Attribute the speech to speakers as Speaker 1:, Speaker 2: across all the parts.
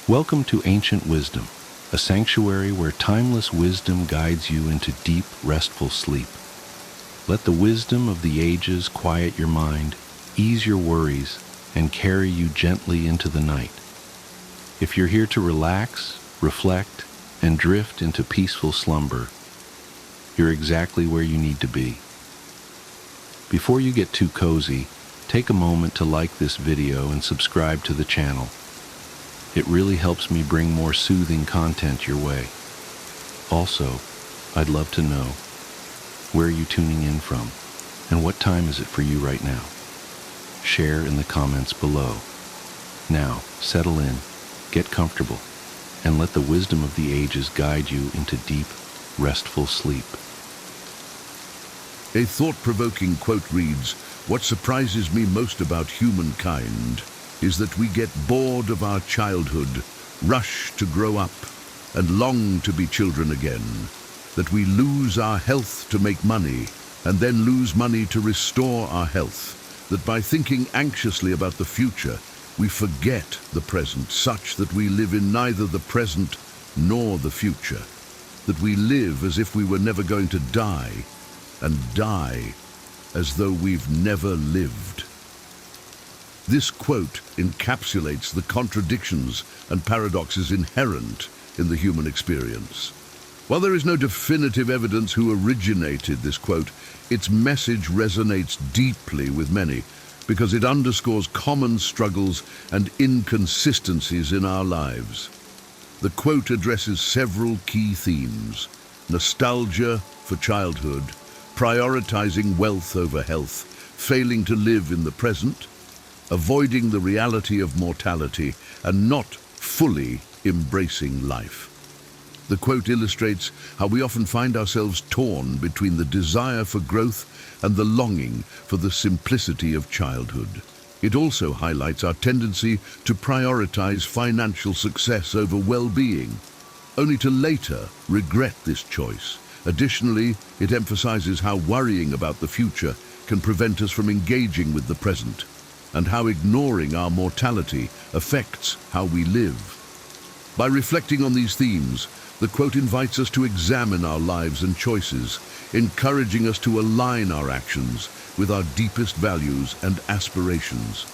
Speaker 1: Welcome to Ancient Wisdom, a sanctuary where timeless wisdom guides you into deep, restful sleep. Let the wisdom of the ages quiet your mind, ease your worries, and carry you gently into the night. If you're here to relax, reflect, and drift into peaceful slumber, you're exactly where you need to be. Before you get too cozy, take a moment to like this video and subscribe to the channel. It really helps me bring more soothing content your way. Also, I'd love to know, where are you tuning in from, and what time is it for you right now? Share in the comments below. Now, settle in, get comfortable, and let the wisdom of the ages guide you into deep, restful sleep.
Speaker 2: A thought-provoking quote reads, "What surprises me most about humankind is that we get bored of our childhood, rush to grow up, and long to be children again. That we lose our health to make money, and then lose money to restore our health. That by thinking anxiously about the future, we forget the present, such that we live in neither the present nor the future. That we live as if we were never going to die, and die as though we've never lived." This quote encapsulates the contradictions and paradoxes inherent in the human experience. While there is no definitive evidence who originated this quote, its message resonates deeply with many because it underscores common struggles and inconsistencies in our lives. The quote addresses several key themes: nostalgia for childhood, prioritizing wealth over health, failing to live in the present, avoiding the reality of mortality, and not fully embracing life. The quote illustrates how we often find ourselves torn between the desire for growth and the longing for the simplicity of childhood. It also highlights our tendency to prioritize financial success over well-being, only to later regret this choice. Additionally, it emphasizes how worrying about the future can prevent us from engaging with the present, and how ignoring our mortality affects how we live. By reflecting on these themes, the quote invites us to examine our lives and choices, encouraging us to align our actions with our deepest values and aspirations.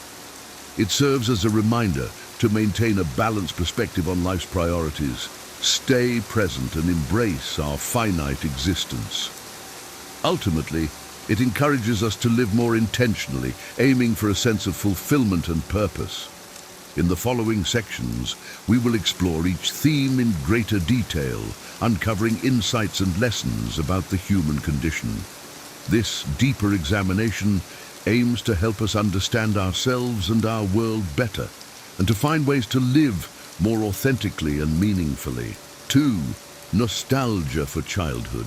Speaker 2: It serves as a reminder to maintain a balanced perspective on life's priorities, stay present, and embrace our finite existence. Ultimately, it encourages us to live more intentionally, aiming for a sense of fulfillment and purpose. In the following sections, we will explore each theme in greater detail, uncovering insights and lessons about the human condition. This deeper examination aims to help us understand ourselves and our world better, and to find ways to live more authentically and meaningfully. 2. Nostalgia for childhood.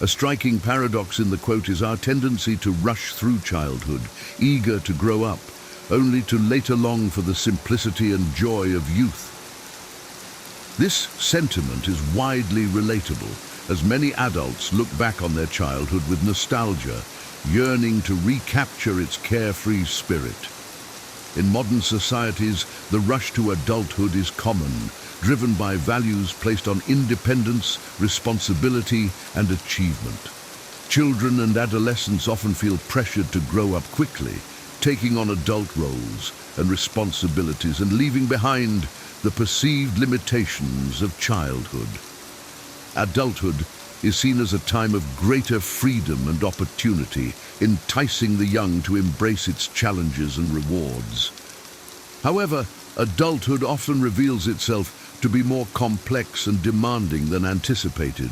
Speaker 2: A striking paradox in the quote is our tendency to rush through childhood, eager to grow up, only to later long for the simplicity and joy of youth. This sentiment is widely relatable, as many adults look back on their childhood with nostalgia, yearning to recapture its carefree spirit. In modern societies, the rush to adulthood is common, driven by values placed on independence, responsibility, and achievement. Children and adolescents often feel pressured to grow up quickly, taking on adult roles and responsibilities and leaving behind the perceived limitations of childhood. Adulthood is seen as a time of greater freedom and opportunity, enticing the young to embrace its challenges and rewards. However, adulthood often reveals itself to be more complex and demanding than anticipated.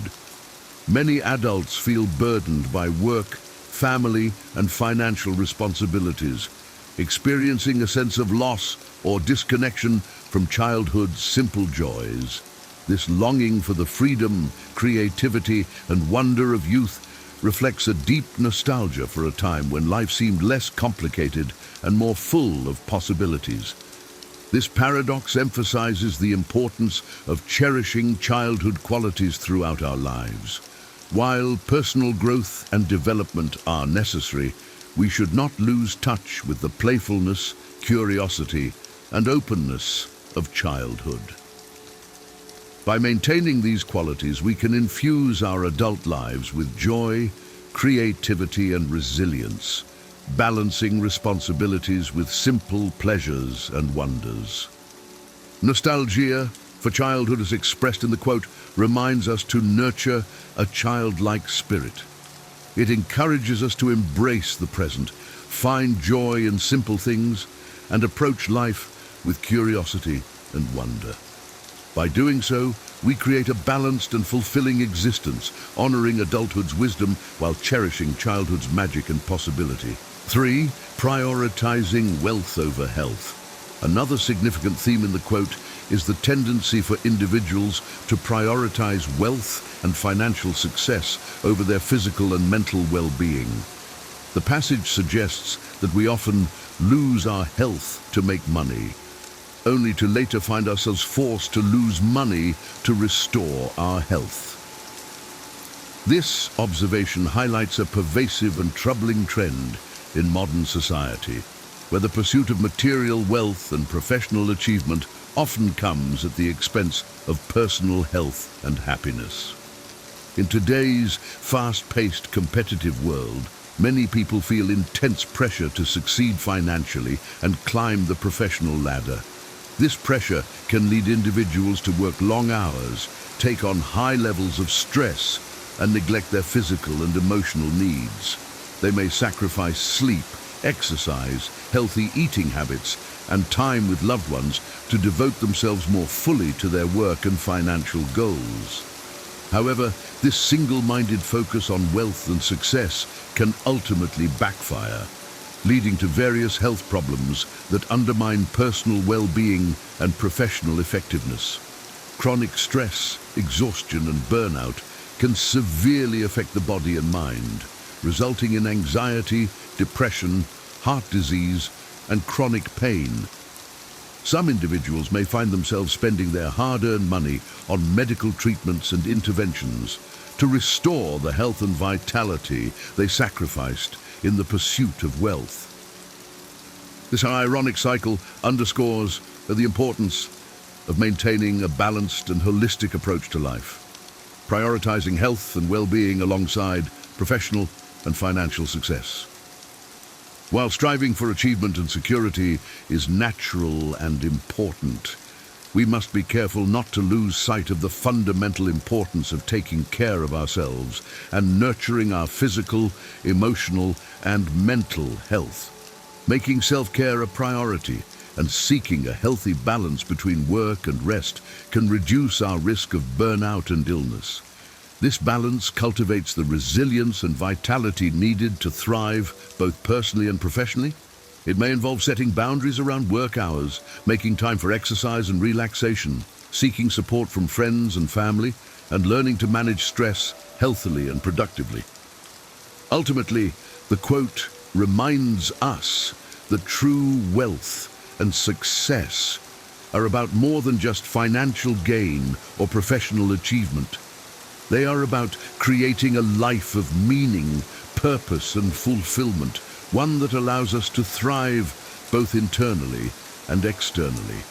Speaker 2: Many adults feel burdened by work, family, and financial responsibilities, experiencing a sense of loss or disconnection from childhood's simple joys. This longing for the freedom, creativity, and wonder of youth reflects a deep nostalgia for a time when life seemed less complicated and more full of possibilities. This paradox emphasizes the importance of cherishing childhood qualities throughout our lives. While personal growth and development are necessary, we should not lose touch with the playfulness, curiosity, and openness of childhood. By maintaining these qualities, we can infuse our adult lives with joy, creativity, and resilience, balancing responsibilities with simple pleasures and wonders. Nostalgia for childhood, as expressed in the quote, reminds us to nurture a childlike spirit. It encourages us to embrace the present, find joy in simple things, and approach life with curiosity and wonder. By doing so, we create a balanced and fulfilling existence, honoring adulthood's wisdom while cherishing childhood's magic and possibility. 3. Prioritizing wealth over health. Another significant theme in the quote is the tendency for individuals to prioritize wealth and financial success over their physical and mental well-being. The passage suggests that we often lose our health to make money, only to later find ourselves forced to lose money to restore our health. This observation highlights a pervasive and troubling trend in modern society, where the pursuit of material wealth and professional achievement often comes at the expense of personal health and happiness. In today's fast-paced, competitive world, many people feel intense pressure to succeed financially and climb the professional ladder. This pressure can lead individuals to work long hours, take on high levels of stress, and neglect their physical and emotional needs. They may sacrifice sleep, exercise, healthy eating habits, and time with loved ones to devote themselves more fully to their work and financial goals. However, this single-minded focus on wealth and success can ultimately backfire, leading to various health problems that undermine personal well-being and professional effectiveness. Chronic stress, exhaustion, and burnout can severely affect the body and mind, resulting in anxiety, depression, heart disease, and chronic pain. Some individuals may find themselves spending their hard-earned money on medical treatments and interventions to restore the health and vitality they sacrificed in the pursuit of wealth. This ironic cycle underscores the importance of maintaining a balanced and holistic approach to life, prioritizing health and well-being alongside professional and financial success. While striving for achievement and security is natural and important, we must be careful not to lose sight of the fundamental importance of taking care of ourselves and nurturing our physical, emotional, and mental health. Making self-care a priority and seeking a healthy balance between work and rest can reduce our risk of burnout and illness. This balance cultivates the resilience and vitality needed to thrive both personally and professionally. It may involve setting boundaries around work hours, making time for exercise and relaxation, seeking support from friends and family, and learning to manage stress healthily and productively. Ultimately, the quote reminds us that true wealth and success are about more than just financial gain or professional achievement. They are about creating a life of meaning, purpose, and fulfillment, one that allows us to thrive both internally and externally.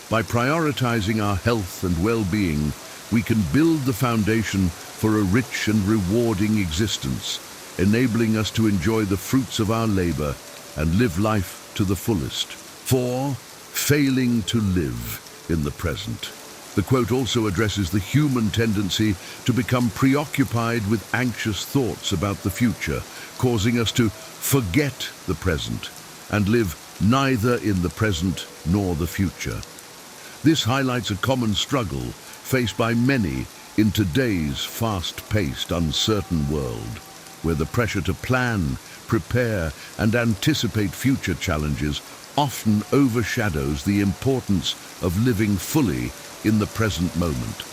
Speaker 2: By prioritizing our health and well-being, we can build the foundation for a rich and rewarding existence, enabling us to enjoy the fruits of our labor and live life to the fullest. 4. Failing to live in the present. The quote also addresses the human tendency to become preoccupied with anxious thoughts about the future, causing us to forget the present and live neither in the present nor the future. This highlights a common struggle faced by many in today's fast-paced, uncertain world, where the pressure to plan, prepare, and anticipate future challenges often overshadows the importance of living fully in the present moment.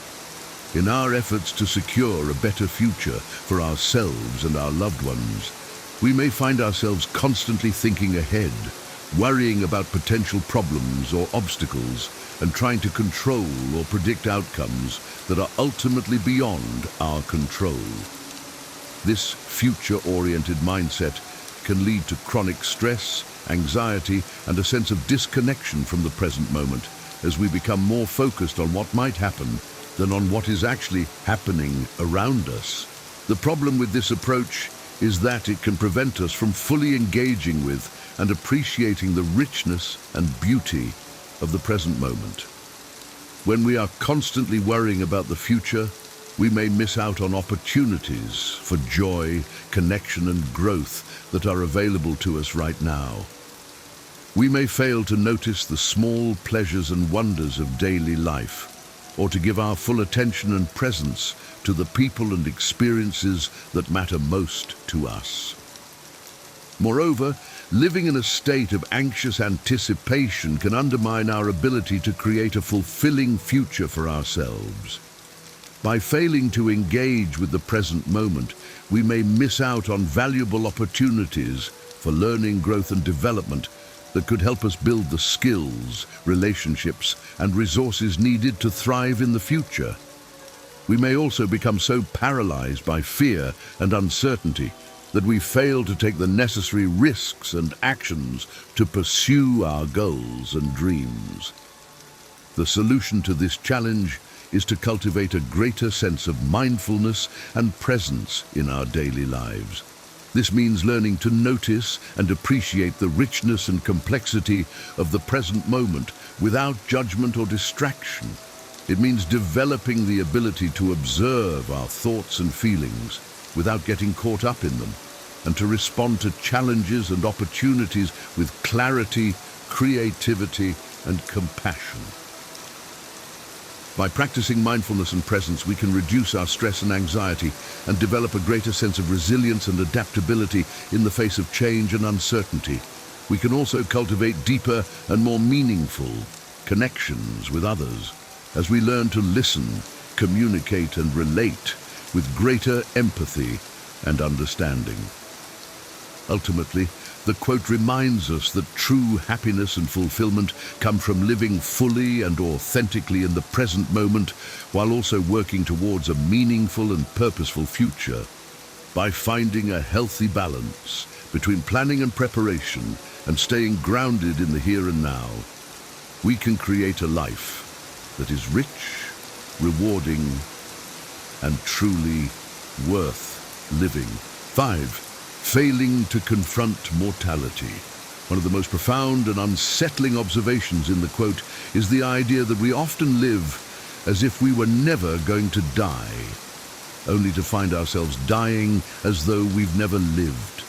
Speaker 2: In our efforts to secure a better future for ourselves and our loved ones, we may find ourselves constantly thinking ahead, worrying about potential problems or obstacles, and trying to control or predict outcomes that are ultimately beyond our control. This future-oriented mindset can lead to chronic stress, anxiety, and a sense of disconnection from the present moment, as we become more focused on what might happen than on what is actually happening around us. The problem with this approach is that it can prevent us from fully engaging with and appreciating the richness and beauty of the present moment. When we are constantly worrying about the future, we may miss out on opportunities for joy, connection, and growth that are available to us right now. We may fail to notice the small pleasures and wonders of daily life, or to give our full attention and presence to the people and experiences that matter most to us. Moreover, living in a state of anxious anticipation can undermine our ability to create a fulfilling future for ourselves. By failing to engage with the present moment, we may miss out on valuable opportunities for learning, growth, and development that could help us build the skills, relationships, and resources needed to thrive in the future. We may also become so paralyzed by fear and uncertainty that we fail to take the necessary risks and actions to pursue our goals and dreams. The solution to this challenge is to cultivate a greater sense of mindfulness and presence in our daily lives. This means learning to notice and appreciate the richness and complexity of the present moment without judgment or distraction. It means developing the ability to observe our thoughts and feelings without getting caught up in them, and to respond to challenges and opportunities with clarity, creativity, and compassion. By practicing mindfulness and presence, we can reduce our stress and anxiety and develop a greater sense of resilience and adaptability in the face of change and uncertainty. We can also cultivate deeper and more meaningful connections with others as we learn to listen, communicate, and relate with greater empathy and understanding. Ultimately, the quote reminds us that true happiness and fulfillment come from living fully and authentically in the present moment, while also working towards a meaningful and purposeful future. By finding a healthy balance between planning and preparation and staying grounded in the here and now, we can create a life that is rich, rewarding, and truly worth living. 5. Failing to confront mortality. One of the most profound and unsettling observations in the quote is the idea that we often live as if we were never going to die, only to find ourselves dying as though we've never lived.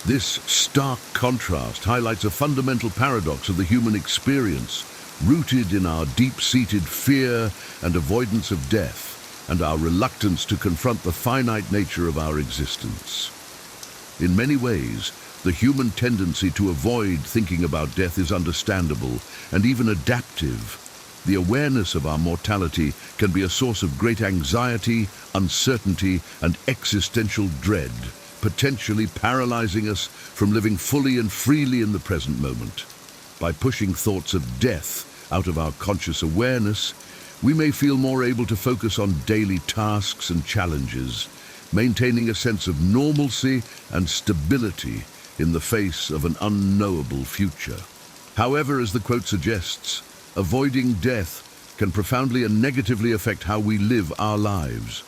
Speaker 2: This stark contrast highlights a fundamental paradox of the human experience, rooted in our deep-seated fear and avoidance of death, and our reluctance to confront the finite nature of our existence. In many ways, the human tendency to avoid thinking about death is understandable and even adaptive. The awareness of our mortality can be a source of great anxiety, uncertainty, and existential dread, potentially paralyzing us from living fully and freely in the present moment. By pushing thoughts of death out of our conscious awareness, we may feel more able to focus on daily tasks and challenges, maintaining a sense of normalcy and stability in the face of an unknowable future. However, as the quote suggests, avoiding death can profoundly and negatively affect how we live our lives.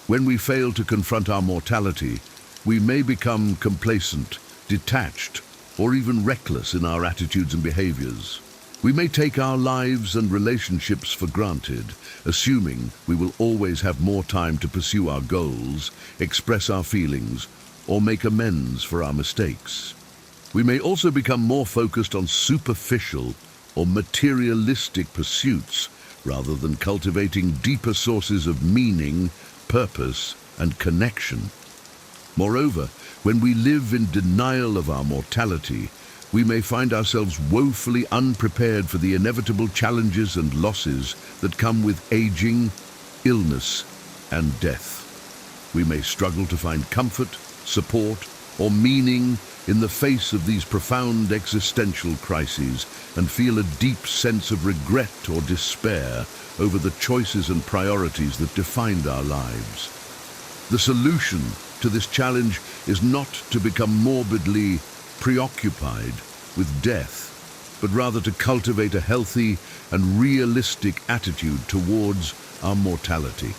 Speaker 2: When we fail to confront our mortality, we may become complacent, detached, or even reckless in our attitudes and behaviors. We may take our lives and relationships for granted, assuming we will always have more time to pursue our goals, express our feelings, or make amends for our mistakes. We may also become more focused on superficial or materialistic pursuits rather than cultivating deeper sources of meaning, purpose, and connection. Moreover, when we live in denial of our mortality, we may find ourselves woefully unprepared for the inevitable challenges and losses that come with aging, illness, and death. We may struggle to find comfort, support, or meaning in the face of these profound existential crises and feel a deep sense of regret or despair over the choices and priorities that defined our lives. The solution to this challenge is not to become morbidly preoccupied with death, but rather to cultivate a healthy and realistic attitude towards our mortality.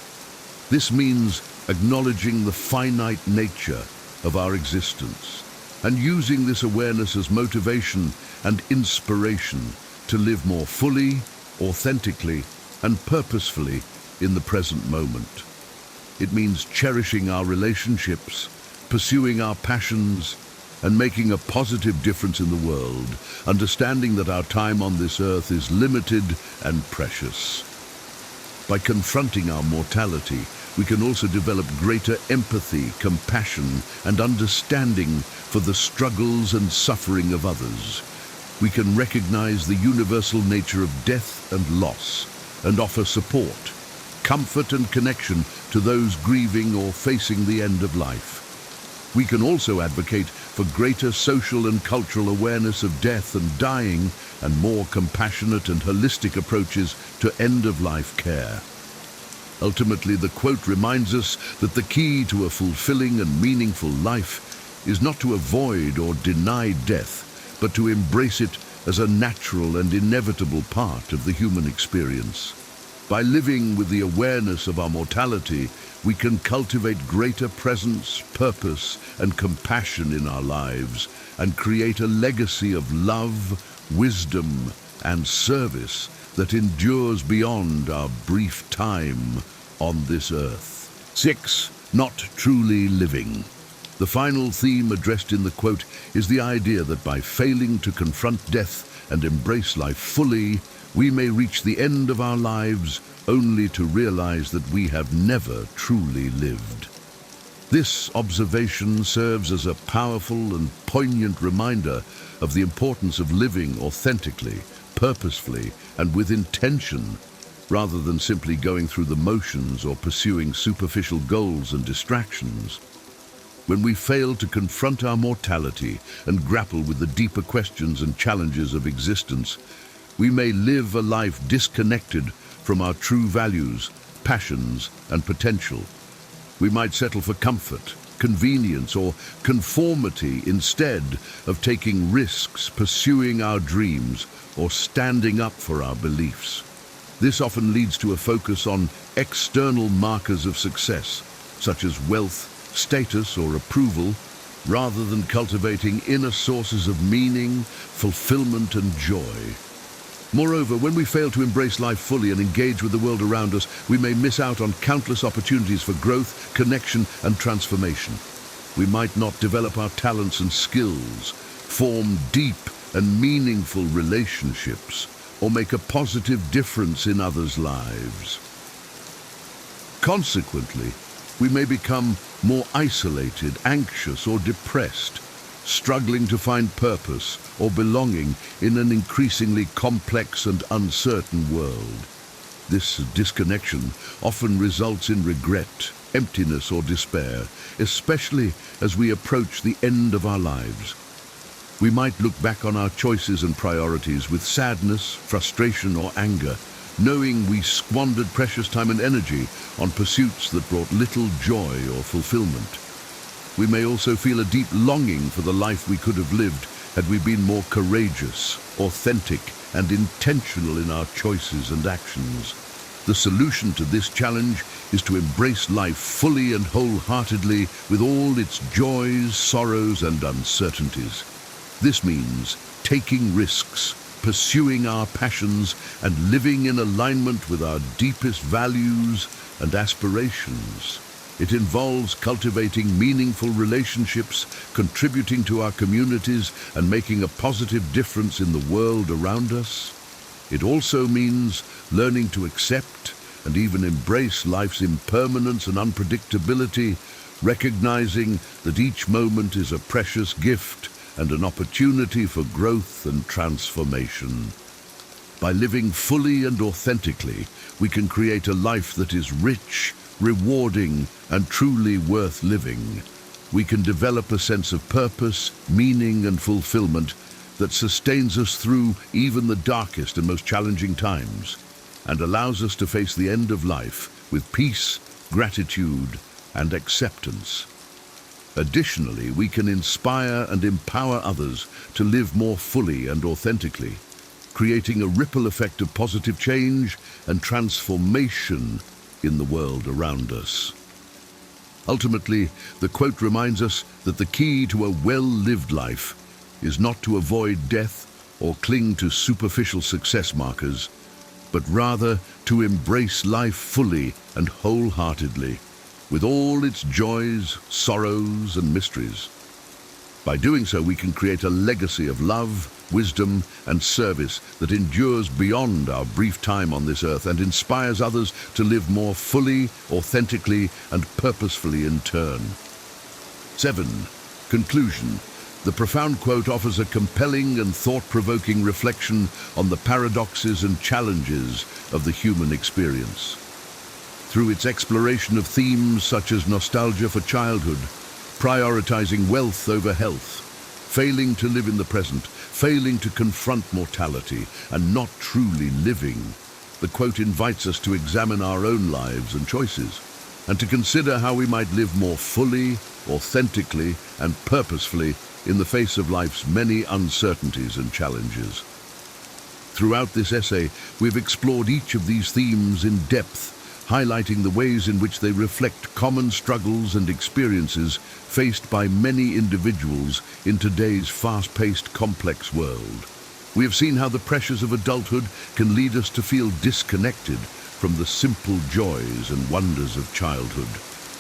Speaker 2: This means acknowledging the finite nature of our existence and using this awareness as motivation and inspiration to live more fully, authentically, and purposefully in the present moment. It means cherishing our relationships, pursuing our passions, and making a positive difference in the world, understanding that our time on this earth is limited and precious. By confronting our mortality, we can also develop greater empathy, compassion, and understanding for the struggles and suffering of others. We can recognize the universal nature of death and loss, and offer support, comfort, and connection to those grieving or facing the end of life. We can also advocate for greater social and cultural awareness of death and dying, and more compassionate and holistic approaches to end-of-life care. Ultimately, the quote reminds us that the key to a fulfilling and meaningful life is not to avoid or deny death, but to embrace it as a natural and inevitable part of the human experience. By living with the awareness of our mortality, we can cultivate greater presence, purpose, and compassion in our lives, and create a legacy of love, wisdom, and service that endures beyond our brief time on this earth. 6. Not truly living. The final theme addressed in the quote is the idea that by failing to confront death and embrace life fully, we may reach the end of our lives only to realize that we have never truly lived. This observation serves as a powerful and poignant reminder of the importance of living authentically, purposefully, and with intention, rather than simply going through the motions or pursuing superficial goals and distractions. When we fail to confront our mortality and grapple with the deeper questions and challenges of existence, we may live a life disconnected from our true values, passions, and potential. We might settle for comfort, convenience, or conformity instead of taking risks, pursuing our dreams, or standing up for our beliefs. This often leads to a focus on external markers of success, such as wealth, status, or approval, rather than cultivating inner sources of meaning, fulfillment, and joy. Moreover, when we fail to embrace life fully and engage with the world around us, we may miss out on countless opportunities for growth, connection, and transformation. We might not develop our talents and skills, form deep and meaningful relationships, or make a positive difference in others' lives. Consequently, we may become more isolated, anxious, or depressed, struggling to find purpose or belonging in an increasingly complex and uncertain world. This disconnection often results in regret, emptiness, or despair, especially as we approach the end of our lives. We might look back on our choices and priorities with sadness, frustration, or anger, knowing we squandered precious time and energy on pursuits that brought little joy or fulfillment. We may also feel a deep longing for the life we could have lived had we been more courageous, authentic, and intentional in our choices and actions. The solution to this challenge is to embrace life fully and wholeheartedly with all its joys, sorrows, and uncertainties. This means taking risks, pursuing our passions, and living in alignment with our deepest values and aspirations. It involves cultivating meaningful relationships, contributing to our communities, and making a positive difference in the world around us. It also means learning to accept and even embrace life's impermanence and unpredictability, recognizing that each moment is a precious gift and an opportunity for growth and transformation. By living fully and authentically, we can create a life that is rich, rewarding, and truly worth living. We can develop a sense of purpose, meaning, and fulfillment that sustains us through even the darkest and most challenging times, and allows us to face the end of life with peace, gratitude, and acceptance. Additionally, we can inspire and empower others to live more fully and authentically, creating a ripple effect of positive change and transformation in the world around us. Ultimately, the quote reminds us that the key to a well-lived life is not to avoid death or cling to superficial success markers, but rather to embrace life fully and wholeheartedly, with all its joys, sorrows, and mysteries. By doing so, we can create a legacy of love, wisdom, and service that endures beyond our brief time on this earth and inspires others to live more fully, authentically, and purposefully in turn. 7. Conclusion. The profound quote offers a compelling and thought-provoking reflection on the paradoxes and challenges of the human experience. Through its exploration of themes such as nostalgia for childhood, prioritizing wealth over health, failing to live in the present, failing to confront mortality, and not truly living, the quote invites us to examine our own lives and choices, and to consider how we might live more fully, authentically, and purposefully in the face of life's many uncertainties and challenges. Throughout this essay, we've explored each of these themes in depth, highlighting the ways in which they reflect common struggles and experiences faced by many individuals in today's fast-paced, complex world. We have seen how the pressures of adulthood can lead us to feel disconnected from the simple joys and wonders of childhood,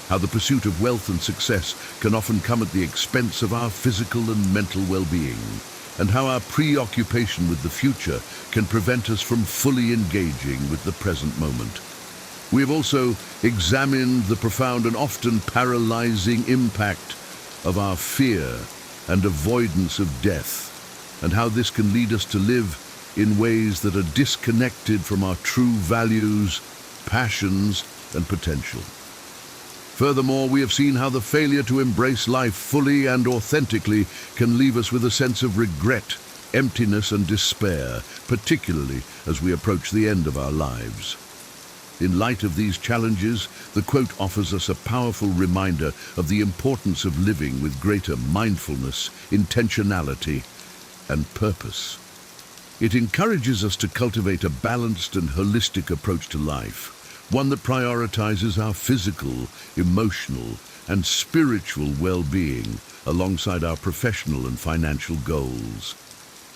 Speaker 2: how the pursuit of wealth and success can often come at the expense of our physical and mental well-being, and how our preoccupation with the future can prevent us from fully engaging with the present moment. We have also examined the profound and often paralyzing impact of our fear and avoidance of death, and how this can lead us to live in ways that are disconnected from our true values, passions, and potential. Furthermore, we have seen how the failure to embrace life fully and authentically can leave us with a sense of regret, emptiness, and despair, particularly as we approach the end of our lives. In light of these challenges, the quote offers us a powerful reminder of the importance of living with greater mindfulness, intentionality, and purpose. It encourages us to cultivate a balanced and holistic approach to life, one that prioritizes our physical, emotional, and spiritual well-being alongside our professional and financial goals.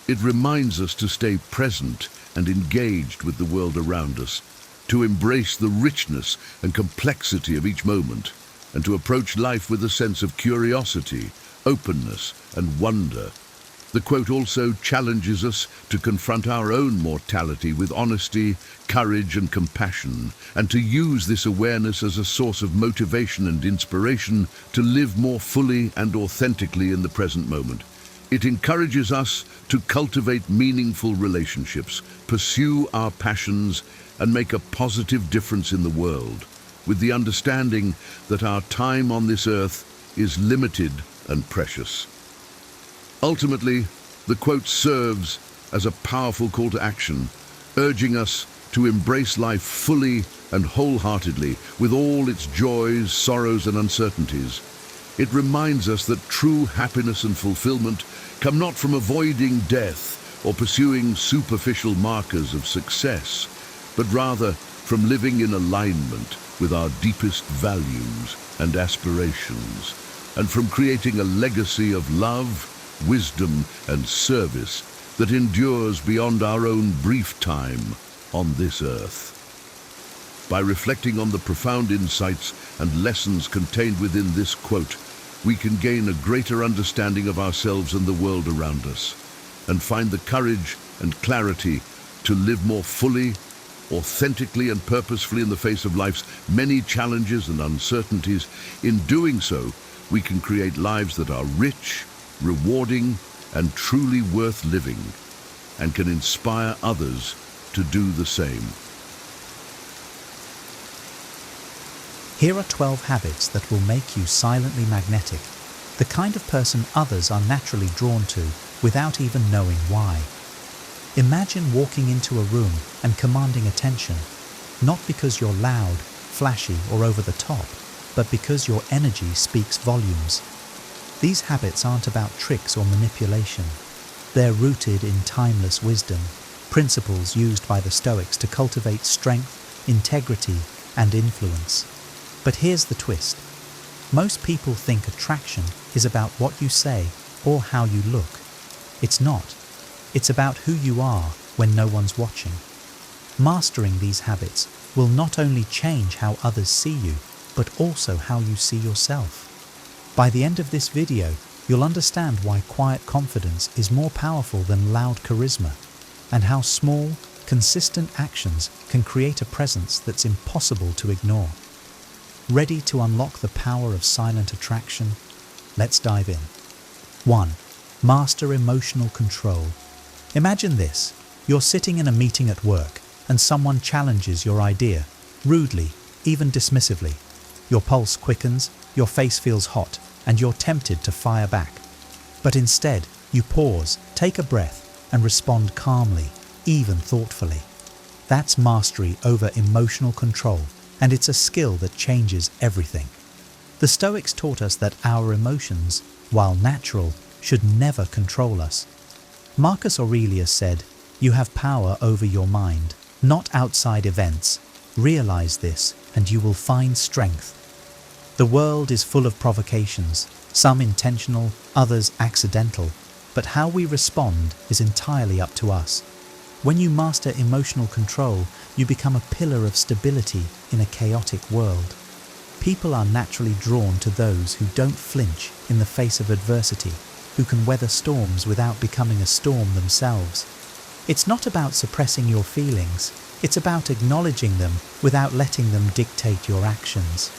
Speaker 2: It reminds us to stay present and engaged with the world around us, to embrace the richness and complexity of each moment, and to approach life with a sense of curiosity, openness, and wonder. The quote also challenges us to confront our own mortality with honesty, courage, and compassion, and to use this awareness as a source of motivation and inspiration to live more fully and authentically in the present moment. It encourages us to cultivate meaningful relationships, pursue our passions, and make a positive difference in the world, with the understanding that our time on this earth is limited and precious. Ultimately, the quote serves as a powerful call to action, urging us to embrace life fully and wholeheartedly, with all its joys, sorrows, and uncertainties. It reminds us that true happiness and fulfillment come not from avoiding death or pursuing superficial markers of success, but rather from living in alignment with our deepest values and aspirations, and from creating a legacy of love, wisdom, and service that endures beyond our own brief time on this earth. By reflecting on the profound insights and lessons contained within this quote, we can gain a greater understanding of ourselves and the world around us, and find the courage and clarity to live more fully, authentically, and purposefully in the face of life's many challenges and uncertainties. In doing so, we can create lives that are rich, rewarding, and truly worth living, and can inspire others to do the same.
Speaker 3: Here are 12 habits that will make you silently magnetic, the kind of person others are naturally drawn to without even knowing why. Imagine walking into a room and commanding attention, not because you're loud, flashy, or over the top, but because your energy speaks volumes. These habits aren't about tricks or manipulation. They're rooted in timeless wisdom, principles used by the Stoics to cultivate strength, integrity, and influence. But here's the twist. Most people think attraction is about what you say or how you look. It's not. It's about who you are when no one's watching. Mastering these habits will not only change how others see you, but also how you see yourself. By the end of this video, you'll understand why quiet confidence is more powerful than loud charisma, and how small, consistent actions can create a presence that's impossible to ignore. Ready to unlock the power of silent attraction? Let's dive in. 1. Master emotional control. Imagine this. You're sitting in a meeting at work, and someone challenges your idea, rudely, even dismissively. Your pulse quickens, your face feels hot, and you're tempted to fire back. But instead, you pause, take a breath, and respond calmly, even thoughtfully. That's mastery over emotional control, and it's a skill that changes everything. The Stoics taught us that our emotions, while natural, should never control us. Marcus Aurelius said, "You have power over your mind, not outside events. Realize this, and you will find strength." The world is full of provocations, some intentional, others accidental, but how we respond is entirely up to us. When you master emotional control, you become a pillar of stability in a chaotic world. People are naturally drawn to those who don't flinch in the face of adversity, who can weather storms without becoming a storm themselves. It's not about suppressing your feelings, it's about acknowledging them without letting them dictate your actions.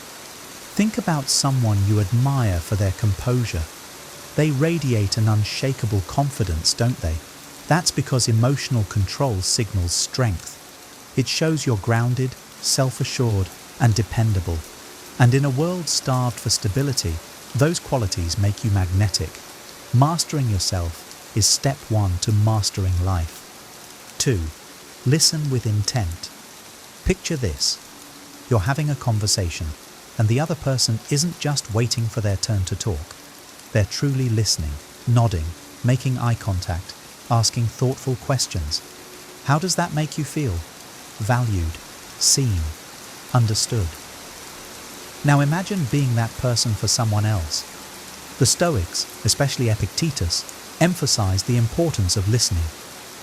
Speaker 3: Think about someone you admire for their composure. They radiate an unshakable confidence, don't they? That's because emotional control signals strength. It shows you're grounded, self-assured, and dependable. And in a world starved for stability, those qualities make you magnetic. Mastering yourself is step 1 to mastering life. 2. Listen with intent. Picture this. You're having a conversation, and the other person isn't just waiting for their turn to talk. They're truly listening, nodding, making eye contact, asking thoughtful questions. How does that make you feel? Valued, seen, understood. Now imagine being that person for someone else. The Stoics, especially Epictetus, emphasized the importance of listening.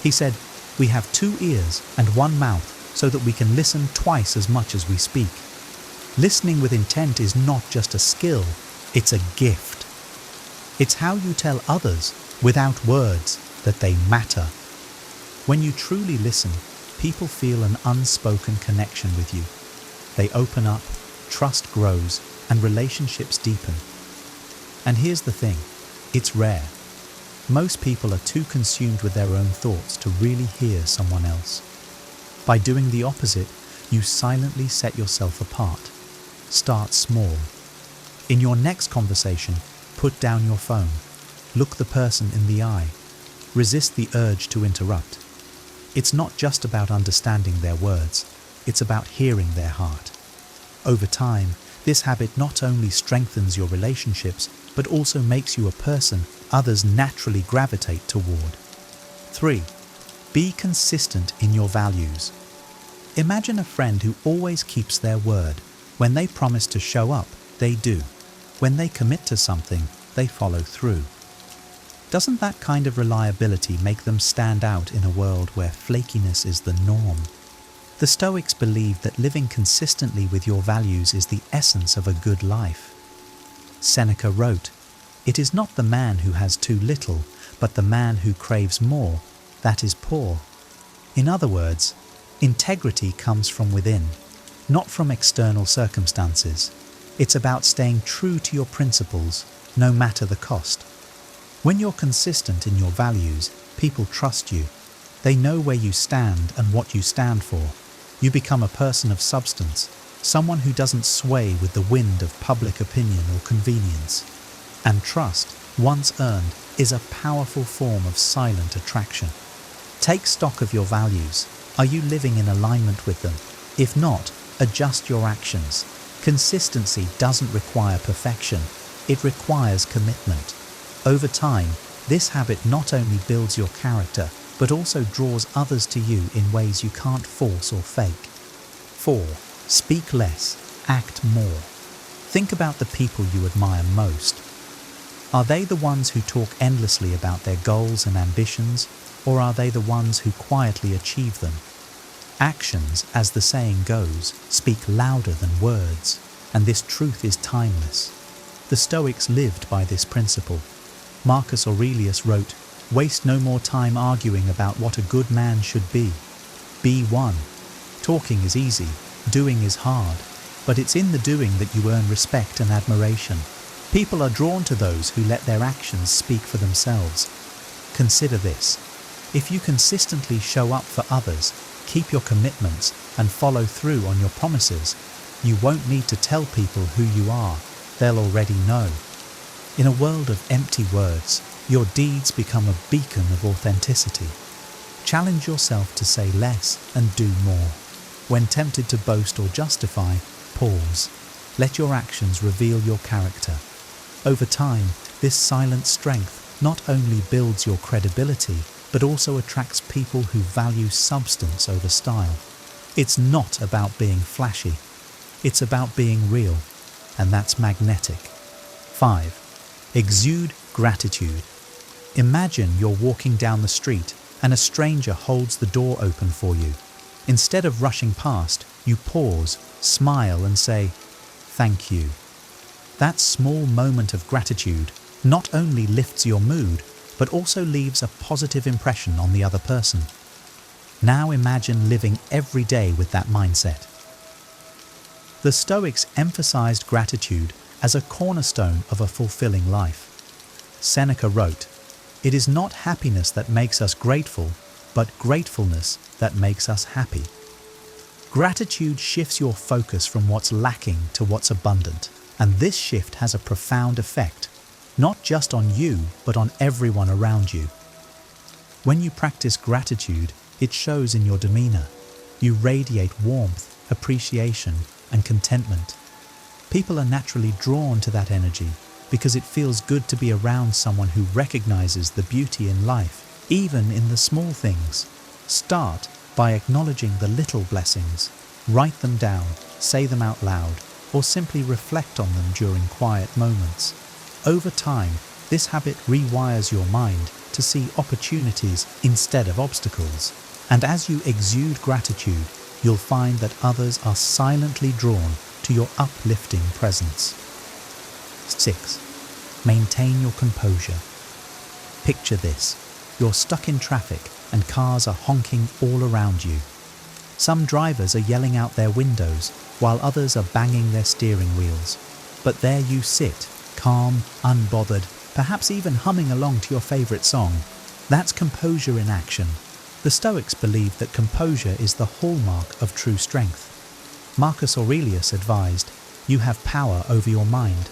Speaker 3: He said, "We have 2 ears and 1 mouth so that we can listen twice as much as we speak." Listening with intent is not just a skill, it's a gift. It's how you tell others, without words, that they matter. When you truly listen, people feel an unspoken connection with you. They open up, trust grows, and relationships deepen. And here's the thing, it's rare. Most people are too consumed with their own thoughts to really hear someone else. By doing the opposite, you silently set yourself apart. Start small. In your next conversation, put down your phone. Look the person in the eye. Resist the urge to interrupt. It's not just about understanding their words, it's about hearing their heart. Over time, this habit not only strengthens your relationships, but also makes you a person others naturally gravitate toward. 3. Be consistent in your values. Imagine a friend who always keeps their word. When they promise to show up, they do. When they commit to something, they follow through. Doesn't that kind of reliability make them stand out in a world where flakiness is the norm? The Stoics believed that living consistently with your values is the essence of a good life. Seneca wrote, "It is not the man who has too little, but the man who craves more, that is poor." In other words, integrity comes from within, not from external circumstances. It's about staying true to your principles, no matter the cost. When you're consistent in your values, people trust you. They know where you stand and what you stand for. You become a person of substance, someone who doesn't sway with the wind of public opinion or convenience. And trust, once earned, is a powerful form of silent attraction. Take stock of your values. Are you living in alignment with them? If not, adjust your actions. Consistency doesn't require perfection, it requires commitment. Over time, this habit not only builds your character, but also draws others to you in ways you can't force or fake. 4. Speak less, act more. Think about the people you admire most. Are they the ones who talk endlessly about their goals and ambitions, or are they the ones who quietly achieve them? Actions, as the saying goes, speak louder than words, and this truth is timeless. The Stoics lived by this principle. Marcus Aurelius wrote, "Waste no more time arguing about what a good man should be. Be one." Talking is easy, doing is hard, but it's in the doing that you earn respect and admiration. People are drawn to those who let their actions speak for themselves. Consider this. If you consistently show up for others, keep your commitments, and follow through on your promises, you won't need to tell people who you are. They'll already know. In a world of empty words, your deeds become a beacon of authenticity. Challenge yourself to say less and do more. When tempted to boast or justify, pause. Let your actions reveal your character. Over time, this silent strength not only builds your credibility, but also attracts people who value substance over style. It's not about being flashy. It's about being real, and that's magnetic. 5. Exude gratitude. Imagine you're walking down the street and a stranger holds the door open for you. Instead of rushing past, you pause, smile, and say, "Thank you." That small moment of gratitude not only lifts your mood, but also leaves a positive impression on the other person. Now imagine living every day with that mindset. The Stoics emphasized gratitude as a cornerstone of a fulfilling life. Seneca wrote, "It is not happiness that makes us grateful, but gratefulness that makes us happy." Gratitude shifts your focus from what's lacking to what's abundant, and this shift has a profound effect, not just on you, but on everyone around you. When you practice gratitude, it shows in your demeanor. You radiate warmth, appreciation, and contentment. People are naturally drawn to that energy because it feels good to be around someone who recognizes the beauty in life, even in the small things. Start by acknowledging the little blessings. Write them down, say them out loud, or simply reflect on them during quiet moments. Over time, this habit rewires your mind to see opportunities instead of obstacles. And as you exude gratitude, you'll find that others are silently drawn to your uplifting presence. 6. Maintain your composure. Picture this. You're stuck in traffic and cars are honking all around you. Some drivers are yelling out their windows while others are banging their steering wheels. But there you sit, calm, unbothered, perhaps even humming along to your favorite song. That's composure in action. The Stoics believed that composure is the hallmark of true strength. Marcus Aurelius advised, "You have power over your mind,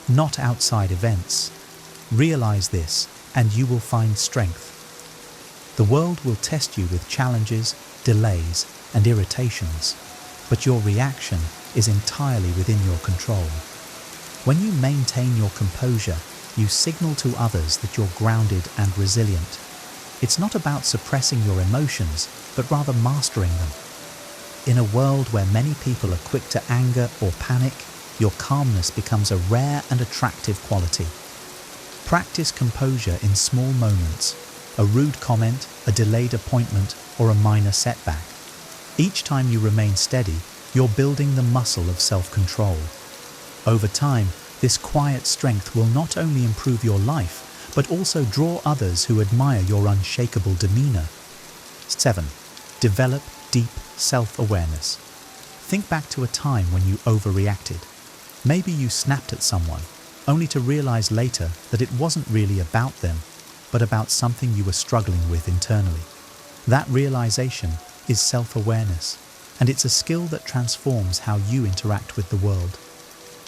Speaker 3: not outside events. Realize this, and you will find strength." The world will test you with challenges, delays, and irritations, but your reaction is entirely within your control. When you maintain your composure, you signal to others that you're grounded and resilient. It's not about suppressing your emotions, but rather mastering them. In a world where many people are quick to anger or panic, your calmness becomes a rare and attractive quality. Practice composure in small moments, a rude comment, a delayed appointment, or a minor setback. Each time you remain steady, you're building the muscle of self-control. Over time, this quiet strength will not only improve your life, but also draw others who admire your unshakable demeanor. 7. Develop deep self-awareness. Think back to a time when you overreacted. Maybe you snapped at someone, only to realize later that it wasn't really about them, but about something you were struggling with internally. That realization is self-awareness, and it's a skill that transforms how you interact with the world.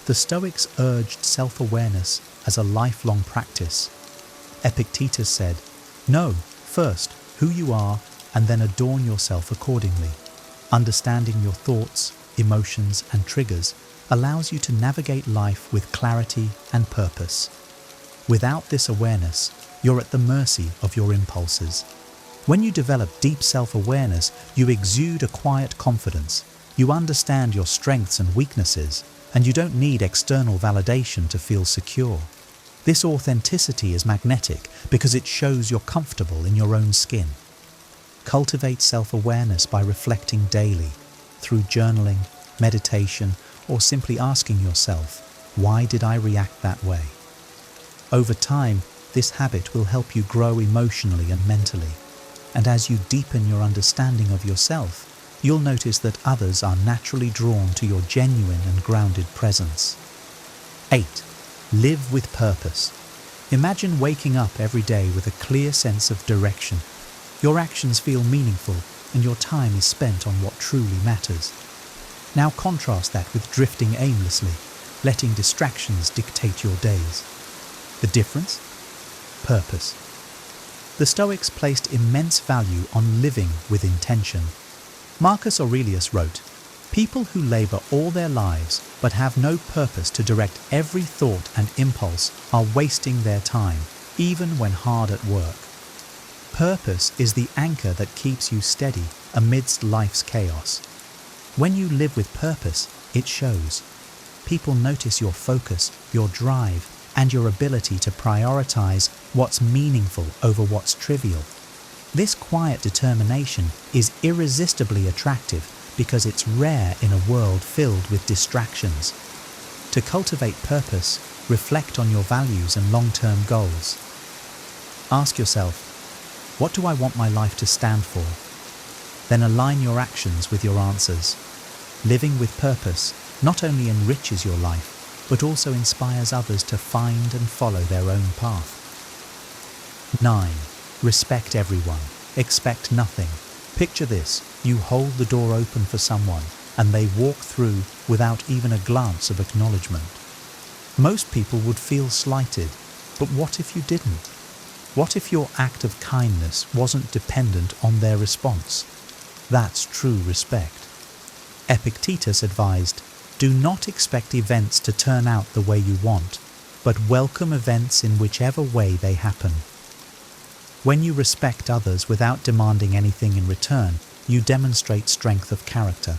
Speaker 3: The Stoics urged self-awareness as a lifelong practice. Epictetus said, "Know, first, who you are, and then adorn yourself accordingly." Understanding your thoughts, emotions, and triggers allows you to navigate life with clarity and purpose. Without this awareness, you're at the mercy of your impulses. When you develop deep self-awareness, you exude a quiet confidence. You understand your strengths and weaknesses, and you don't need external validation to feel secure. This authenticity is magnetic because it shows you're comfortable in your own skin. Cultivate self-awareness by reflecting daily, through journaling, meditation, or simply asking yourself, why did I react that way? Over time, this habit will help you grow emotionally and mentally. And as you deepen your understanding of yourself, you'll notice that others are naturally drawn to your genuine and grounded presence. 8. Live with purpose. Imagine waking up every day with a clear sense of direction. Your actions feel meaningful and your time is spent on what truly matters. Now contrast that with drifting aimlessly, letting distractions dictate your days. The difference? Purpose. The Stoics placed immense value on living with intention. Marcus Aurelius wrote, "People who labor all their lives but have no purpose to direct every thought and impulse are wasting their time, even when hard at work." Purpose is the anchor that keeps you steady amidst life's chaos. When you live with purpose, it shows. People notice your focus, your drive, and your ability to prioritize what's meaningful over what's trivial. This quiet determination is irresistibly attractive because it's rare in a world filled with distractions. To cultivate purpose, reflect on your values and long-term goals. Ask yourself, what do I want my life to stand for? Then align your actions with your answers. Living with purpose not only enriches your life, but also inspires others to find and follow their own path. 9. Respect everyone. Expect nothing. Picture this, you hold the door open for someone, and they walk through without even a glance of acknowledgement. Most people would feel slighted, but what if you didn't? What if your act of kindness wasn't dependent on their response? That's true respect. Epictetus advised, "Do not expect events to turn out the way you want, but welcome events in whichever way they happen." When you respect others without demanding anything in return, you demonstrate strength of character.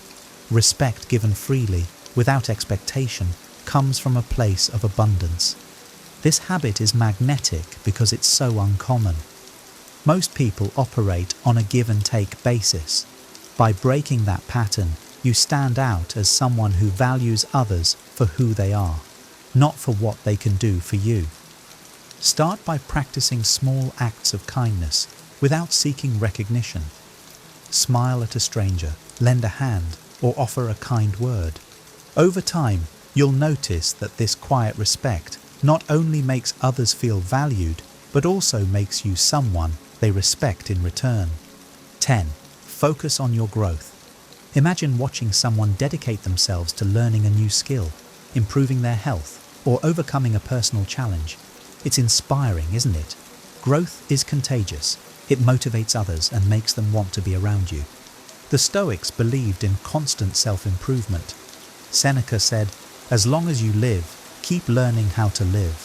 Speaker 3: Respect given freely, without expectation, comes from a place of abundance. This habit is magnetic because it's so uncommon. Most people operate on a give-and-take basis. By breaking that pattern, you stand out as someone who values others for who they are, not for what they can do for you. Start by practicing small acts of kindness without seeking recognition. Smile at a stranger, lend a hand, or offer a kind word. Over time, you'll notice that this quiet respect not only makes others feel valued, but also makes you someone they respect in return. 10. Focus on your growth. Imagine watching someone dedicate themselves to learning a new skill, improving their health, or overcoming a personal challenge. It's inspiring, isn't it? Growth is contagious. It motivates others and makes them want to be around you. The Stoics believed in constant self-improvement. Seneca said, "As long as you live, keep learning how to live."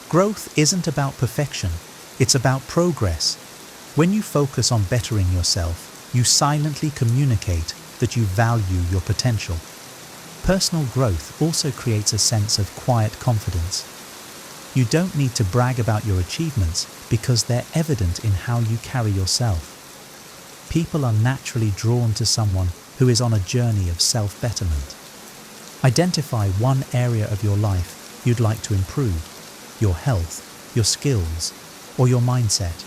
Speaker 3: Growth isn't about perfection, it's about progress. When you focus on bettering yourself, you silently communicate that you value your potential. Personal growth also creates a sense of quiet confidence. You don't need to brag about your achievements because they're evident in how you carry yourself. People are naturally drawn to someone who is on a journey of self-betterment. Identify one area of your life you'd like to improve: your health, your skills, or your mindset.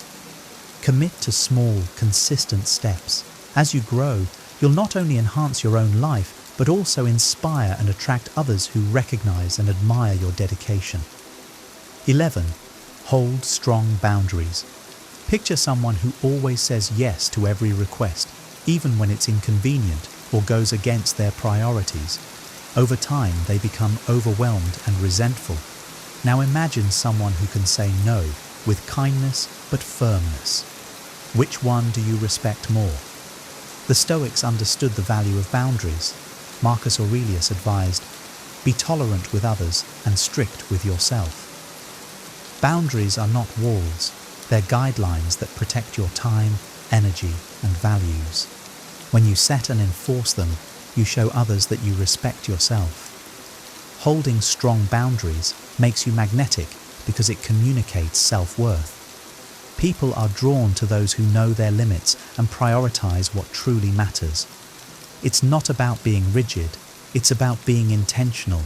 Speaker 3: Commit to small, consistent steps. As you grow, you'll not only enhance your own life, but also inspire and attract others who recognize and admire your dedication. 11. Hold strong boundaries. Picture someone who always says yes to every request, even when it's inconvenient or goes against their priorities. Over time, they become overwhelmed and resentful. Now imagine someone who can say no with kindness but firmness. Which one do you respect more? The Stoics understood the value of boundaries. Marcus Aurelius advised, "Be tolerant with others and strict with yourself." Boundaries are not walls, They're guidelines that protect your time, energy, and values. When you set and enforce them, you show others that you respect yourself. Holding strong boundaries makes you magnetic because it communicates self-worth. People are drawn to those who know their limits and prioritize what truly matters. It's not about being rigid, it's about being intentional.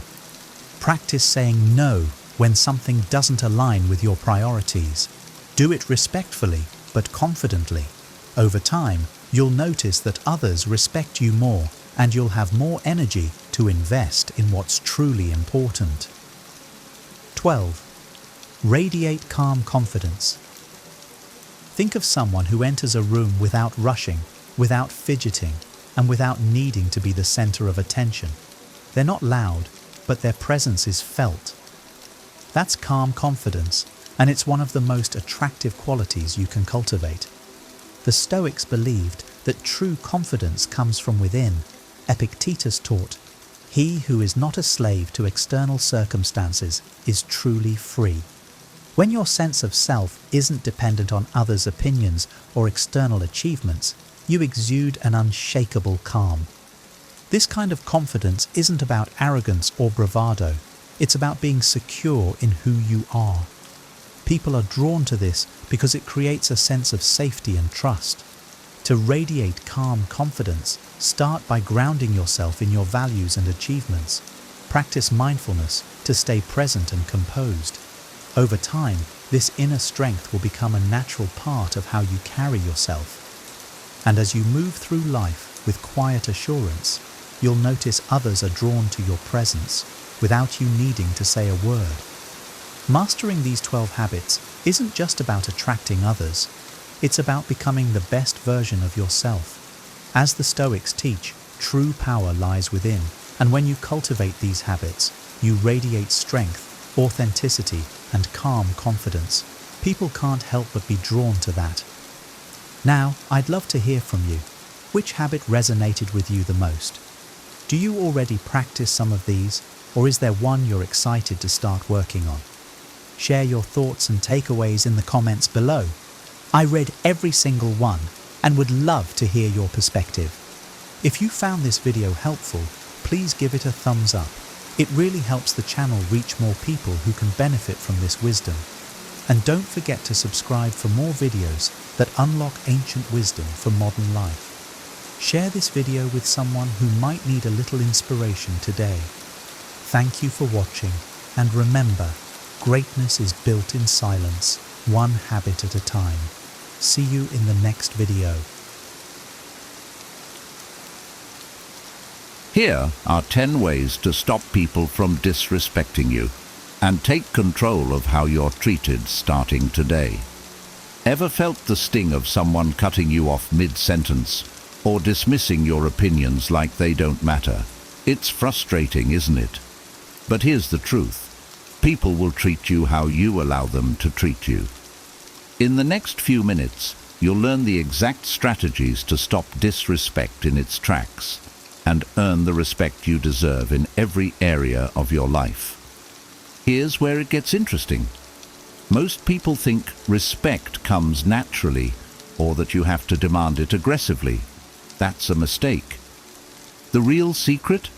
Speaker 3: Practice saying no when something doesn't align with your priorities. Do it respectfully, but confidently. Over time, you'll notice that others respect you more, and you'll have more energy to invest in what's truly important. 12. Radiate calm confidence. Think of someone who enters a room without rushing, without fidgeting, and without needing to be the center of attention. They're not loud, but their presence is felt. That's calm confidence, and it's one of the most attractive qualities you can cultivate. The Stoics believed that true confidence comes from within. Epictetus taught, "He who is not a slave to external circumstances is truly free." When your sense of self isn't dependent on others' opinions or external achievements, you exude an unshakable calm. This kind of confidence isn't about arrogance or bravado. It's about being secure in who you are. People are drawn to this because it creates a sense of safety and trust. To radiate calm confidence, start by grounding yourself in your values and achievements. Practice mindfulness to stay present and composed. Over time, this inner strength will become a natural part of how you carry yourself. And as you move through life with quiet assurance, you'll notice others are drawn to your presence without you needing to say a word. Mastering these 12 habits isn't just about attracting others, it's about becoming the best version of yourself. As the Stoics teach, true power lies within, and when you cultivate these habits, you radiate strength, authenticity, and calm confidence. People can't help but be drawn to that. Now, I'd love to hear from you. Which habit resonated with you the most? Do you already practice some of these, or is there one you're excited to start working on? Share your thoughts and takeaways in the comments below. I read every single one and would love to hear your perspective. If you found this video helpful, please give it a thumbs up. It really helps the channel reach more people who can benefit from this wisdom. And don't forget to subscribe for more videos that unlock ancient wisdom for modern life. Share this video with someone who might need a little inspiration today. Thank you for watching, and remember, greatness is built in silence, one habit at a time. See you in the next video.
Speaker 2: Here are 10 ways to stop people from disrespecting you and take control of how you're treated starting today. Ever felt the sting of someone cutting you off mid-sentence or dismissing your opinions like they don't matter? It's frustrating, isn't it? But here's the truth. People will treat you how you allow them to treat you. In the next few minutes, you'll learn the exact strategies to stop disrespect in its tracks and earn the respect you deserve in every area of your life. Here's where it gets interesting. Most people think respect comes naturally or that you have to demand it aggressively. That's a mistake. The real secret?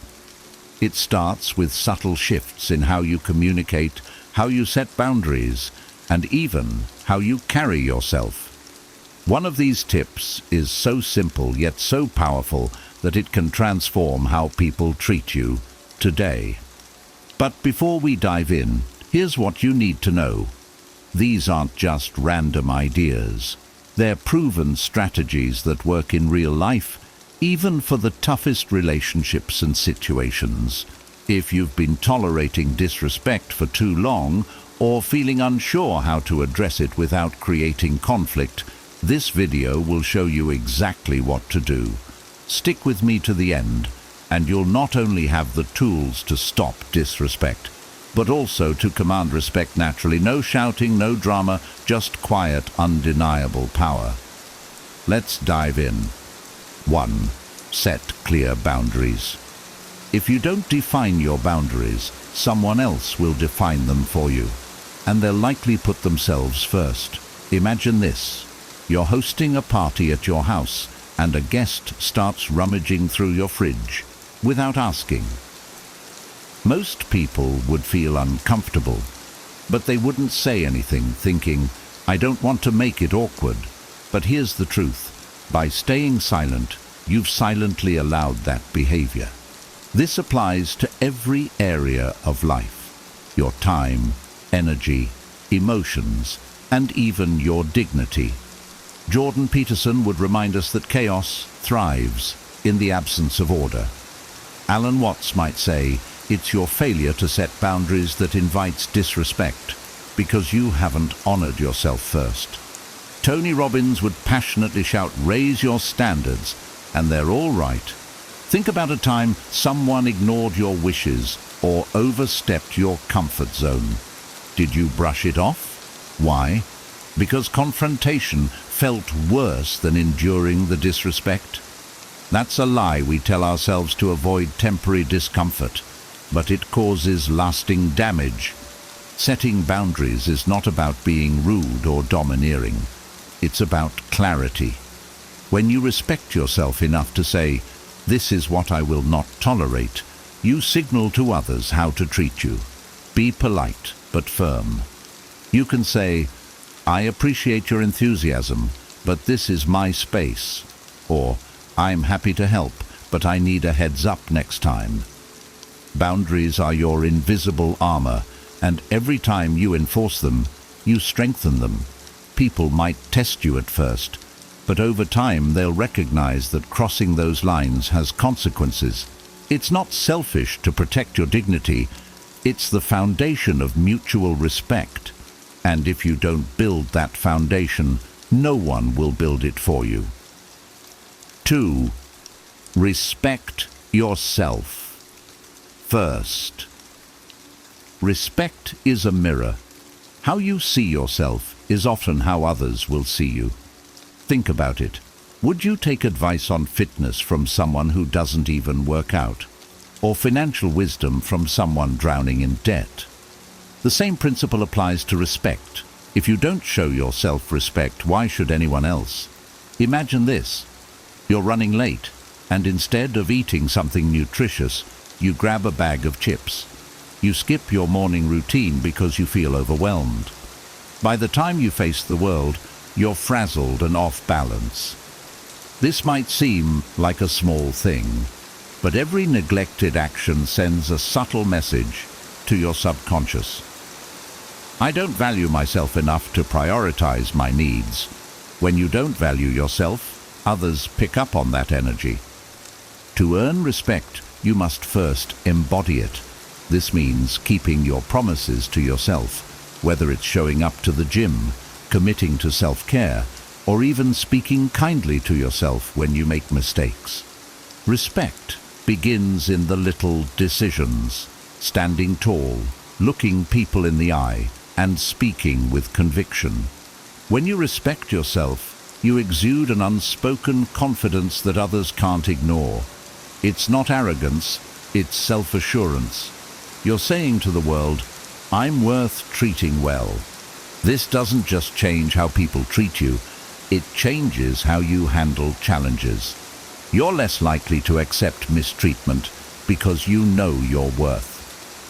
Speaker 2: It starts with subtle shifts in how you communicate, how you set boundaries, and even how you carry yourself. One of these tips is so simple yet so powerful that it can transform how people treat you today. But before we dive in, here's what you need to know. These aren't just random ideas. They're proven strategies that work in real life, even for the toughest relationships and situations. If you've been tolerating disrespect for too long or feeling unsure how to address it without creating conflict, this video will show you exactly what to do. Stick with me to the end, and you'll not only have the tools to stop disrespect, but also to command respect naturally. No shouting, no drama, just quiet, undeniable power. Let's dive in. 1. Set clear boundaries. If you don't define your boundaries, someone else will define them for you, and they'll likely put themselves first. Imagine this. You're hosting a party at your house and a guest starts rummaging through your fridge without asking. Most people would feel uncomfortable, but they wouldn't say anything, thinking, I don't want to make it awkward. But here's the truth. By staying silent, you've silently allowed that behavior. This applies to every area of life. Your time, energy, emotions, and even your dignity. Jordan Peterson would remind us that chaos thrives in the absence of order. Alan Watts might say, it's your failure to set boundaries that invites disrespect because you haven't honored yourself first. Tony Robbins would passionately shout, raise your standards, and they're all right. Think about a time someone ignored your wishes or overstepped your comfort zone. Did you brush it off? Why? Because confrontation felt worse than enduring the disrespect? That's a lie we tell ourselves to avoid temporary discomfort, but it causes lasting damage. Setting boundaries is not about being rude or domineering. It's about clarity. When you respect yourself enough to say, this is what I will not tolerate, you signal to others how to treat you. Be polite but firm. You can say, I appreciate your enthusiasm, but this is my space. Or, I'm happy to help, but I need a heads up next time. Boundaries are your invisible armor, and every time you enforce them, you strengthen them. People might test you at first, but over time they'll recognize that crossing those lines has consequences. It's not selfish to protect your dignity, it's the foundation of mutual respect. And if you don't build that foundation, no one will build it for you. 2. Respect yourself. First. Respect is a mirror. How you see yourself is often how others will see you. Think about it. Would you take advice on fitness from someone who doesn't even work out? Or financial wisdom from someone drowning in debt? The same principle applies to respect. If you don't show yourself respect, why should anyone else? Imagine this. You're running late, and instead of eating something nutritious, you grab a bag of chips. You skip your morning routine because you feel overwhelmed. By the time you face the world, you're frazzled and off balance. This might seem like a small thing, but every neglected action sends a subtle message to your subconscious. I don't value myself enough to prioritize my needs. When you don't value yourself, others pick up on that energy. To earn respect, you must first embody it. This means keeping your promises to yourself, whether it's showing up to the gym, committing to self-care, or even speaking kindly to yourself when you make mistakes. Respect begins in the little decisions, standing tall, looking people in the eye, and speaking with conviction. When you respect yourself, you exude an unspoken confidence that others can't ignore. It's not arrogance, it's self-assurance. You're saying to the world, I'm worth treating well. This doesn't just change how people treat you, it changes how you handle challenges. You're less likely to accept mistreatment because you know your worth.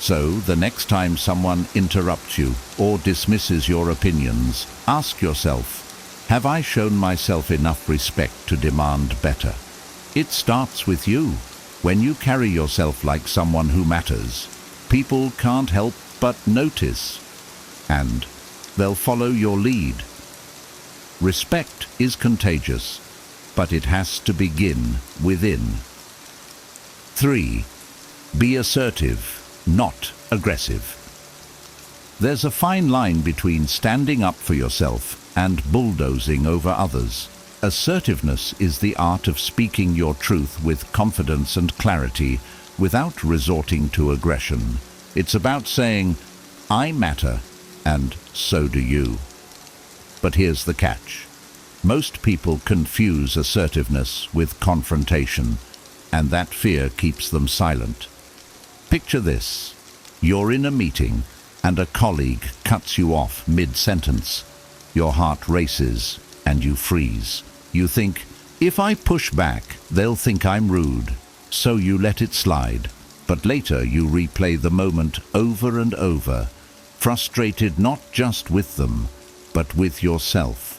Speaker 2: So, the next time someone interrupts you or dismisses your opinions, ask yourself, have I shown myself enough respect to demand better? It starts with you. When you carry yourself like someone who matters, people can't help but notice, and they'll follow your lead. Respect is contagious, but it has to begin within. 3. Be assertive, not aggressive. There's a fine line between standing up for yourself and bulldozing over others. Assertiveness is the art of speaking your truth with confidence and clarity without resorting to aggression. It's about saying, I matter, and so do you. But here's the catch. Most people confuse assertiveness with confrontation, and that fear keeps them silent. Picture this. You're in a meeting, and a colleague cuts you off mid-sentence. Your heart races and you freeze. You think, if I push back, they'll think I'm rude. So you let it slide. But later you replay the moment over and over, frustrated not just with them, but with yourself.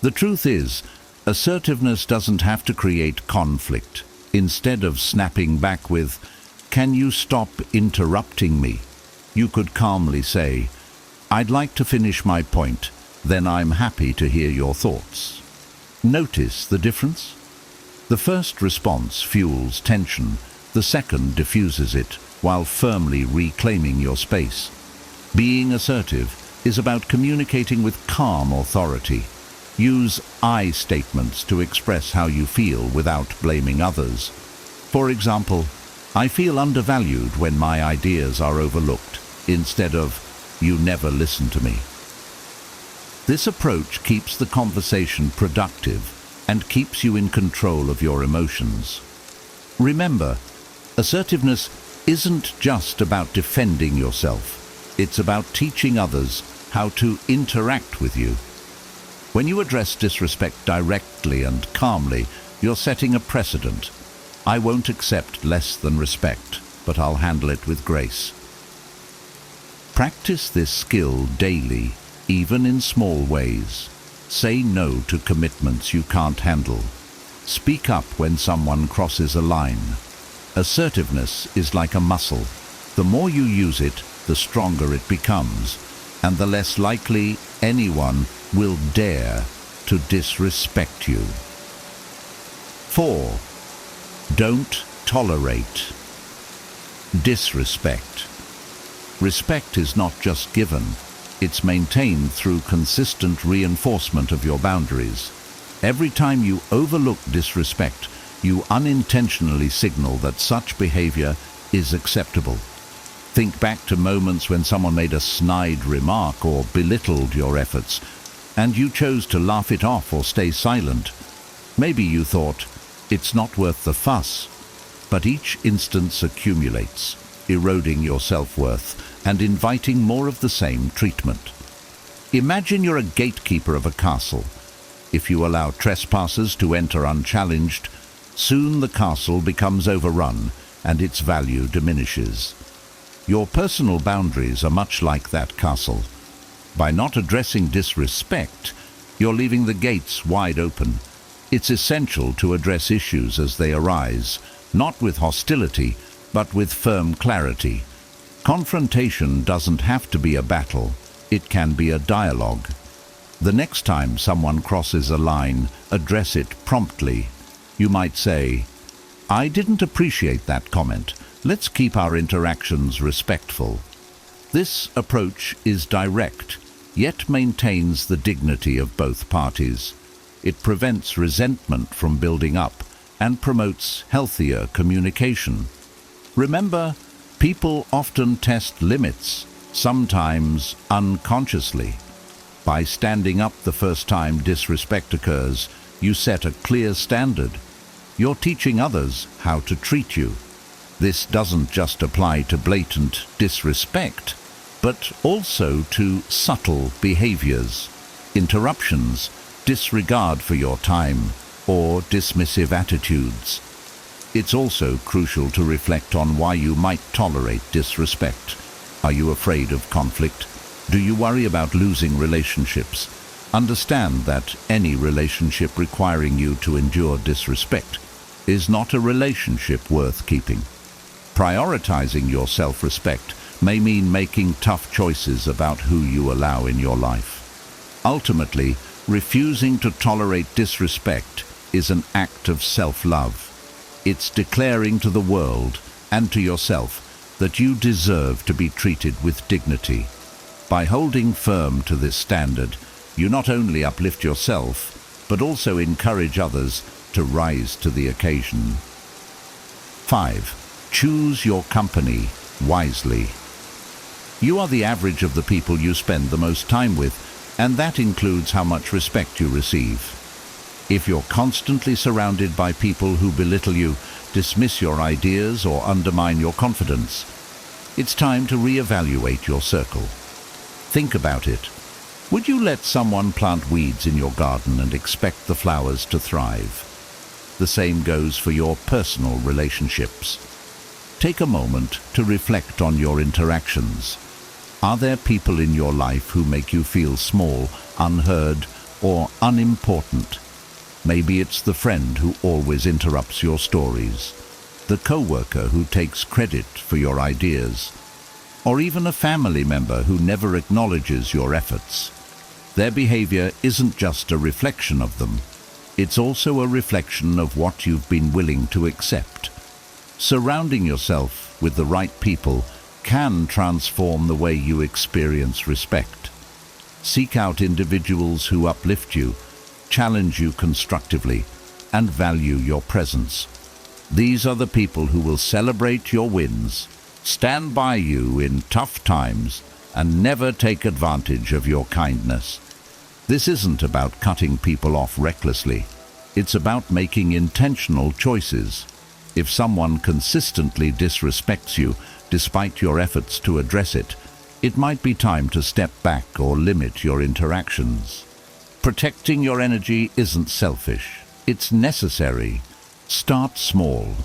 Speaker 2: The truth is, assertiveness doesn't have to create conflict. Instead of snapping back with, "Can you stop interrupting me?" you could calmly say, "I'd like to finish my point, then I'm happy to hear your thoughts." Notice the difference? The first response fuels tension, the second diffuses it while firmly reclaiming your space. Being assertive is about communicating with calm authority. Use I statements to express how you feel without blaming others. For example, "I feel undervalued when my ideas are overlooked," instead of "you never listen to me." This approach keeps the conversation productive and keeps you in control of your emotions. Remember, assertiveness isn't just about defending yourself. It's about teaching others how to interact with you. When you address disrespect directly and calmly, you're setting a precedent. I won't accept less than respect, but I'll handle it with grace. Practice this skill daily, even in small ways. Say no to commitments you can't handle. Speak up when someone crosses a line. Assertiveness is like a muscle. The more you use it, the stronger it becomes, and the less likely anyone will dare to disrespect you. 4. Don't tolerate disrespect. Respect is not just given, it's maintained through consistent reinforcement of your boundaries. Every time you overlook disrespect, you unintentionally signal that such behavior is acceptable. Think back to moments when someone made a snide remark or belittled your efforts, and you chose to laugh it off or stay silent. Maybe you thought, "It's not worth the fuss," but each instance accumulates, eroding your self-worth and inviting more of the same treatment. Imagine you're a gatekeeper of a castle. If you allow trespassers to enter unchallenged, soon the castle becomes overrun and its value diminishes. Your personal boundaries are much like that castle. By not addressing disrespect, you're leaving the gates wide open. It's essential to address issues as they arise, not with hostility, but with firm clarity. Confrontation doesn't have to be a battle. It can be a dialogue. The next time someone crosses a line, address it promptly. You might say, "I didn't appreciate that comment. Let's keep our interactions respectful." This approach is direct, yet maintains the dignity of both parties. It prevents resentment from building up and promotes healthier communication. Remember, people often test limits, sometimes unconsciously. By standing up the first time disrespect occurs, you set a clear standard. You're teaching others how to treat you. This doesn't just apply to blatant disrespect, but also to subtle behaviors, interruptions, disregard for your time, or dismissive attitudes. It's also crucial to reflect on why you might tolerate disrespect. Are you afraid of conflict? Do you worry about losing relationships? Understand that any relationship requiring you to endure disrespect is not a relationship worth keeping. Prioritizing your self-respect may mean making tough choices about who you allow in your life. Ultimately, refusing to tolerate disrespect is an act of self-love. It's declaring to the world and to yourself that you deserve to be treated with dignity. By holding firm to this standard, you not only uplift yourself, but also encourage others to rise to the occasion. 5. Choose your company wisely. You are the average of the people you spend the most time with, and that includes how much respect you receive. If you're constantly surrounded by people who belittle you, dismiss your ideas, or undermine your confidence, it's time to reevaluate your circle. Think about it. Would you let someone plant weeds in your garden and expect the flowers to thrive? The same goes for your personal relationships. Take a moment to reflect on your interactions. Are there people in your life who make you feel small, unheard, or unimportant? Maybe it's the friend who always interrupts your stories, the coworker who takes credit for your ideas, or even a family member who never acknowledges your efforts. Their behavior isn't just a reflection of them, it's also a reflection of what you've been willing to accept. Surrounding yourself with the right people can transform the way you experience respect. Seek out individuals who uplift you, challenge you constructively, and value your presence. These are the people who will celebrate your wins, stand by you in tough times, and never take advantage of your kindness. This isn't about cutting people off recklessly. It's about making intentional choices. If someone consistently disrespects you, despite your efforts to address it, it might be time to step back or limit your interactions. Protecting your energy isn't selfish. It's necessary. Start small.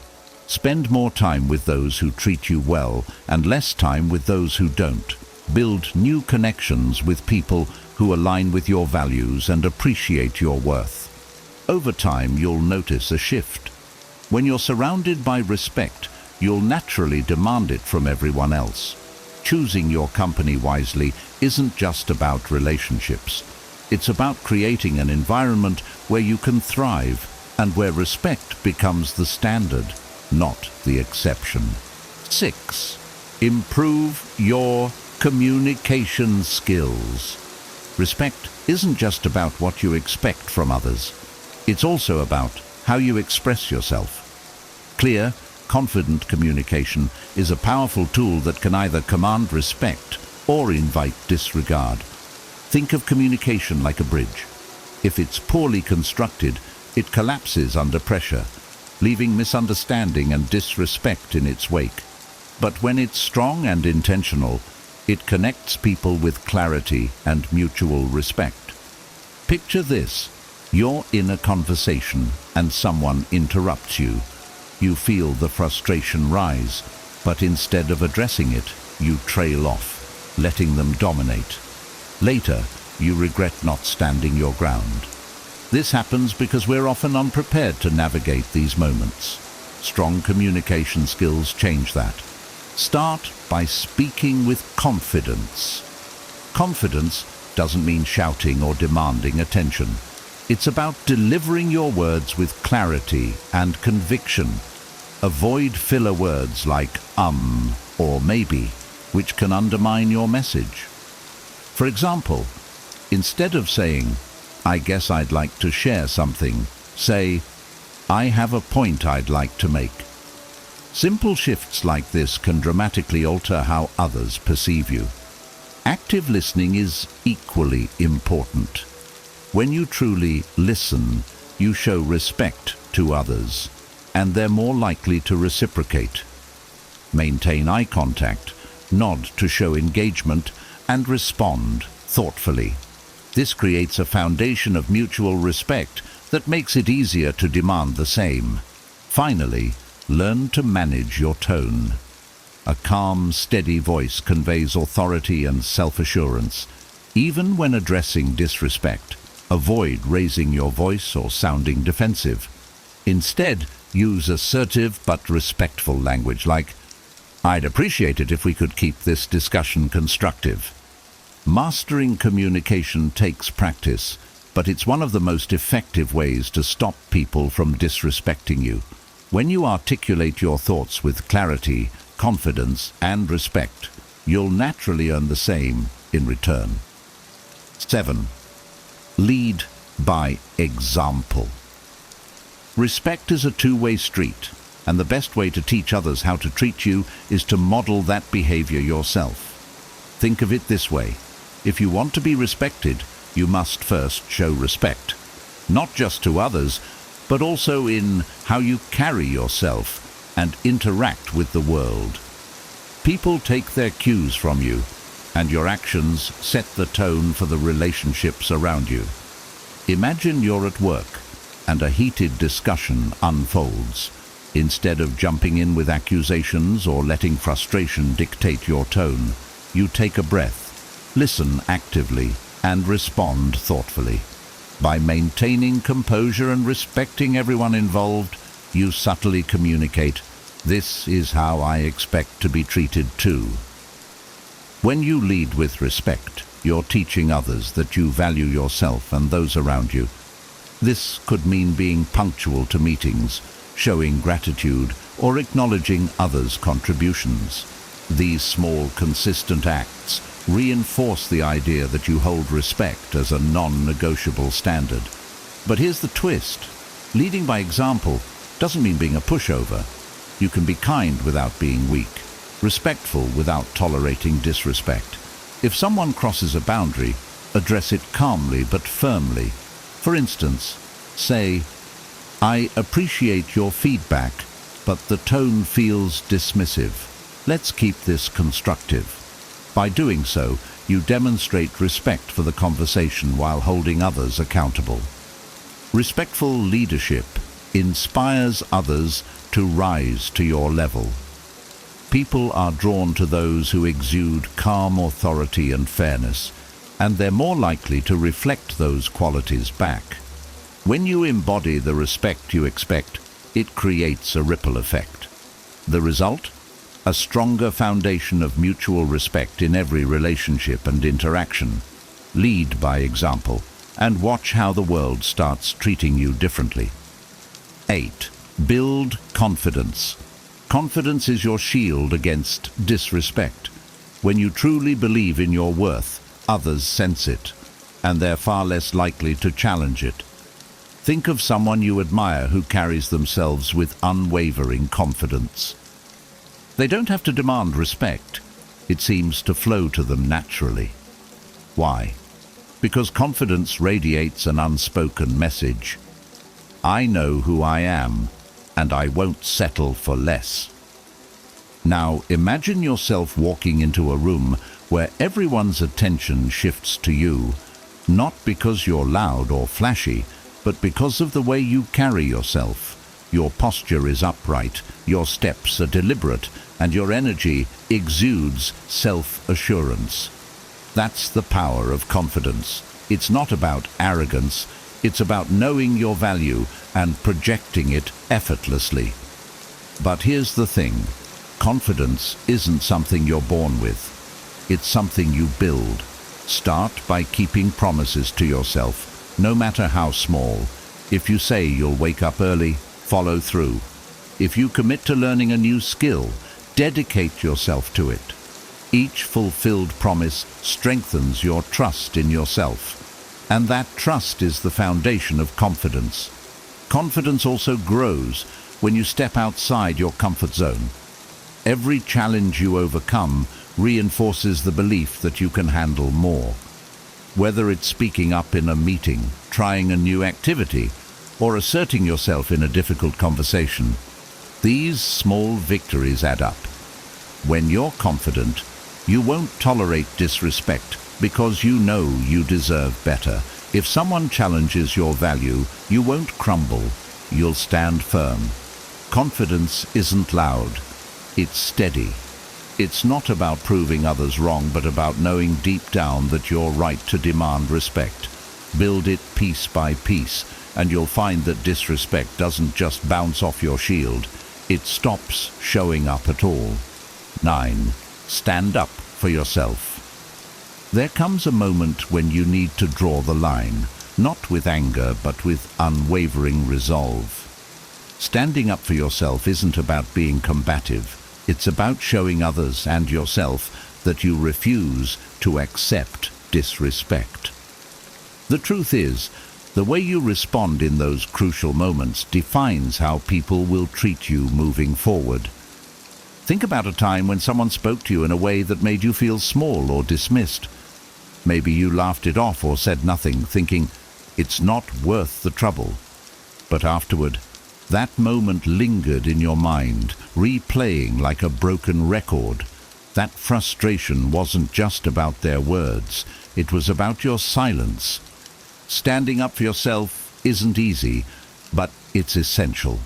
Speaker 2: Spend more time with those who treat you well and less time with those who don't. Build new connections with people who align with your values and appreciate your worth. Over time, you'll notice a shift. When you're surrounded by respect, you'll naturally demand it from everyone else. Choosing your company wisely isn't just about relationships. It's about creating an environment where you can thrive and where respect becomes the standard, not the exception. 6. Improve your communication skills. Respect isn't just about what you expect from others. It's also about how you express yourself. Clear, confident communication is a powerful tool that can either command respect or invite disregard. Think of communication like a bridge. If it's poorly constructed, it collapses under pressure, leaving misunderstanding and disrespect in its wake. But when it's strong and intentional, it connects people with clarity and mutual respect. Picture this. You're in a conversation and someone interrupts you. You feel the frustration rise, but instead of addressing it, you trail off, letting them dominate. Later, you regret not standing your ground. This happens because we're often unprepared to navigate these moments. Strong communication skills change that. Start by speaking with confidence. Confidence doesn't mean shouting or demanding attention. It's about delivering your words with clarity and conviction. Avoid filler words like or maybe, which can undermine your message. For example, instead of saying, "I guess I'd like to share something," say, "I have a point I'd like to make." Simple shifts like this can dramatically alter how others perceive you. Active listening is equally important. When you truly listen, you show respect to others, and they're more likely to reciprocate. Maintain eye contact, nod to show engagement, and respond thoughtfully. This creates a foundation of mutual respect that makes it easier to demand the same. Finally, learn to manage your tone. A calm, steady voice conveys authority and self-assurance. Even when addressing disrespect, avoid raising your voice or sounding defensive. Instead, use assertive but respectful language like, "I'd appreciate it if we could keep this discussion constructive." Mastering communication takes practice, but it's one of the most effective ways to stop people from disrespecting you. When you articulate your thoughts with clarity, confidence, and respect, you'll naturally earn the same in return. 7. Lead by example. Respect is a two-way street, and the best way to teach others how to treat you is to model that behavior yourself. Think of it this way. If you want to be respected, you must first show respect, not just to others, but also in how you carry yourself and interact with the world. People take their cues from you, and your actions set the tone for the relationships around you. Imagine you're at work and a heated discussion unfolds. Instead of jumping in with accusations or letting frustration dictate your tone, you take a breath, listen actively, and respond thoughtfully. By maintaining composure and respecting everyone involved, you subtly communicate, "This is how I expect to be treated too." When you lead with respect, you're teaching others that you value yourself and those around you. This could mean being punctual to meetings, showing gratitude, or acknowledging others' contributions. These small, consistent acts reinforce the idea that you hold respect as a non-negotiable standard. But here's the twist. Leading by example doesn't mean being a pushover. You can be kind without being weak, respectful without tolerating disrespect. If someone crosses a boundary, address it calmly but firmly. For instance, say, "I appreciate your feedback, but the tone feels dismissive. Let's keep this constructive." By doing so, you demonstrate respect for the conversation while holding others accountable. Respectful leadership inspires others to rise to your level. People are drawn to those who exude calm authority and fairness, and they're more likely to reflect those qualities back. When you embody the respect you expect, it creates a ripple effect. The result? A stronger foundation of mutual respect in every relationship and interaction. Lead by example, and watch how the world starts treating you differently. 8. Build confidence. Confidence is your shield against disrespect. When you truly believe in your worth, others sense it, and they're far less likely to challenge it. Think of someone you admire who carries themselves with unwavering confidence. They don't have to demand respect. It seems to flow to them naturally. Why? Because confidence radiates an unspoken message. I know who I am, and I won't settle for less. Now imagine yourself walking into a room where everyone's attention shifts to you, not because you're loud or flashy, but because of the way you carry yourself. Your posture is upright, your steps are deliberate, and your energy exudes self-assurance. That's the power of confidence. It's not about arrogance, it's about knowing your value and projecting it effortlessly. But here's the thing, confidence isn't something you're born with. It's something you build. Start by keeping promises to yourself, no matter how small. If you say you'll wake up early, follow through. If you commit to learning a new skill, dedicate yourself to it. Each fulfilled promise strengthens your trust in yourself, and that trust is the foundation of confidence. Confidence also grows when you step outside your comfort zone. Every challenge you overcome reinforces the belief that you can handle more. Whether it's speaking up in a meeting, trying a new activity, or asserting yourself in a difficult conversation, these small victories add up. When you're confident, you won't tolerate disrespect because you know you deserve better. If someone challenges your value, you won't crumble, you'll stand firm. Confidence isn't loud, it's steady. It's not about proving others wrong, but about knowing deep down that you're right to demand respect. Build it piece by piece, and you'll find that disrespect doesn't just bounce off your shield, it stops showing up at all. 9. Stand up for yourself. There comes a moment when you need to draw the line, not with anger, but with unwavering resolve. Standing up for yourself isn't about being combative. It's about showing others and yourself that you refuse to accept disrespect. The truth is, the way you respond in those crucial moments defines how people will treat you moving forward. Think about a time when someone spoke to you in a way that made you feel small or dismissed. Maybe you laughed it off or said nothing, thinking, it's not worth the trouble. But afterward, that moment lingered in your mind, replaying like a broken record. That frustration wasn't just about their words, it was about your silence. Standing up for yourself isn't easy, but it's essential.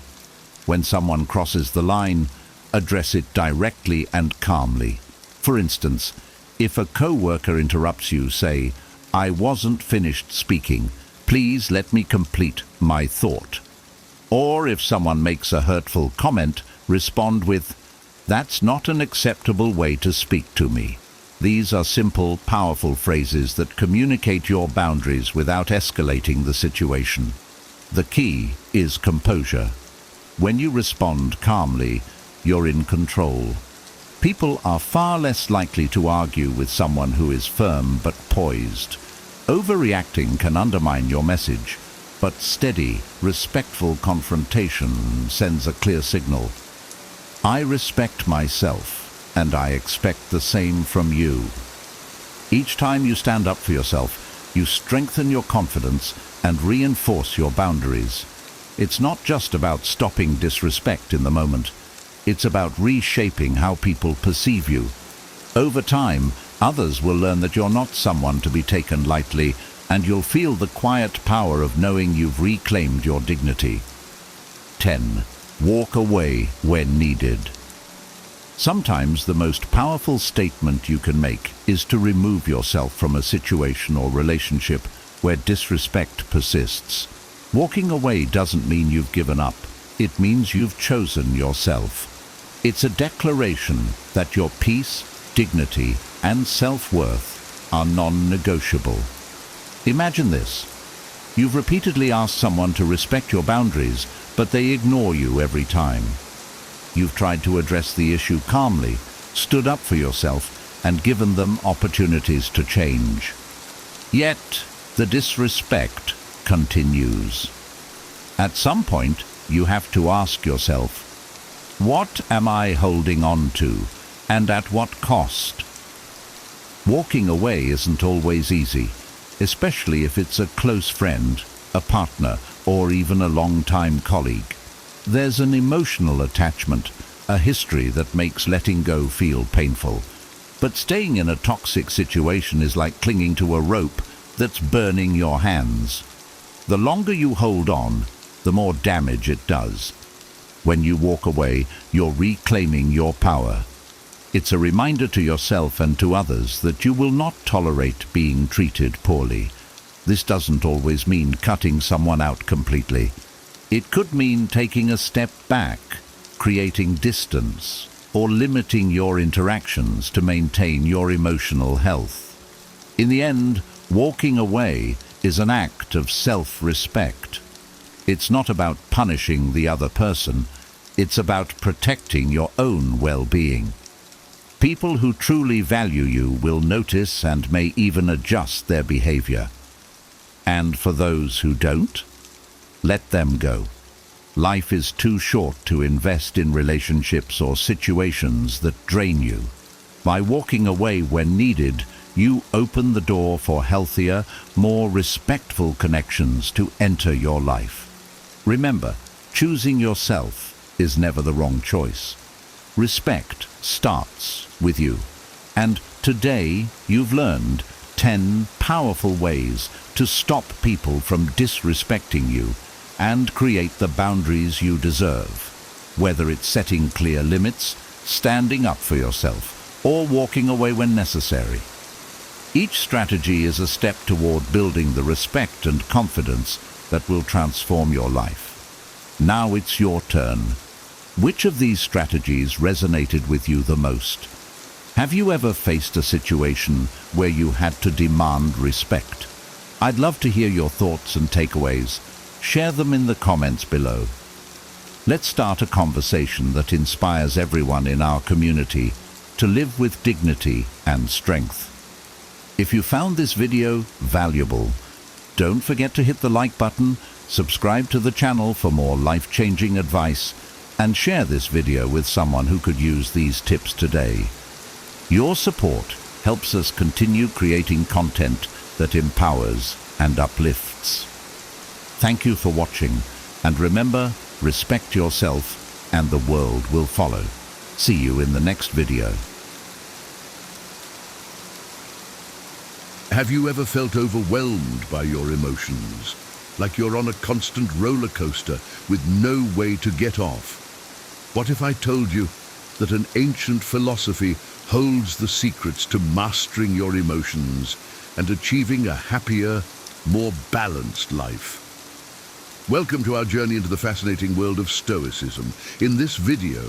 Speaker 2: When someone crosses the line, address it directly and calmly. For instance, if a co-worker interrupts you, say, "I wasn't finished speaking. Please let me complete my thought." Or if someone makes a hurtful comment, respond with, "That's not an acceptable way to speak to me." These are simple, powerful phrases that communicate your boundaries without escalating the situation. The key is composure. When you respond calmly, you're in control. People are far less likely to argue with someone who is firm but poised. Overreacting can undermine your message, but steady, respectful confrontation sends a clear signal. I respect myself, and I expect the same from you. Each time you stand up for yourself, you strengthen your confidence and reinforce your boundaries. It's not just about stopping disrespect in the moment. It's about reshaping how people perceive you. Over time, others will learn that you're not someone to be taken lightly, and you'll feel the quiet power of knowing you've reclaimed your dignity. 10. Walk away when needed. Sometimes the most powerful statement you can make is to remove yourself from a situation or relationship where disrespect persists. Walking away doesn't mean you've given up. It means you've chosen yourself. It's a declaration that your peace, dignity, and self-worth are non-negotiable. Imagine this. You've repeatedly asked someone to respect your boundaries, but they ignore you every time. You've tried to address the issue calmly, stood up for yourself, and given them opportunities to change. Yet, the disrespect continues. At some point, you have to ask yourself, what am I holding on to, and at what cost? Walking away isn't always easy, especially if it's a close friend, a partner, or even a long-time colleague. There's an emotional attachment, a history that makes letting go feel painful. But staying in a toxic situation is like clinging to a rope that's burning your hands. The longer you hold on, the more damage it does. When you walk away, you're reclaiming your power. It's a reminder to yourself and to others that you will not tolerate being treated poorly. This doesn't always mean cutting someone out completely. It could mean taking a step back, creating distance, or limiting your interactions to maintain your emotional health. In the end, walking away is an act of self-respect. It's not about punishing the other person. It's about protecting your own well-being. People who truly value you will notice and may even adjust their behavior. And for those who don't, let them go. Life is too short to invest in relationships or situations that drain you. By walking away when needed, you open the door for healthier, more respectful connections to enter your life. Remember, choosing yourself is never the wrong choice. Respect starts with you. And today, you've learned 10 powerful ways to stop people from disrespecting you and create the boundaries you deserve. Whether it's setting clear limits, standing up for yourself, or walking away when necessary. Each strategy is a step toward building the respect and confidence that will transform your life. Now it's your turn. Which of these strategies resonated with you the most? Have you ever faced a situation where you had to demand respect? I'd love to hear your thoughts and takeaways. Share them in the comments below. Let's start a conversation that inspires everyone in our community to live with dignity and strength. If you found this video valuable, don't forget to hit the like button, subscribe to the channel for more life-changing advice, and share this video with someone who could use these tips today. Your support helps us continue creating content that empowers and uplifts. Thank you for watching, and remember, respect yourself and the world will follow. See you in the next video. Have you ever felt overwhelmed by your emotions? Like you're on a constant roller coaster with no way to get off? What if I told you that an ancient philosophy holds the secrets to mastering your emotions and achieving a happier, more balanced life? Welcome to our journey into the fascinating world of Stoicism. In this video,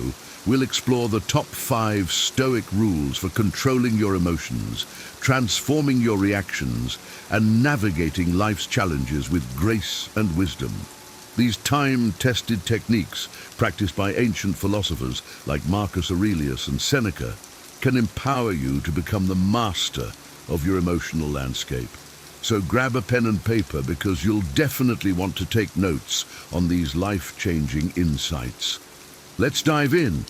Speaker 2: we'll explore the top 5 Stoic rules for controlling your emotions, transforming your reactions, and navigating life's challenges with grace and wisdom. These time-tested techniques, practiced by ancient philosophers like Marcus Aurelius and Seneca, can empower you to become the master of your emotional landscape. So grab a pen and paper, because you'll definitely want to take notes on these life-changing insights. Let's dive in.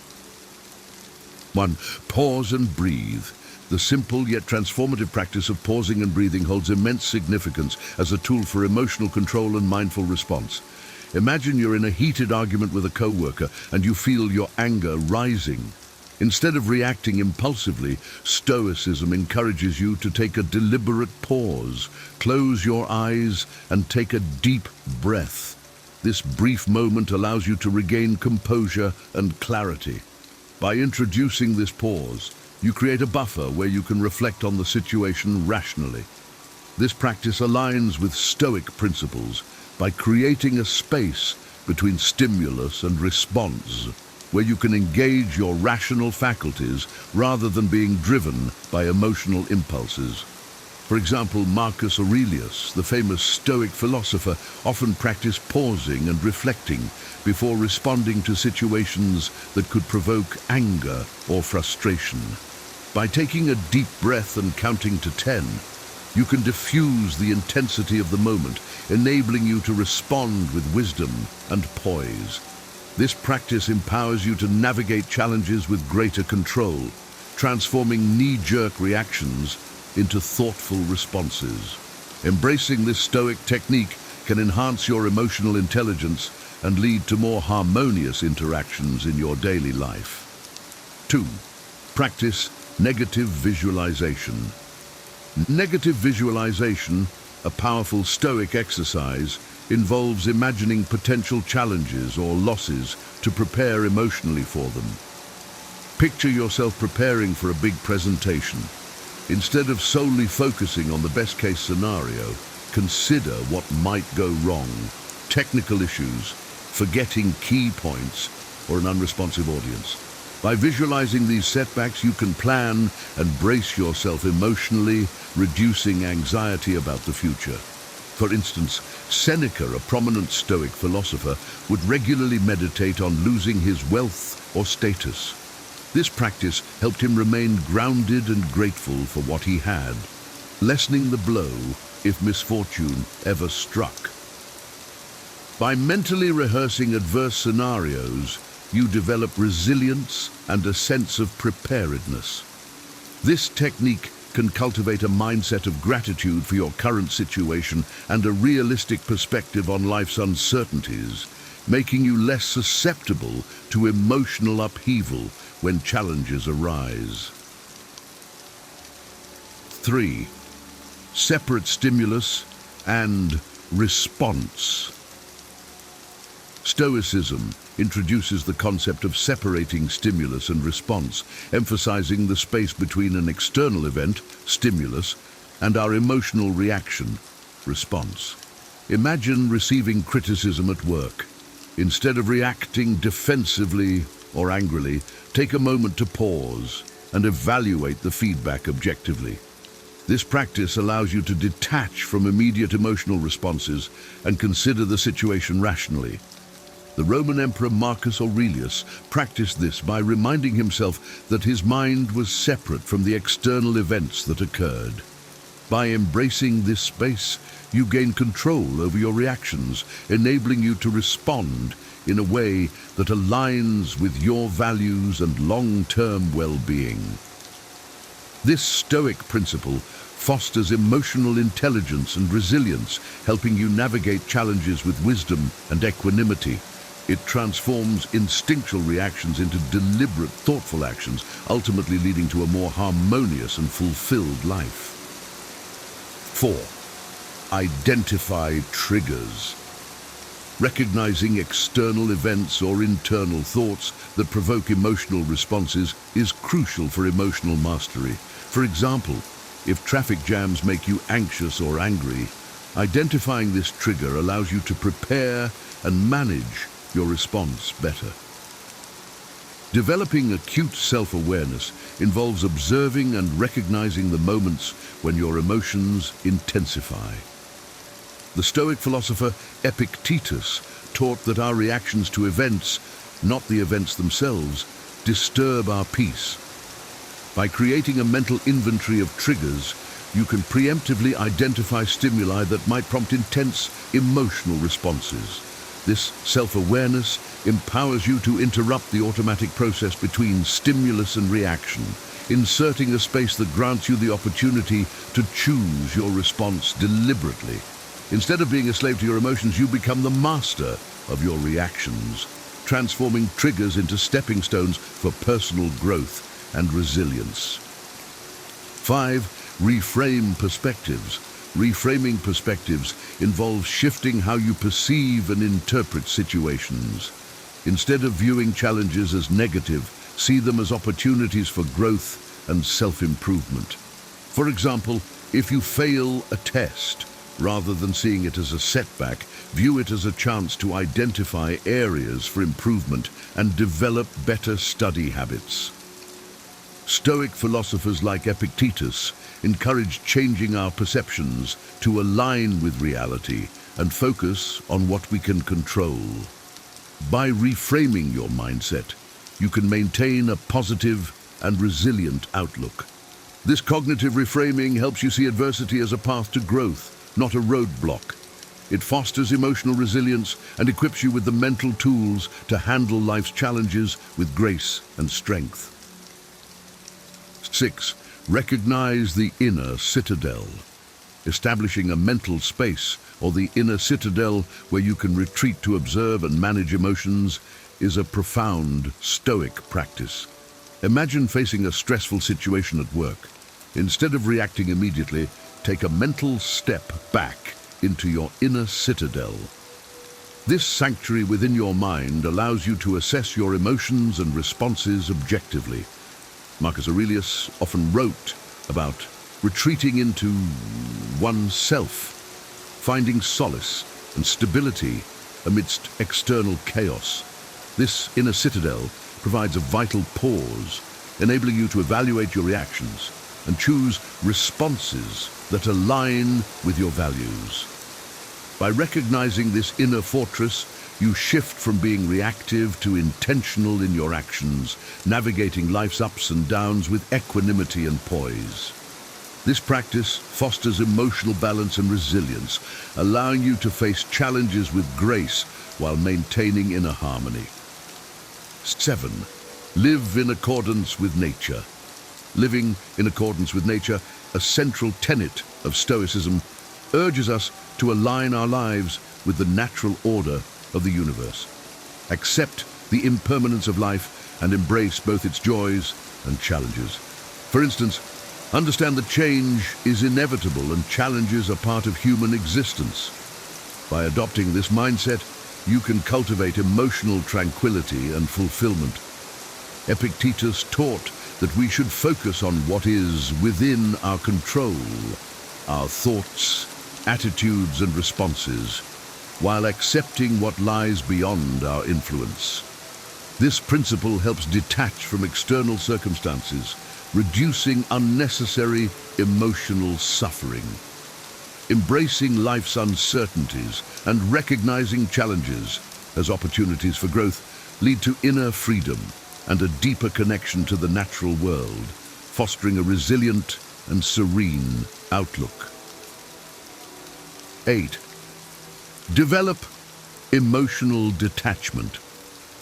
Speaker 2: 1. Pause and breathe. The simple yet transformative practice of pausing and breathing holds immense significance as a tool for emotional control and mindful response. Imagine you're in a heated argument with a coworker and you feel your anger rising. Instead of reacting impulsively, Stoicism encourages you to take a deliberate pause, close your eyes, and take a deep breath. This brief moment allows you to regain composure and clarity. By introducing this pause, you create a buffer where you can reflect on the situation rationally. This practice aligns with Stoic principles by creating a space between stimulus and response, where you can engage your rational faculties rather than being driven by emotional impulses. For example, Marcus Aurelius, the famous Stoic philosopher, often practiced pausing and reflecting before responding to situations that could provoke anger or frustration. By taking a deep breath and counting to 10, you can diffuse the intensity of the moment, enabling you to respond with wisdom and poise. This practice empowers you to navigate challenges with greater control, transforming knee-jerk reactions into thoughtful responses. Embracing this Stoic technique can enhance your emotional intelligence and lead to more harmonious interactions in your daily life. 2. Practice negative visualization. Negative visualization, a powerful Stoic exercise, involves imagining potential challenges or losses to prepare emotionally for them. Picture yourself preparing for a big presentation. Instead of solely focusing on the best-case scenario, consider what might go wrong, technical issues, forgetting key points, or an unresponsive audience. By visualizing these setbacks, you can plan and brace yourself emotionally, reducing anxiety about the future. For instance, Seneca, a prominent Stoic philosopher, would regularly meditate on losing his wealth or status. This practice helped him remain grounded and grateful for what he had, lessening the blow if misfortune ever struck. By mentally rehearsing adverse scenarios, you develop resilience and a sense of preparedness. This technique can cultivate a mindset of gratitude for your current situation and a realistic perspective on life's uncertainties, making you less susceptible to emotional upheaval when challenges arise. 3. Separate stimulus and response. Stoicism introduces the concept of separating stimulus and response, emphasizing the space between an external event, stimulus, and our emotional reaction, response. Imagine receiving criticism at work. Instead of reacting defensively or angrily, take a moment to pause and evaluate the feedback objectively. This practice allows you to detach from immediate emotional responses and consider the situation rationally. The Roman Emperor Marcus Aurelius practiced this by reminding himself that his mind was separate from the external events that occurred. By embracing this space, you gain control over your reactions, enabling you to respond in a way that aligns with your values and long-term well-being. This Stoic principle fosters emotional intelligence and resilience, helping you navigate challenges with wisdom and equanimity. It transforms instinctual reactions into deliberate, thoughtful actions, ultimately leading to a more harmonious and fulfilled life. 4. Identify triggers. Recognizing external events or internal thoughts that provoke emotional responses is crucial for emotional mastery. For example, if traffic jams make you anxious or angry, identifying this trigger allows you to prepare and manage your response better. Developing acute self-awareness involves observing and recognizing the moments when your emotions intensify. The Stoic philosopher Epictetus taught that our reactions to events, not the events themselves, disturb our peace. By creating a mental inventory of triggers, you can preemptively identify stimuli that might prompt intense emotional responses. This self-awareness empowers you to interrupt the automatic process between stimulus and reaction, inserting a space that grants you the opportunity to choose your response deliberately. Instead of being a slave to your emotions, you become the master of your reactions, transforming triggers into stepping stones for personal growth and resilience. 5. Reframe perspectives. Reframing perspectives involves shifting how you perceive and interpret situations. Instead of viewing challenges as negative, see them as opportunities for growth and self-improvement. For example, if you fail a test, rather than seeing it as a setback, view it as a chance to identify areas for improvement and develop better study habits. Stoic philosophers like Epictetus encourage changing our perceptions to align with reality and focus on what we can control. By reframing your mindset, you can maintain a positive and resilient outlook. This cognitive reframing helps you see adversity as a path to growth, not a roadblock. It fosters emotional resilience and equips you with the mental tools to handle life's challenges with grace and strength. 6. Recognize the inner citadel. Establishing a mental space, or the inner citadel where you can retreat to observe and manage emotions, is a profound Stoic practice. Imagine facing a stressful situation at work. Instead of reacting immediately, take a mental step back into your inner citadel. This sanctuary within your mind allows you to assess your emotions and responses objectively. Marcus Aurelius often wrote about retreating into oneself, finding solace and stability amidst external chaos. This inner citadel provides a vital pause, enabling you to evaluate your reactions and choose responses that align with your values. By recognizing this inner fortress, you shift from being reactive to intentional in your actions, navigating life's ups and downs with equanimity and poise. This practice fosters emotional balance and resilience, allowing you to face challenges with grace while maintaining inner harmony. 7. Live in accordance with nature. Living in accordance with nature, a central tenet of Stoicism, urges us to align our lives with the natural order of the universe. Accept the impermanence of life and embrace both its joys and challenges. For instance, understand that change is inevitable and challenges are part of human existence. By adopting this mindset, you can cultivate emotional tranquility and fulfillment. Epictetus taught that we should focus on what is within our control, our thoughts, attitudes, and responses, while accepting what lies beyond our influence. This principle helps detach from external circumstances, reducing unnecessary emotional suffering. Embracing life's uncertainties and recognizing challenges as opportunities for growth lead to inner freedom and a deeper connection to the natural world, fostering a resilient and serene outlook. 8. Develop emotional detachment.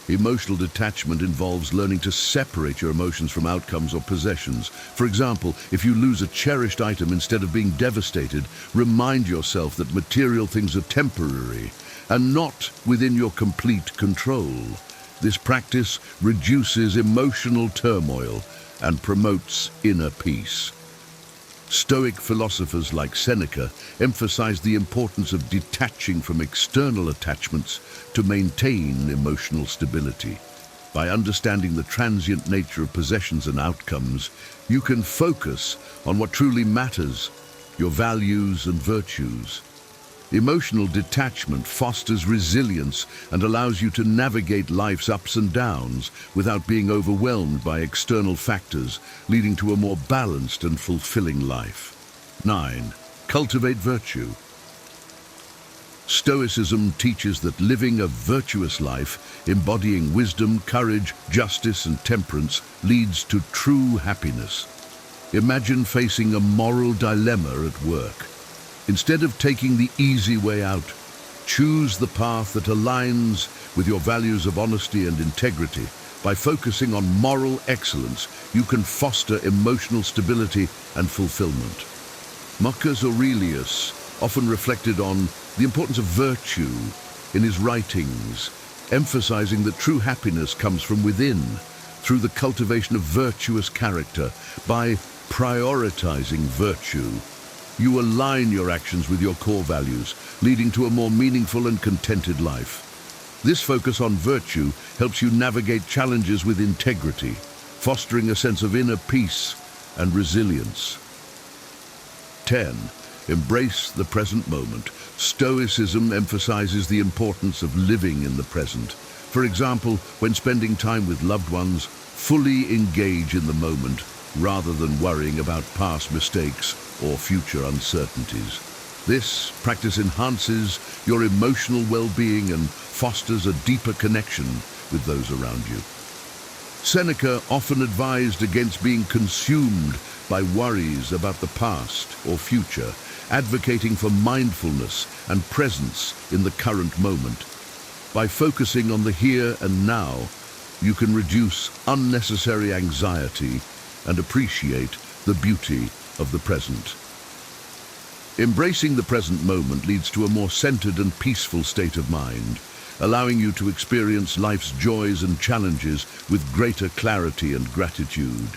Speaker 2: Emotional detachment involves learning to separate your emotions from outcomes or possessions. For example, if you lose a cherished item, instead of being devastated, remind yourself that material things are temporary and not within your complete control. This practice reduces emotional turmoil and promotes inner peace. Stoic philosophers like Seneca emphasize the importance of detaching from external attachments to maintain emotional stability. By understanding the transient nature of possessions and outcomes, you can focus on what truly matters, your values and virtues. Emotional detachment fosters resilience and allows you to navigate life's ups and downs without being overwhelmed by external factors, leading to a more balanced and fulfilling life. 9. Cultivate virtue. Stoicism teaches that living a virtuous life, embodying wisdom, courage, justice, and temperance, leads to true happiness. Imagine facing a moral dilemma at work. Instead of taking the easy way out, choose the path that aligns with your values of honesty and integrity. By focusing on moral excellence, you can foster emotional stability and fulfillment. Marcus Aurelius often reflected on the importance of virtue in his writings, emphasizing that true happiness comes from within, through the cultivation of virtuous character. By prioritizing virtue, you align your actions with your core values, leading to a more meaningful and contented life. This focus on virtue helps you navigate challenges with integrity, fostering a sense of inner peace and resilience. 10. Embrace the present moment. Stoicism emphasizes the importance of living in the present. For example, when spending time with loved ones, fully engage in the moment rather than worrying about past mistakes or future uncertainties. This practice enhances your emotional well-being and fosters a deeper connection with those around you. Seneca often advised against being consumed by worries about the past or future, advocating for mindfulness and presence in the current moment. By focusing on the here and now, you can reduce unnecessary anxiety and appreciate the beauty of the present. Embracing the present moment leads to a more centered and peaceful state of mind, allowing you to experience life's joys and challenges with greater clarity and gratitude.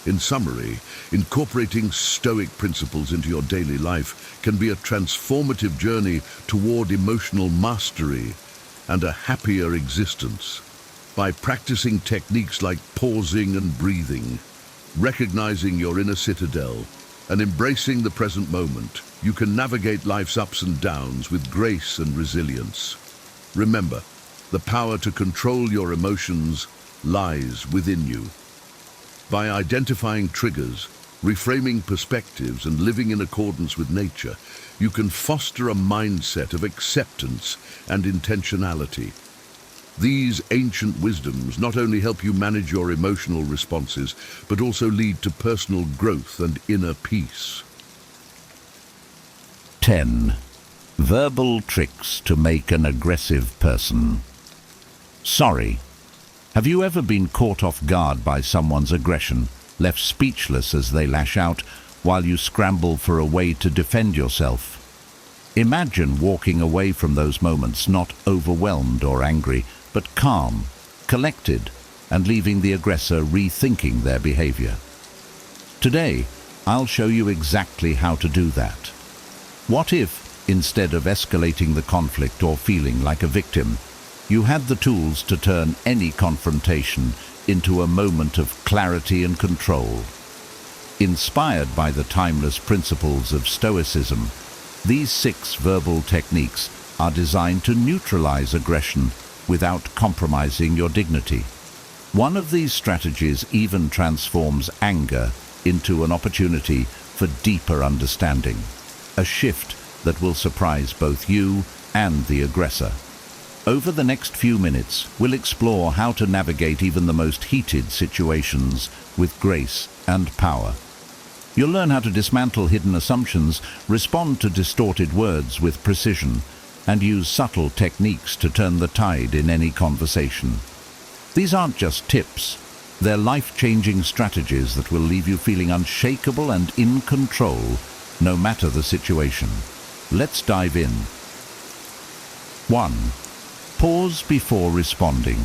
Speaker 2: In summary, incorporating Stoic principles into your daily life can be a transformative journey toward emotional mastery and a happier existence. By practicing techniques like pausing and breathing, recognizing your inner citadel, and embracing the present moment, you can navigate life's ups and downs with grace and resilience. Remember, the power to control your emotions lies within you. By identifying triggers, reframing perspectives, and living in accordance with nature, you can foster a mindset of acceptance and intentionality. These ancient wisdoms not only help you manage your emotional responses, but also lead to personal growth and inner peace.
Speaker 4: 10. Verbal tricks to make an aggressive person. Sorry. Have you ever been caught off guard by someone's aggression, left speechless as they lash out, while you scramble for a way to defend yourself? Imagine walking away from those moments not overwhelmed or angry, but calm, collected, and leaving the aggressor rethinking their behavior. Today, I'll show you exactly how to do that. What if, instead of escalating the conflict or feeling like a victim, you had the tools to turn any confrontation into a moment of clarity and control? Inspired by the timeless principles of Stoicism, these 6 verbal techniques are designed to neutralize aggression without compromising your dignity. One of these strategies even transforms anger into an opportunity for deeper understanding, a shift that will surprise both you and the aggressor. Over the next few minutes, we'll explore how to navigate even the most heated situations with grace and power. You'll learn how to dismantle hidden assumptions, respond to distorted words with precision, and use subtle techniques to turn the tide in any conversation. These aren't just tips, they're life-changing strategies that will leave you feeling unshakable and in control, no matter the situation. Let's dive in. 1. Pause before responding.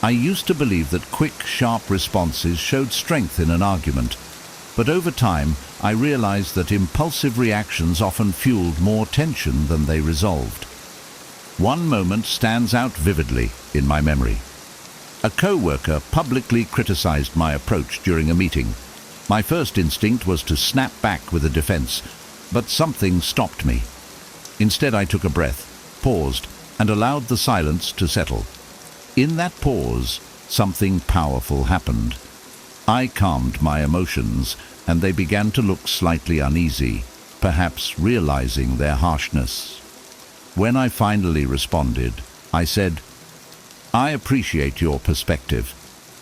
Speaker 4: I used to believe that quick, sharp responses showed strength in an argument, But over time, I realized that impulsive reactions often fueled more tension than they resolved. One moment stands out vividly in my memory. A co-worker publicly criticized my approach during a meeting. My first instinct was to snap back with a defense, but something stopped me. Instead, I took a breath, paused, and allowed the silence to settle. In that pause, something powerful happened. I calmed my emotions, and they began to look slightly uneasy, perhaps realizing their harshness. When I finally responded, I said, "I appreciate your perspective.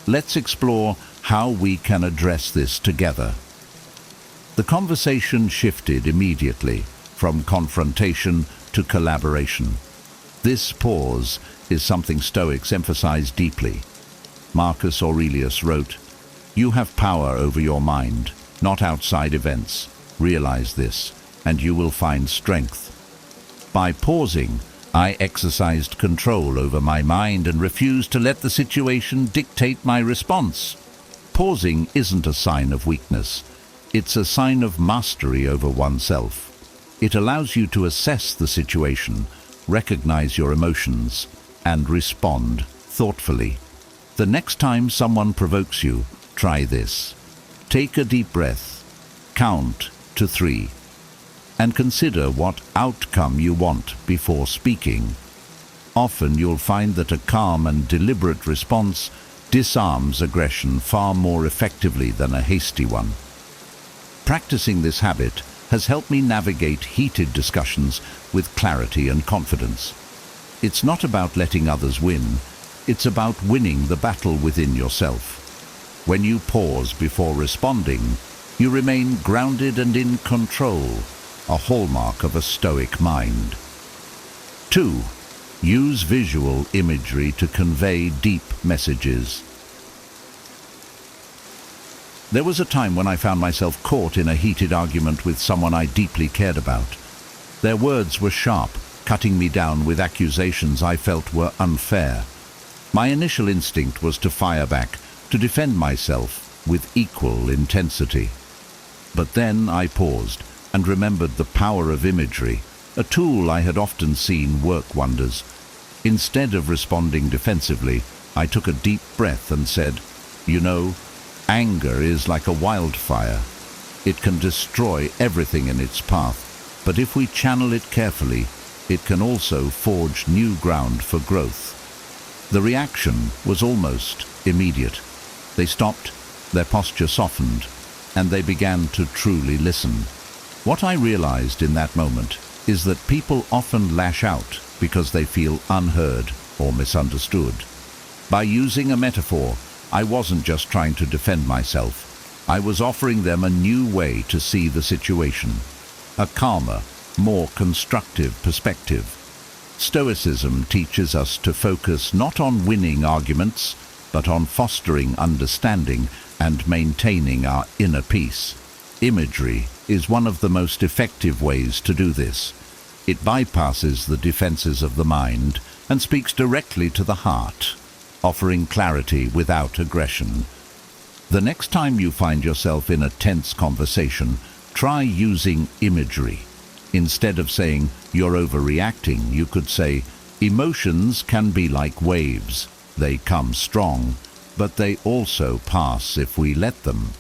Speaker 4: Let's explore how we can address this together." The conversation shifted immediately from confrontation to collaboration. This pause is something Stoics emphasize deeply. Marcus Aurelius wrote, "You have power over your mind, not outside events. Realize this, and you will find strength." By pausing, I exercised control over my mind and refused to let the situation dictate my response. Pausing isn't a sign of weakness. It's a sign of mastery over oneself. It allows you to assess the situation, recognize your emotions, and respond thoughtfully. The next time someone provokes you, try this. Take a deep breath, count to 3, and consider what outcome you want before speaking. Often you'll find that a calm and deliberate response disarms aggression far more effectively than a hasty one. Practicing this habit has helped me navigate heated discussions with clarity and confidence. It's not about letting others win, it's about winning the battle within yourself. When you pause before responding, you remain grounded and in control, a hallmark of a Stoic mind. 2. Use visual imagery to convey deep messages. There was a time when I found myself caught in a heated argument with someone I deeply cared about. Their words were sharp, cutting me down with accusations I felt were unfair. My initial instinct was to fire back, to defend myself with equal intensity. But then I paused and remembered the power of imagery, a tool I had often seen work wonders. Instead of responding defensively, I took a deep breath and said, "You know, anger is like a wildfire. It can destroy everything in its path, but if we channel it carefully, it can also forge new ground for growth." The reaction was almost immediate. They stopped, their posture softened, and they began to truly listen. What I realized in that moment is that people often lash out because they feel unheard or misunderstood. By using a metaphor, I wasn't just trying to defend myself. I was offering them a new way to see the situation, a calmer, more constructive perspective. Stoicism teaches us to focus not on winning arguments, but on fostering understanding and maintaining our inner peace. Imagery is one of the most effective ways to do this. It bypasses the defenses of the mind and speaks directly to the heart, offering clarity without aggression. The next time you find yourself in a tense conversation, try using imagery. Instead of saying, "You're overreacting," you could say, "Emotions can be like waves. They come strong, but they also pass if we let them."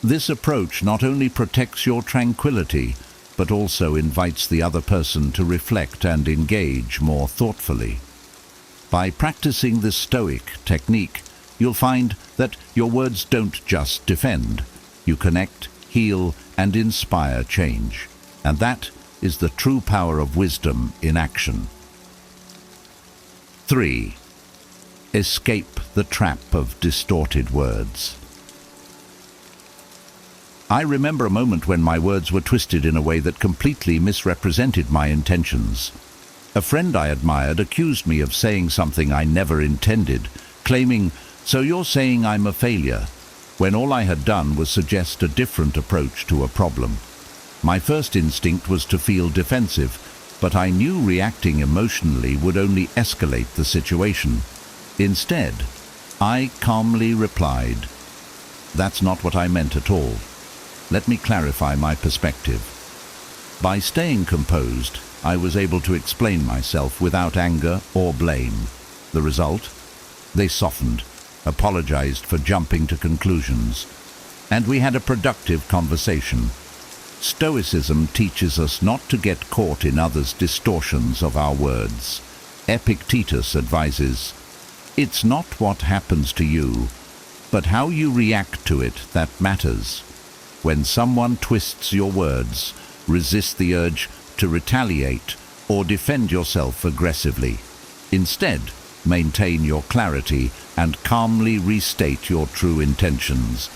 Speaker 4: This approach not only protects your tranquility, but also invites the other person to reflect and engage more thoughtfully. By practicing this Stoic technique, you'll find that your words don't just defend. You connect, heal, and inspire change. And that is the true power of wisdom in action. 3. Escape the trap of distorted words. I remember a moment when my words were twisted in a way that completely misrepresented my intentions. A friend I admired accused me of saying something I never intended, claiming, "So you're saying I'm a failure," when all I had done was suggest a different approach to a problem. My first instinct was to feel defensive, but I knew reacting emotionally would only escalate the situation. Instead, I calmly replied, "That's not what I meant at all. let me clarify my perspective. By staying composed, I was able to explain myself without anger or blame. The result? They softened, apologized for jumping to conclusions, and we had a productive conversation. Stoicism teaches us not to get caught in others' distortions of our words. Epictetus advises, "It's not what happens to you, but how you react to it that matters. When someone twists your words, resist the urge to retaliate or defend yourself aggressively. Instead, maintain your clarity and calmly restate your true intentions."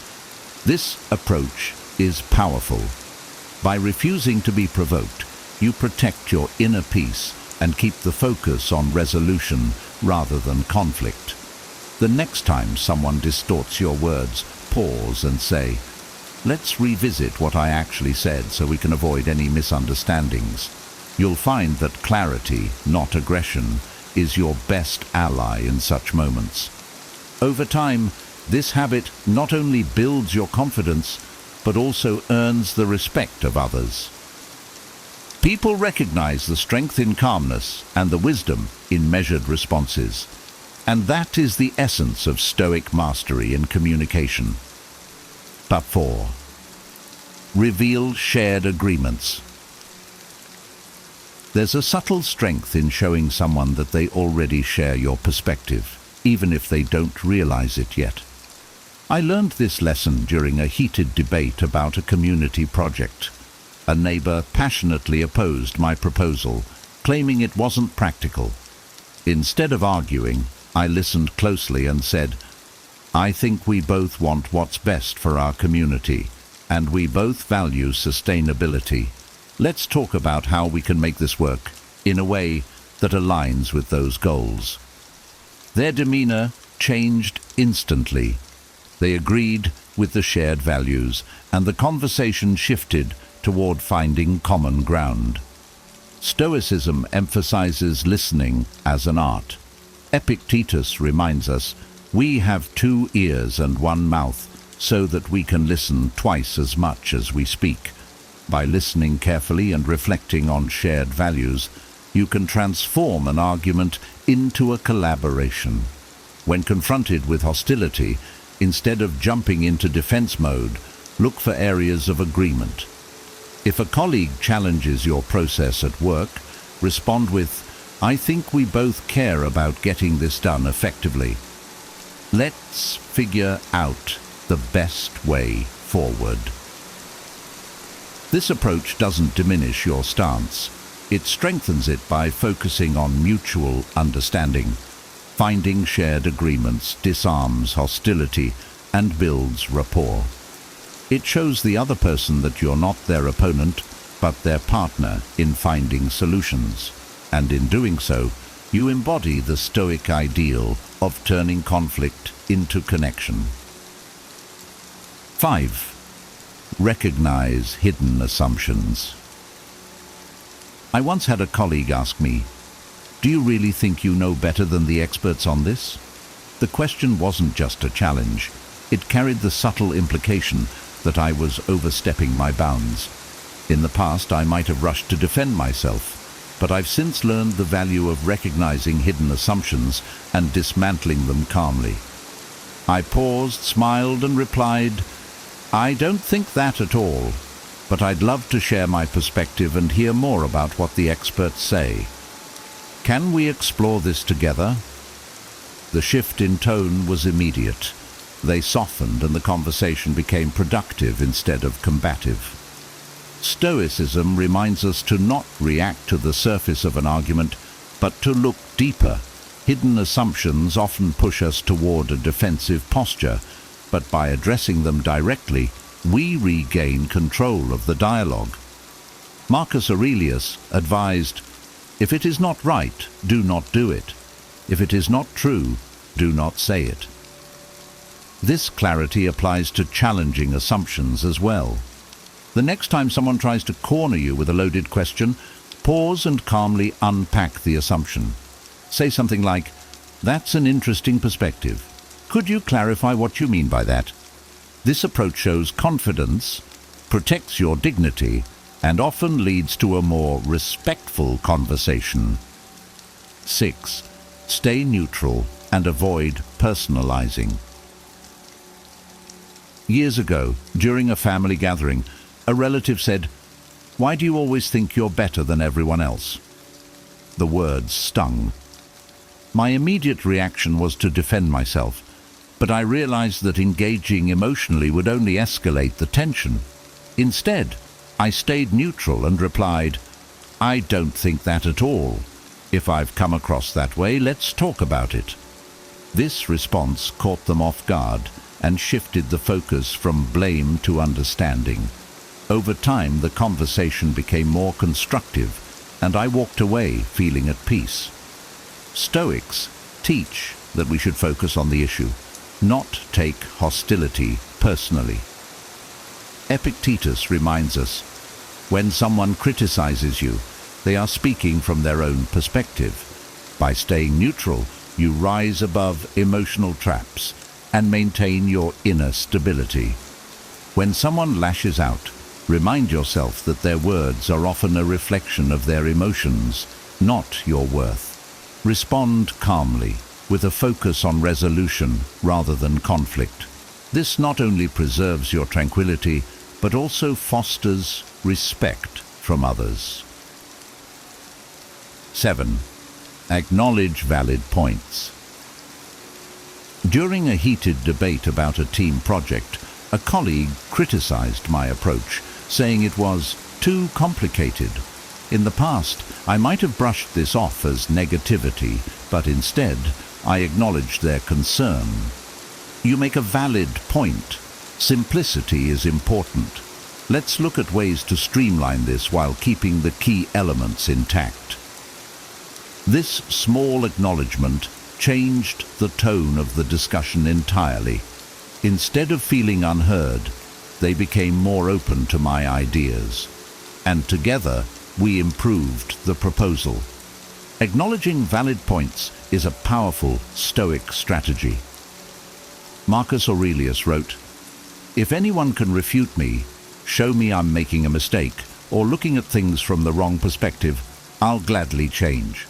Speaker 4: This approach is powerful. By refusing to be provoked, you protect your inner peace and keep the focus on resolution rather than conflict. The next time someone distorts your words, pause and say, "Let's revisit what I actually said so we can avoid any misunderstandings." You'll find that clarity, not aggression, is your best ally in such moments. Over time, this habit not only builds your confidence, but also earns the respect of others. People recognize the strength in calmness and the wisdom in measured responses. And that is the essence of Stoic mastery in communication. Part 4. Reveal shared agreements. There's a subtle strength in showing someone that they already share your perspective, even if they don't realize it yet. I learned this lesson during a heated debate about a community project. A neighbor passionately opposed my proposal, claiming it wasn't practical. Instead of arguing, I listened closely and said, "I think we both want what's best for our community, and we both value sustainability. Let's talk about how we can make this work in a way that aligns with those goals." Their demeanor changed instantly. They agreed with the shared values, and the conversation shifted toward finding common ground. Stoicism emphasizes listening as an art. Epictetus reminds us, "We have 2 ears and 1 mouth, so that we can listen twice as much as we speak." By listening carefully and reflecting on shared values, you can transform an argument into a collaboration. When confronted with hostility, instead of jumping into defense mode, look for areas of agreement. If a colleague challenges your process at work, respond with, "I think we both care about getting this done effectively. Let's figure out the best way forward." This approach doesn't diminish your stance. It strengthens it by focusing on mutual understanding. Finding shared agreements disarms hostility and builds rapport. It shows the other person that you're not their opponent, but their partner in finding solutions. And in doing so, you embody the Stoic ideal of turning conflict into connection. 5. Recognize hidden assumptions. I once had a colleague ask me, "Do you really think you know better than the experts on this?" The question wasn't just a challenge. It carried the subtle implication that I was overstepping my bounds. In the past, I might have rushed to defend myself, but I've since learned the value of recognizing hidden assumptions and dismantling them calmly. I paused, smiled, and replied, "I don't think that at all, but I'd love to share my perspective and hear more about what the experts say. Can we explore this together?" The shift in tone was immediate. They softened and the conversation became productive instead of combative. Stoicism reminds us to not react to the surface of an argument, but to look deeper. Hidden assumptions often push us toward a defensive posture, but by addressing them directly, we regain control of the dialogue. Marcus Aurelius advised, "If it is not right, do not do it. If it is not true, do not say it." This clarity applies to challenging assumptions as well. The next time someone tries to corner you with a loaded question, pause and calmly unpack the assumption. Say something like, "That's an interesting perspective. Could you clarify what you mean by that?" This approach shows confidence protects your dignity, and often leads to a more respectful conversation. 6. Stay neutral and avoid personalizing. Years ago, during a family gathering, a relative said, "Why do you always think you're better than everyone else?" The words stung. My immediate reaction was to defend myself, but I realized that engaging emotionally would only escalate the tension. Instead, I stayed neutral and replied, "I don't think that at all. If I've come across that way, let's talk about it." This response caught them off guard and shifted the focus from blame to understanding. Over time, the conversation became more constructive, and I walked away feeling at peace. Stoics teach that we should focus on the issue, not take hostility personally. Epictetus reminds us, when someone criticizes you, they are speaking from their own perspective. By staying neutral, you rise above emotional traps and maintain your inner stability. When someone lashes out, remind yourself that their words are often a reflection of their emotions, not your worth. Respond calmly, with a focus on resolution rather than conflict. This not only preserves your tranquility, but also fosters respect from others. 7. Acknowledge valid points. During a heated debate about a team project, a colleague criticized my approach, saying it was too complicated. In the past, I might have brushed this off as negativity, but instead, I acknowledged their concern. You make a valid point. Simplicity is important. Let's look at ways to streamline this while keeping the key elements intact. This small acknowledgement changed the tone of the discussion entirely. Instead of feeling unheard, they became more open to my ideas. And together, we improved the proposal. Acknowledging valid points is a powerful Stoic strategy. Marcus Aurelius wrote, "If anyone can refute me, show me I'm making a mistake, or looking at things from the wrong perspective, I'll gladly change."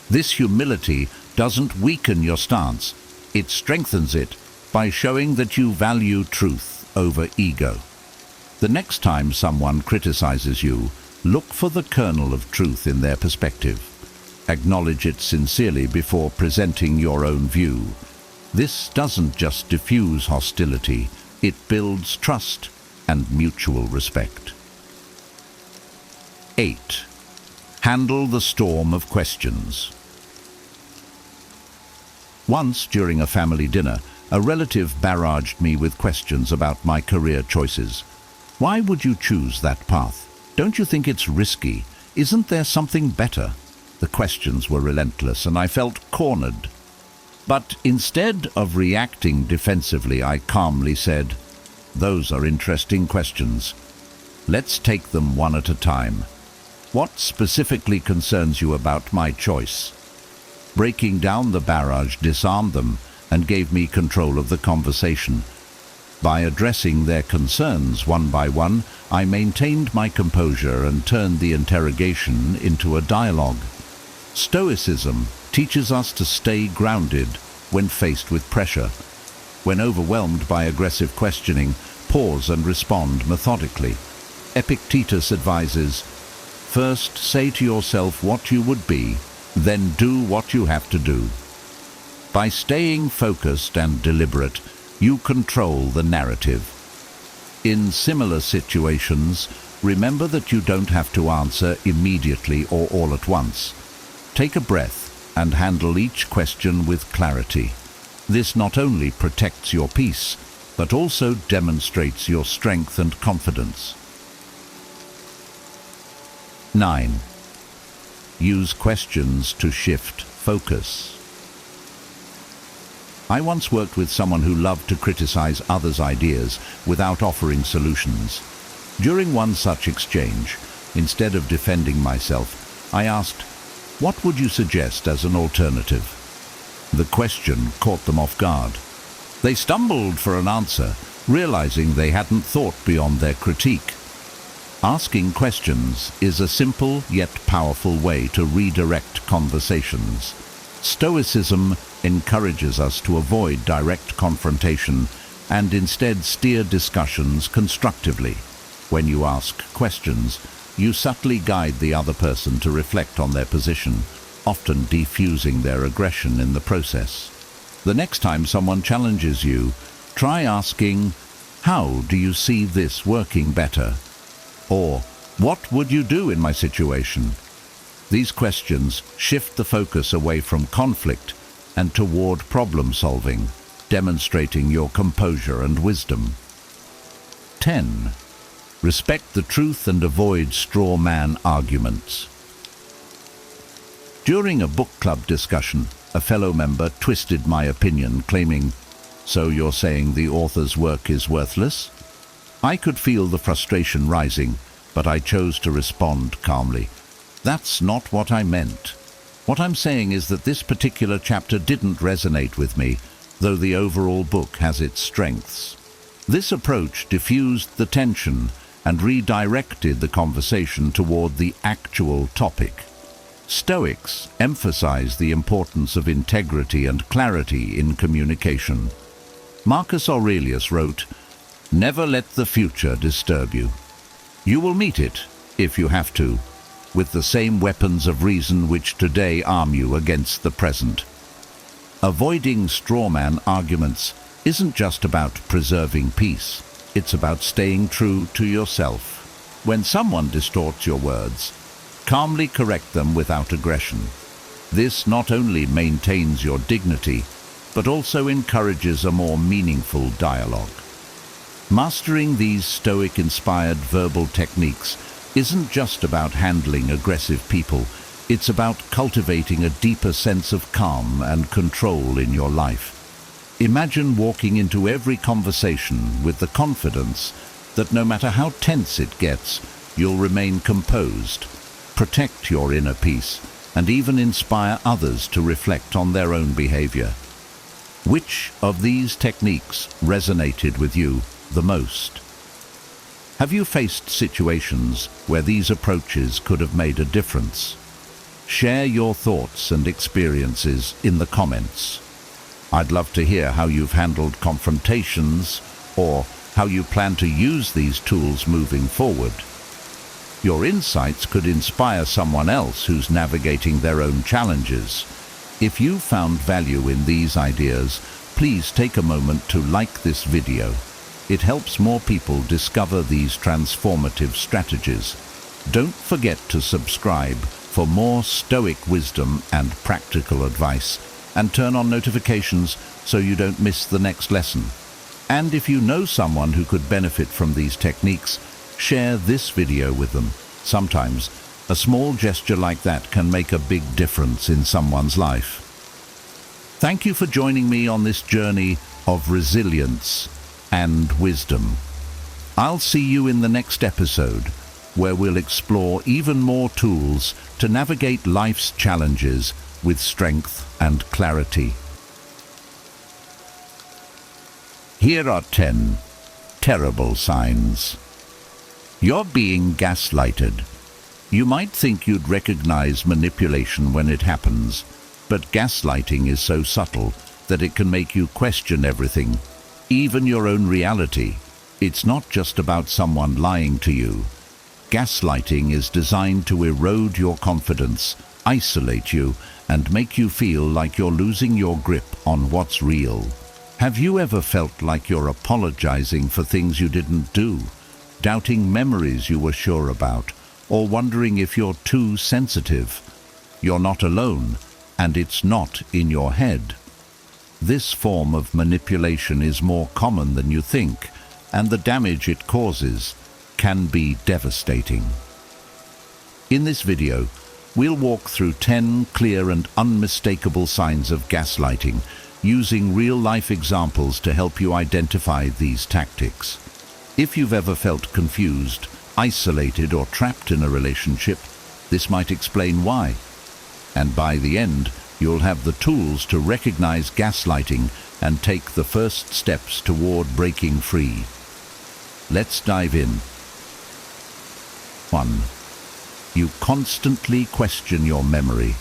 Speaker 4: This humility doesn't weaken your stance, it strengthens it by showing that you value truth over ego. The next time someone criticizes you, look for the kernel of truth in their perspective. Acknowledge it sincerely before presenting your own view. This doesn't just diffuse hostility, it builds trust and mutual respect. 8. Handle the storm of questions. Once, during a family dinner, a relative barraged me with questions about my career choices. "Why would you choose that path? Don't you think it's risky? Isn't there something better?" The questions were relentless, and I felt cornered. But instead of reacting defensively, I calmly said, "Those are interesting questions. Let's take them one at a time. What specifically concerns you about my choice?" Breaking down the barrage disarmed them and gave me control of the conversation. By addressing their concerns one by one, I maintained my composure and turned the interrogation into a dialogue. Stoicism teaches us to stay grounded when faced with pressure. When overwhelmed by aggressive questioning, pause and respond methodically. Epictetus advises, "First say to yourself what you would be, then do what you have to do." By staying focused and deliberate, you control the narrative. In similar situations, remember that you don't have to answer immediately or all at once. Take a breath and handle each question with clarity. This not only protects your peace, but also demonstrates your strength and confidence. 9. Use questions to shift focus. I once worked with someone who loved to criticize others' ideas without offering solutions. During one such exchange, instead of defending myself, I asked, "What would you suggest as an alternative?" The question caught them off guard. They stumbled for an answer, realizing they hadn't thought beyond their critique. Asking questions is a simple yet powerful way to redirect conversations. Stoicism encourages us to avoid direct confrontation and instead steer discussions constructively. When you ask questions, you subtly guide the other person to reflect on their position, often defusing their aggression in the process. The next time someone challenges you, try asking, "How do you see this working better?" Or, "What would you do in my situation?" These questions shift the focus away from conflict and toward problem solving, demonstrating your composure and wisdom. 10. Respect the truth and avoid straw man arguments. During a book club discussion, a fellow member twisted my opinion, claiming, "So you're saying the author's work is worthless?" I could feel the frustration rising, but I chose to respond calmly. "That's not what I meant. What I'm saying is that this particular chapter didn't resonate with me, though the overall book has its strengths." This approach diffused the tension and redirected the conversation toward the actual topic. Stoics emphasize the importance of integrity and clarity in communication. Marcus Aurelius wrote, "Never let the future disturb you. You will meet it, if you have to, with the same weapons of reason which today arm you against the present." Avoiding strawman arguments isn't just about preserving peace. It's about staying true to yourself. When someone distorts your words, calmly correct them without aggression. This not only maintains your dignity, but also encourages a more meaningful dialogue. Mastering these Stoic-inspired verbal techniques isn't just about handling aggressive people, it's about cultivating a deeper sense of calm and control in your life. Imagine walking into every conversation with the confidence that no matter how tense it gets, you'll remain composed, protect your inner peace, and even inspire others to reflect on their own behavior. Which of these techniques resonated with you the most? Have you faced situations where these approaches could have made a difference? Share your thoughts and experiences in the comments. I'd love to hear how you've handled confrontations or how you plan to use these tools moving forward. Your insights could inspire someone else who's navigating their own challenges. If you found value in these ideas, please take a moment to like this video. It helps more people discover these transformative strategies. Don't forget to subscribe for more Stoic wisdom and practical advice, and turn on notifications so you don't miss the next lesson. And if you know someone who could benefit from these techniques, share this video with them. Sometimes, a small gesture like that can make a big difference in someone's life. Thank you for joining me on this journey of resilience and wisdom. I'll see you in the next episode, where we'll explore even more tools to navigate life's challenges with strength and clarity. Here are 10 terrible signs. You're being gaslighted. You might think you'd recognize manipulation when it happens, but gaslighting is so subtle that it can make you question everything, even your own reality. It's not just about someone lying to you. Gaslighting is designed to erode your confidence, isolate you, and make you feel like you're losing your grip on what's real. Have you ever felt like you're apologizing for things you didn't do, doubting memories you were sure about, or wondering if you're too sensitive? You're not alone, and it's not in your head. This form of manipulation is more common than you think, and the damage it causes can be devastating. In this video, we'll walk through 10 clear and unmistakable signs of gaslighting, using real-life examples to help you identify these tactics. If you've ever felt confused, isolated, or trapped in a relationship, this might explain why. And by the end, you'll have the tools to recognize gaslighting and take the first steps toward breaking free. Let's dive in. 1. You constantly question your memory.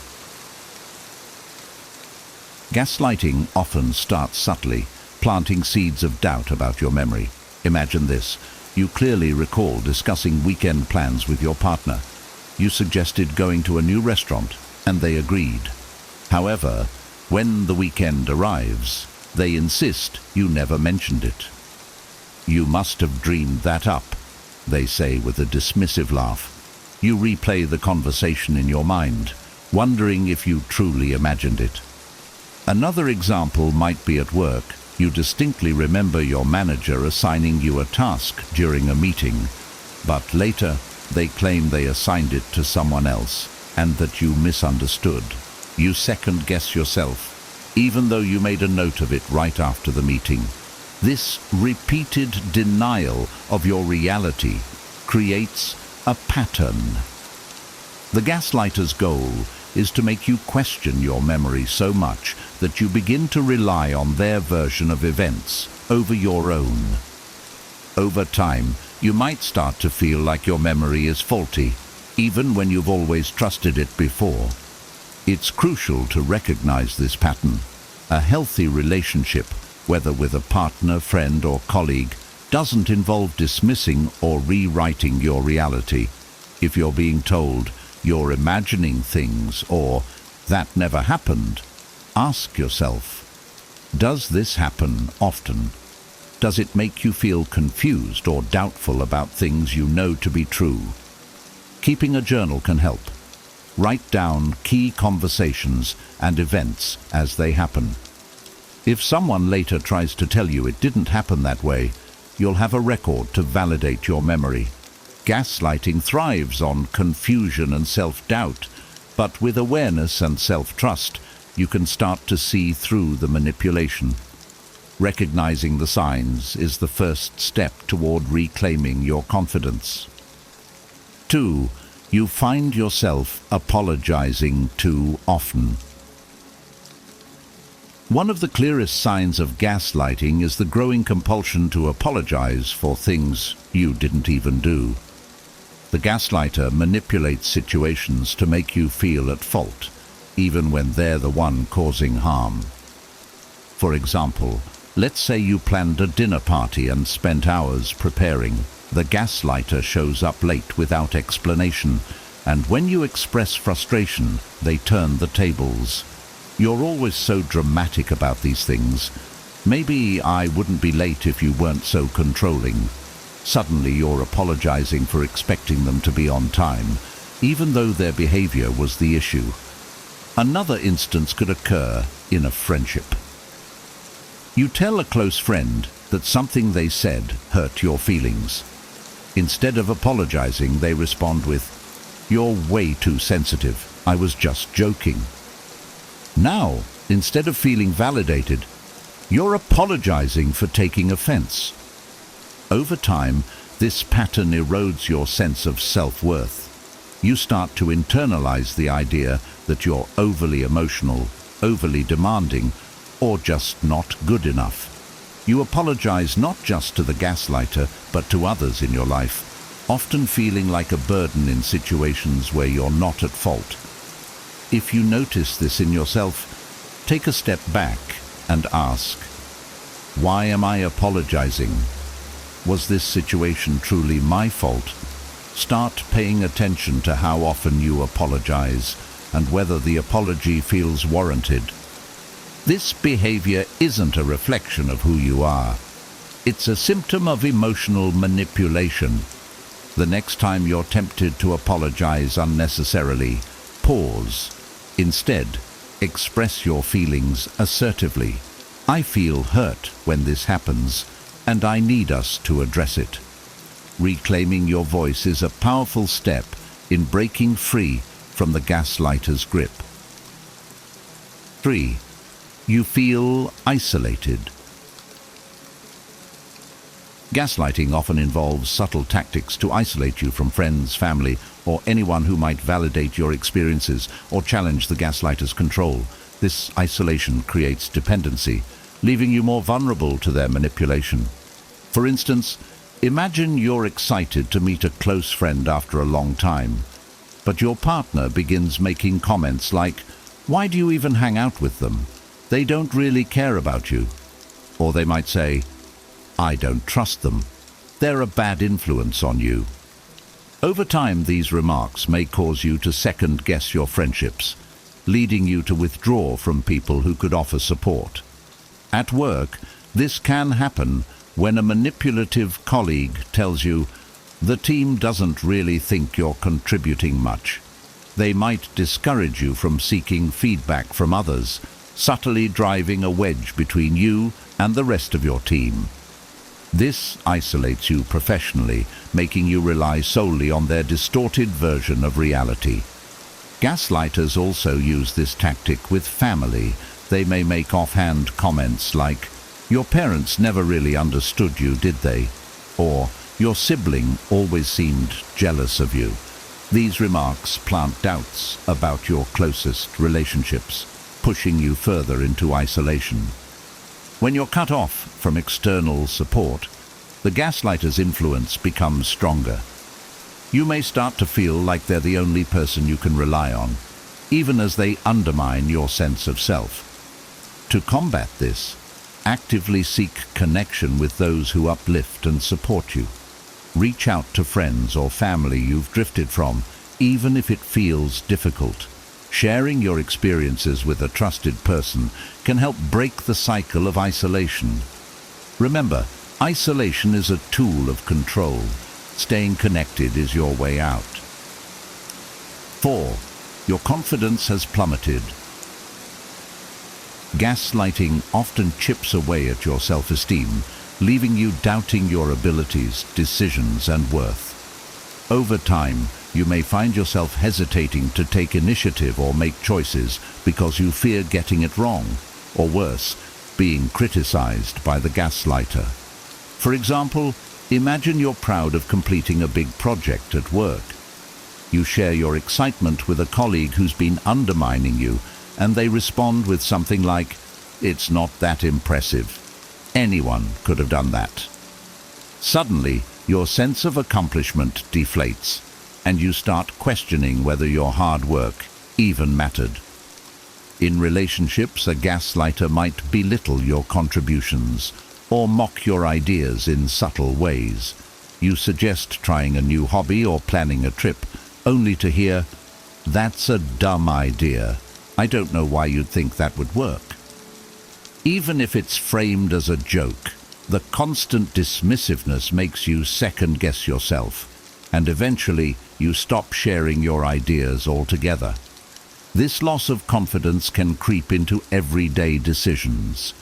Speaker 4: Gaslighting often starts subtly, planting seeds of doubt about your memory. Imagine this. You clearly recall discussing weekend plans with your partner. You suggested going to a new restaurant, and they agreed. However, when the weekend arrives, they insist you never mentioned it. You must have dreamed that up, they say with a dismissive laugh. You replay the conversation in your mind, wondering if you truly imagined it. Another example might be at work. You distinctly remember your manager assigning you a task during a meeting, but later they claim they assigned it to someone else and that you misunderstood. You second-guess yourself, even though you made a note of it right after the meeting. This repeated denial of your reality creates a pattern. The gaslighter's goal is to make you question your memory so much that you begin to rely on their version of events over your own. Over time, you might start to feel like your memory is faulty, even when you've always trusted it before. It's crucial to recognize this pattern. A healthy relationship, whether with a partner, friend, or colleague, doesn't involve dismissing or rewriting your reality. If you're being told you're imagining things or that never happened, ask yourself, does this happen often? Does it make you feel confused or doubtful about things you know to be true? Keeping a journal can help. Write down key conversations and events as they happen. If someone later tries to tell you it didn't happen that way, you'll have a record to validate your memory. Gaslighting thrives on confusion and self-doubt, but with awareness and self-trust, you can start to see through the manipulation. Recognizing the signs is the first step toward reclaiming your confidence. 2. You find yourself apologizing too often. One of the clearest signs of gaslighting is the growing compulsion to apologize for things you didn't even do. The gaslighter manipulates situations to make you feel at fault, even when they're the one causing harm. For example, let's say you planned a dinner party and spent hours preparing. The gaslighter shows up late without explanation, and when you express frustration, they turn the tables. You're always so dramatic about these things. Maybe I wouldn't be late if you weren't so controlling. Suddenly you're apologizing for expecting them to be on time, even though their behavior was the issue. Another instance could occur in a friendship. You tell a close friend that something they said hurt your feelings. Instead of apologizing, they respond with, "You're way too sensitive. I was just joking." Now, instead of feeling validated, you're apologizing for taking offense. Over time, this pattern erodes your sense of self-worth. You start to internalize the idea that you're overly emotional, overly demanding, or just not good enough. You apologize not just to the gaslighter, but to others in your life, often feeling like a burden in situations where you're not at fault. If you notice this in yourself, take a step back and ask, why am I apologizing? Was this situation truly my fault? Start paying attention to how often you apologize and whether the apology feels warranted. This behavior isn't a reflection of who you are. It's a symptom of emotional manipulation. The next time you're tempted to apologize unnecessarily, pause. Instead, express your feelings assertively. I feel hurt when this happens, and I need us to address it. Reclaiming your voice is a powerful step in breaking free from the gaslighter's grip. 3. You feel isolated. Gaslighting often involves subtle tactics to isolate you from friends, family, or anyone who might validate your experiences or challenge the gaslighter's control. This isolation creates dependency. leaving you more vulnerable to their manipulation. For instance, imagine you're excited to meet a close friend after a long time, but your partner begins making comments like, "Why do you even hang out with them? They don't really care about you." Or they might say, "I don't trust them. They're a bad influence on you." Over time, these remarks may cause you to second-guess your friendships, leading you to withdraw from people who could offer support. At work, this can happen when a manipulative colleague tells you, "The team doesn't really think you're contributing much." They might discourage you from seeking feedback from others, subtly driving a wedge between you and the rest of your team. This isolates you professionally, making you rely solely on their distorted version of reality. Gaslighters also use this tactic with family. They may make offhand comments like, "Your parents never really understood you, did they?" Or, "Your sibling always seemed jealous of you." These remarks plant doubts about your closest relationships, pushing you further into isolation. When you're cut off from external support, the gaslighter's influence becomes stronger. You may start to feel like they're the only person you can rely on, even as they undermine your sense of self. To combat this, actively seek connection with those who uplift and support you. Reach out to friends or family you've drifted from, even if it feels difficult. Sharing your experiences with a trusted person can help break the cycle of isolation. Remember, isolation is a tool of control. Staying connected is your way out. 4. Your confidence has plummeted. Gaslighting often chips away at your self-esteem, leaving you doubting your abilities, decisions, and worth. Over time, you may find yourself hesitating to take initiative or make choices because you fear getting it wrong, or worse, being criticized by the gaslighter. For example, imagine you're proud of completing a big project at work. You share your excitement with a colleague who's been undermining you, and they respond with something like, "It's not that impressive. Anyone could have done that." Suddenly, your sense of accomplishment deflates, and you start questioning whether your hard work even mattered. In relationships, a gaslighter might belittle your contributions or mock your ideas in subtle ways. You suggest trying a new hobby or planning a trip, only to hear, "That's a dumb idea. I don't know why you'd think that would work." Even if it's framed as a joke, the constant dismissiveness makes you second-guess yourself, and eventually you stop sharing your ideas altogether. This loss of confidence can creep into everyday decisions.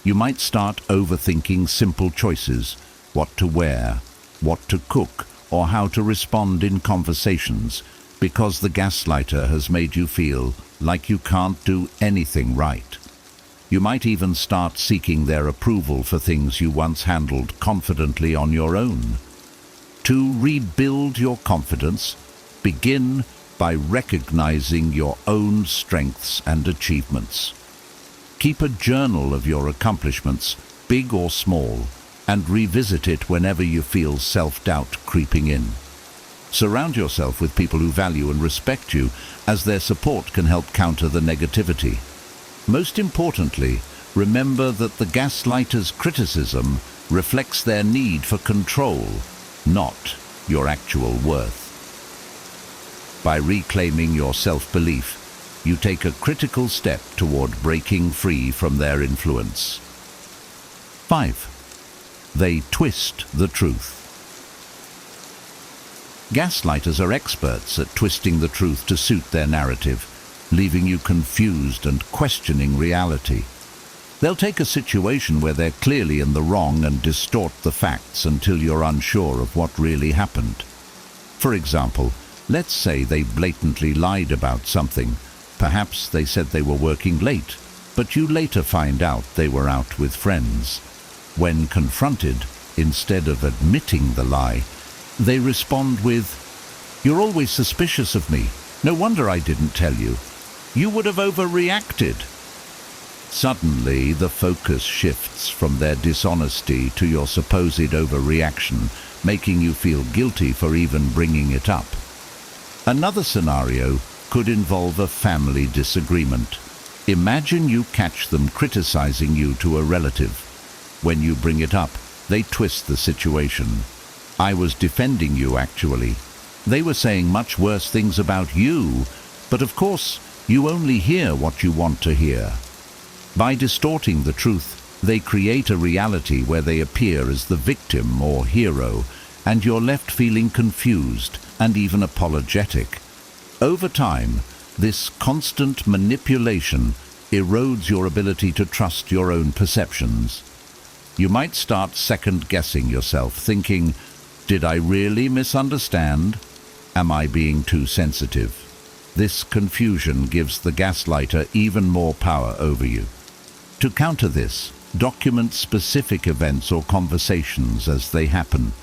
Speaker 4: You might start overthinking simple choices, what to wear, what to cook, or how to respond in conversations, because the gaslighter has made you feel like you can't do anything right. You might even start seeking their approval for things you once handled confidently on your own. To rebuild your confidence, begin by recognizing your own strengths and achievements. Keep a journal of your accomplishments, big or small, and revisit it whenever you feel self-doubt creeping in. Surround yourself with people who value and respect you, as their support can help counter the negativity. Most importantly, remember that the gaslighter's criticism reflects their need for control, not your actual worth. By reclaiming your self-belief, you take a critical step toward breaking free from their influence. 5. They twist the truth. Gaslighters are experts at twisting the truth to suit their narrative, leaving you confused and questioning reality. They'll take a situation where they're clearly in the wrong and distort the facts until you're unsure of what really happened. For example, let's say they blatantly lied about something. Perhaps they said they were working late, but you later find out they were out with friends. When confronted, instead of admitting the lie, they respond with, "You're always suspicious of me. No wonder I didn't tell you. You would have overreacted." Suddenly, the focus shifts from their dishonesty to your supposed overreaction, making you feel guilty for even bringing it up. Another scenario could involve a family disagreement. Imagine you catch them criticizing you to a relative. When you bring it up, they twist the situation. "I was defending you, actually. They were saying much worse things about you, but of course, you only hear what you want to hear." By distorting the truth, they create a reality where they appear as the victim or hero, and you're left feeling confused and even apologetic. Over time, this constant manipulation erodes your ability to trust your own perceptions. You might start second-guessing yourself, thinking, "Did I really misunderstand? Am I being too sensitive?" This confusion gives the gaslighter even more power over you. To counter this, document specific events or conversations as they happen.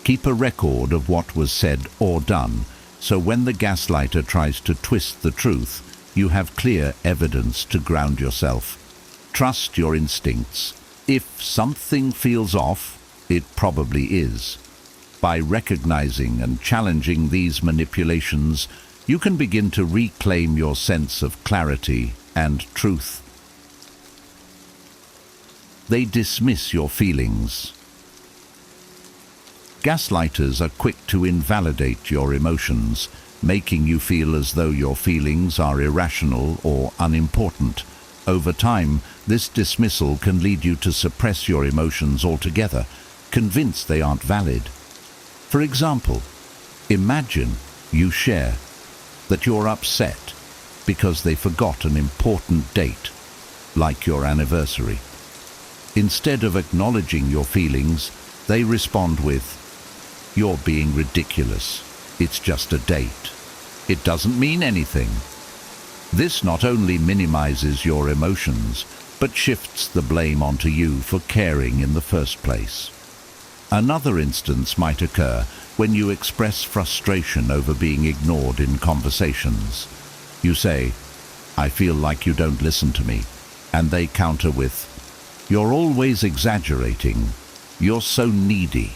Speaker 4: Keep a record of what was said or done, so when the gaslighter tries to twist the truth, you have clear evidence to ground yourself. Trust your instincts. If something feels off, it probably is. By recognizing and challenging these manipulations, you can begin to reclaim your sense of clarity and truth. They dismiss your feelings. Gaslighters are quick to invalidate your emotions, making you feel as though your feelings are irrational or unimportant. Over time, this dismissal can lead you to suppress your emotions altogether, convinced they aren't valid. For example, imagine you share that you're upset because they forgot an important date, like your anniversary. Instead of acknowledging your feelings, they respond with, "You're being ridiculous. It's just a date. It doesn't mean anything." This not only minimizes your emotions, but shifts the blame onto you for caring in the first place. Another instance might occur when you express frustration over being ignored in conversations. You say, "I feel like you don't listen to me," and they counter with, "You're always exaggerating. You're so needy."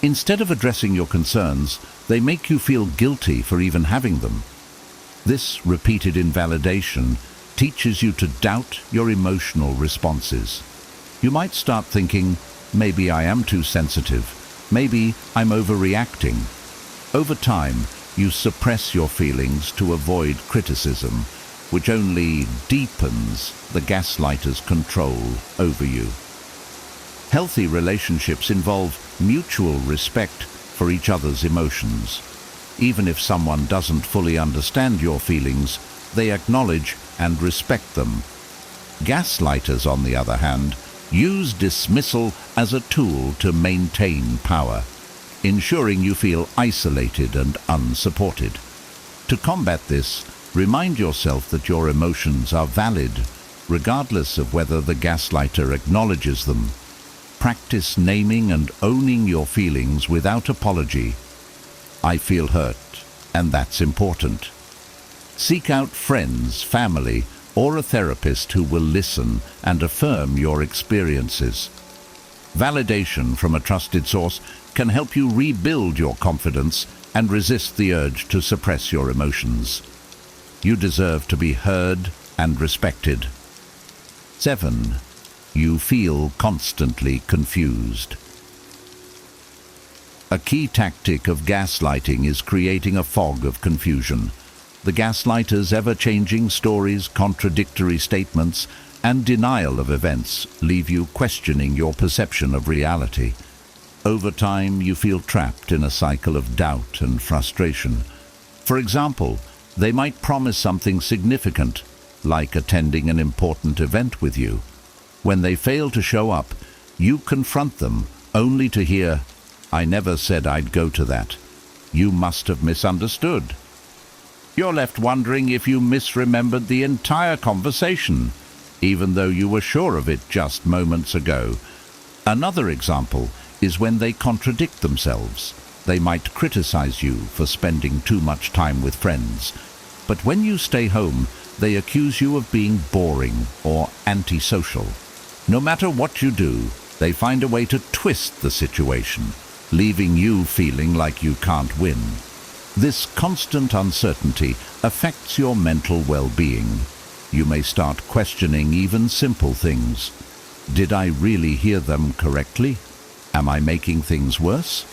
Speaker 4: Instead of addressing your concerns, they make you feel guilty for even having them. This repeated invalidation teaches you to doubt your emotional responses. You might start thinking, "Maybe I am too sensitive. Maybe I'm overreacting." Over time, you suppress your feelings to avoid criticism, which only deepens the gaslighter's control over you. Healthy relationships involve mutual respect for each other's emotions. Even if someone doesn't fully understand your feelings, they acknowledge and respect them. Gaslighters, on the other hand, use dismissal as a tool to maintain power, ensuring you feel isolated and unsupported. To combat this, remind yourself that your emotions are valid, regardless of whether the gaslighter acknowledges them. Practice naming and owning your feelings without apology. "I feel hurt, and that's important." Seek out friends, family, or a therapist who will listen and affirm your experiences. Validation from a trusted source can help you rebuild your confidence and resist the urge to suppress your emotions. You deserve to be heard and respected. 7. You feel constantly confused. A key tactic of gaslighting is creating a fog of confusion. The gaslighter's ever-changing stories, contradictory statements, and denial of events leave you questioning your perception of reality. Over time, you feel trapped in a cycle of doubt and frustration. For example, they might promise something significant, like attending an important event with you. When they fail to show up, you confront them, only to hear, "I never said I'd go to that. You must have misunderstood." You're left wondering if you misremembered the entire conversation, even though you were sure of it just moments ago. Another example is when they contradict themselves. They might criticize you for spending too much time with friends, but when you stay home, they accuse you of being boring or antisocial. No matter what you do, they find a way to twist the situation, leaving you feeling like you can't win. This constant uncertainty affects your mental well-being. You may start questioning even simple things. Did I really hear them correctly? Am I making things worse?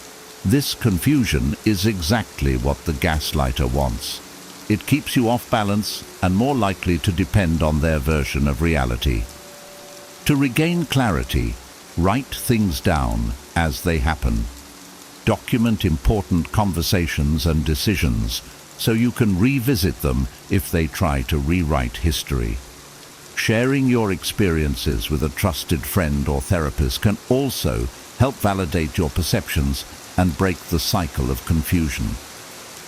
Speaker 4: This confusion is exactly what the gaslighter wants. It keeps you off balance and more likely to depend on their version of reality. To regain clarity, write things down as they happen. Document important conversations and decisions so you can revisit them if they try to rewrite history. Sharing your experiences with a trusted friend or therapist can also help validate your perceptions and break the cycle of confusion.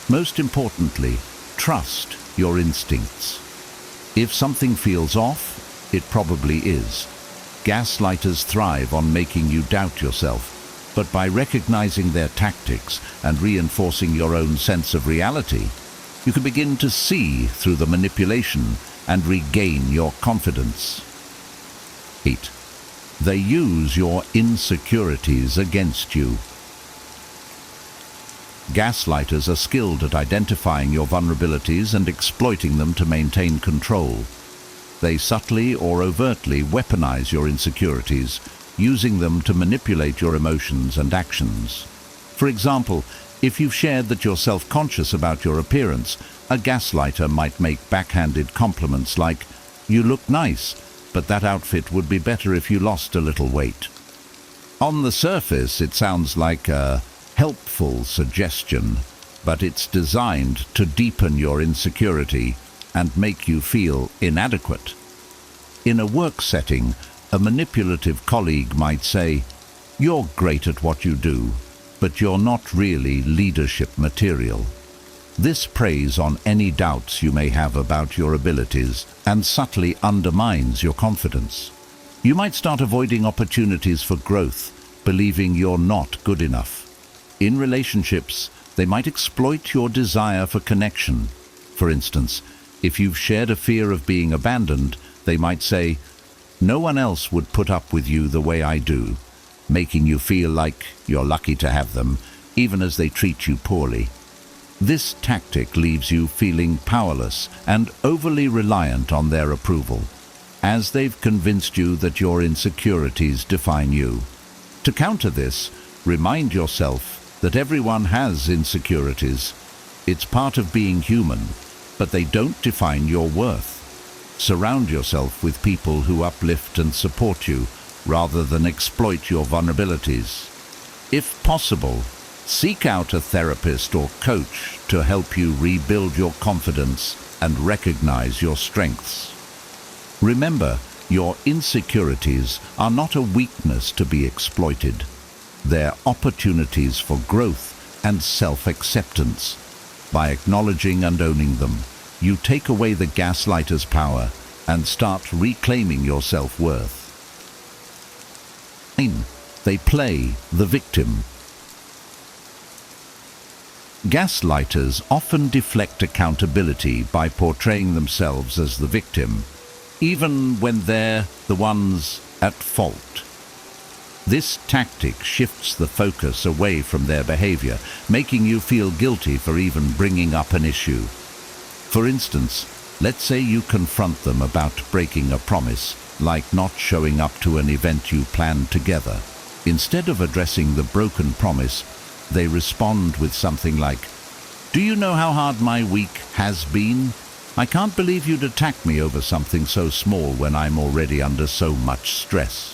Speaker 4: Most importantly, trust your instincts. If something feels off, it probably is. Gaslighters thrive on making you doubt yourself, but by recognizing their tactics and reinforcing your own sense of reality, you can begin to see through the manipulation and regain your confidence. 8. They use your insecurities against you. Gaslighters are skilled at identifying your vulnerabilities and exploiting them to maintain control. They subtly or overtly weaponize your insecurities, using them to manipulate your emotions and actions. For example, if you've shared that you're self-conscious about your appearance, a gaslighter might make backhanded compliments like, "You look nice, but that outfit would be better if you lost a little weight." On the surface, it sounds like a helpful suggestion, but it's designed to deepen your insecurity and make you feel inadequate. In a work setting, a manipulative colleague might say, "You're great at what you do, but you're not really leadership material." This preys on any doubts you may have about your abilities and subtly undermines your confidence. You might start avoiding opportunities for growth, believing you're not good enough. In relationships, they might exploit your desire for connection. For instance, if you've shared a fear of being abandoned, they might say, "No one else would put up with you the way I do," making you feel like you're lucky to have them, even as they treat you poorly. This tactic leaves you feeling powerless and overly reliant on their approval, as they've convinced you that your insecurities define you. To counter this, remind yourself that everyone has insecurities. It's part of being human, but they don't define your worth. Surround yourself with people who uplift and support you, rather than exploit your vulnerabilities. If possible, seek out a therapist or coach to help you rebuild your confidence and recognize your strengths. Remember, your insecurities are not a weakness to be exploited. They're opportunities for growth and self-acceptance. By acknowledging and owning them, you take away the gaslighter's power and start reclaiming your self-worth. 9. They play the victim. Gaslighters often deflect accountability by portraying themselves as the victim, even when they're the ones at fault. This tactic shifts the focus away from their behavior, making you feel guilty for even bringing up an issue. For instance, let's say you confront them about breaking a promise, like not showing up to an event you planned together. Instead of addressing the broken promise, they respond with something like, "Do you know how hard my week has been? I can't believe you'd attack me over something so small when I'm already under so much stress."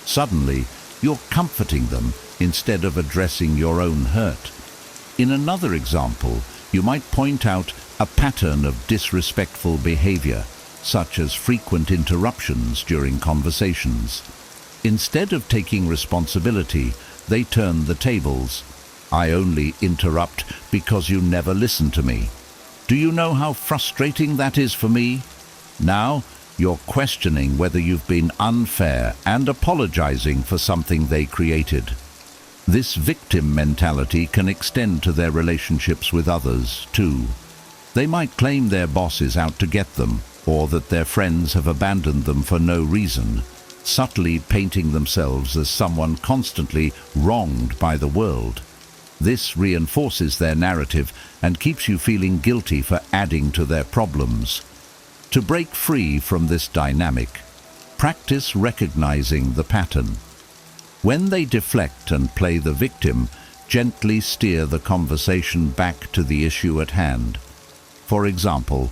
Speaker 4: Suddenly, you're comforting them instead of addressing your own hurt. In another example, you might point out a pattern of disrespectful behavior, such as frequent interruptions during conversations. Instead of taking responsibility, they turn the tables. "I only interrupt because you never listen to me. Do you know how frustrating that is for me?" Now, you're questioning whether you've been unfair and apologizing for something they created. This victim mentality can extend to their relationships with others, too. They might claim their boss is out to get them, or that their friends have abandoned them for no reason, subtly painting themselves as someone constantly wronged by the world. This reinforces their narrative and keeps you feeling guilty for adding to their problems. To break free from this dynamic, practice recognizing the pattern. When they deflect and play the victim, gently steer the conversation back to the issue at hand. For example,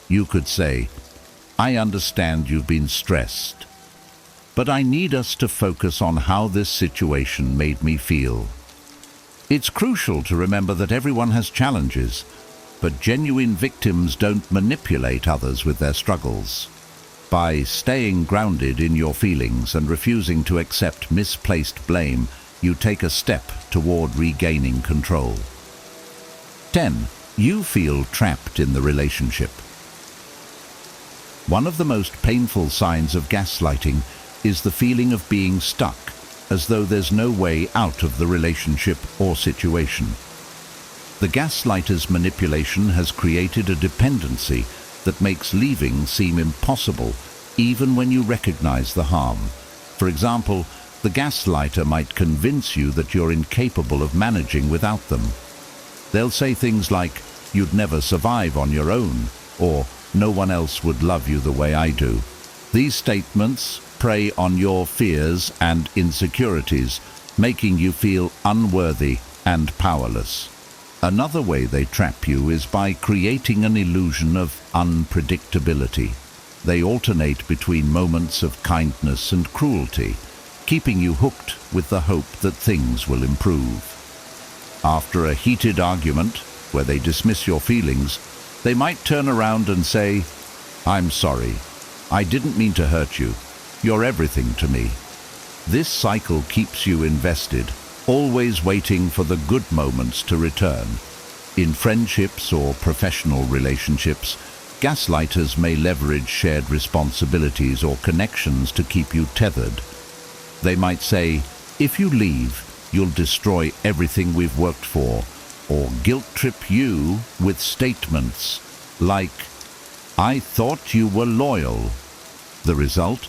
Speaker 4: you could say, "I understand you've been stressed, but I need us to focus on how this situation made me feel." It's crucial to remember that everyone has challenges, but genuine victims don't manipulate others with their struggles. By staying grounded in your feelings and refusing to accept misplaced blame, you take a step toward regaining control. 10. You feel trapped in the relationship. One of the most painful signs of gaslighting is the feeling of being stuck, as though there's no way out of the relationship or situation. The gaslighter's manipulation has created a dependency that makes leaving seem impossible, even when you recognize the harm. For example, the gaslighter might convince you that you're incapable of managing without them. They'll say things like, "You'd never survive on your own," or "No one else would love you the way I do." These statements prey on your fears and insecurities, making you feel unworthy and powerless. Another way they trap you is by creating an illusion of unpredictability. They alternate between moments of kindness and cruelty, keeping you hooked with the hope that things will improve. After a heated argument, where they dismiss your feelings, they might turn around and say, "I'm sorry. I didn't mean to hurt you. You're everything to me." This cycle keeps you invested, always waiting for the good moments to return. In friendships or professional relationships, gaslighters may leverage shared responsibilities or connections to keep you tethered. They might say, "If you leave, you'll destroy everything we've worked for," or guilt-trip you with statements like, "I thought you were loyal." The result?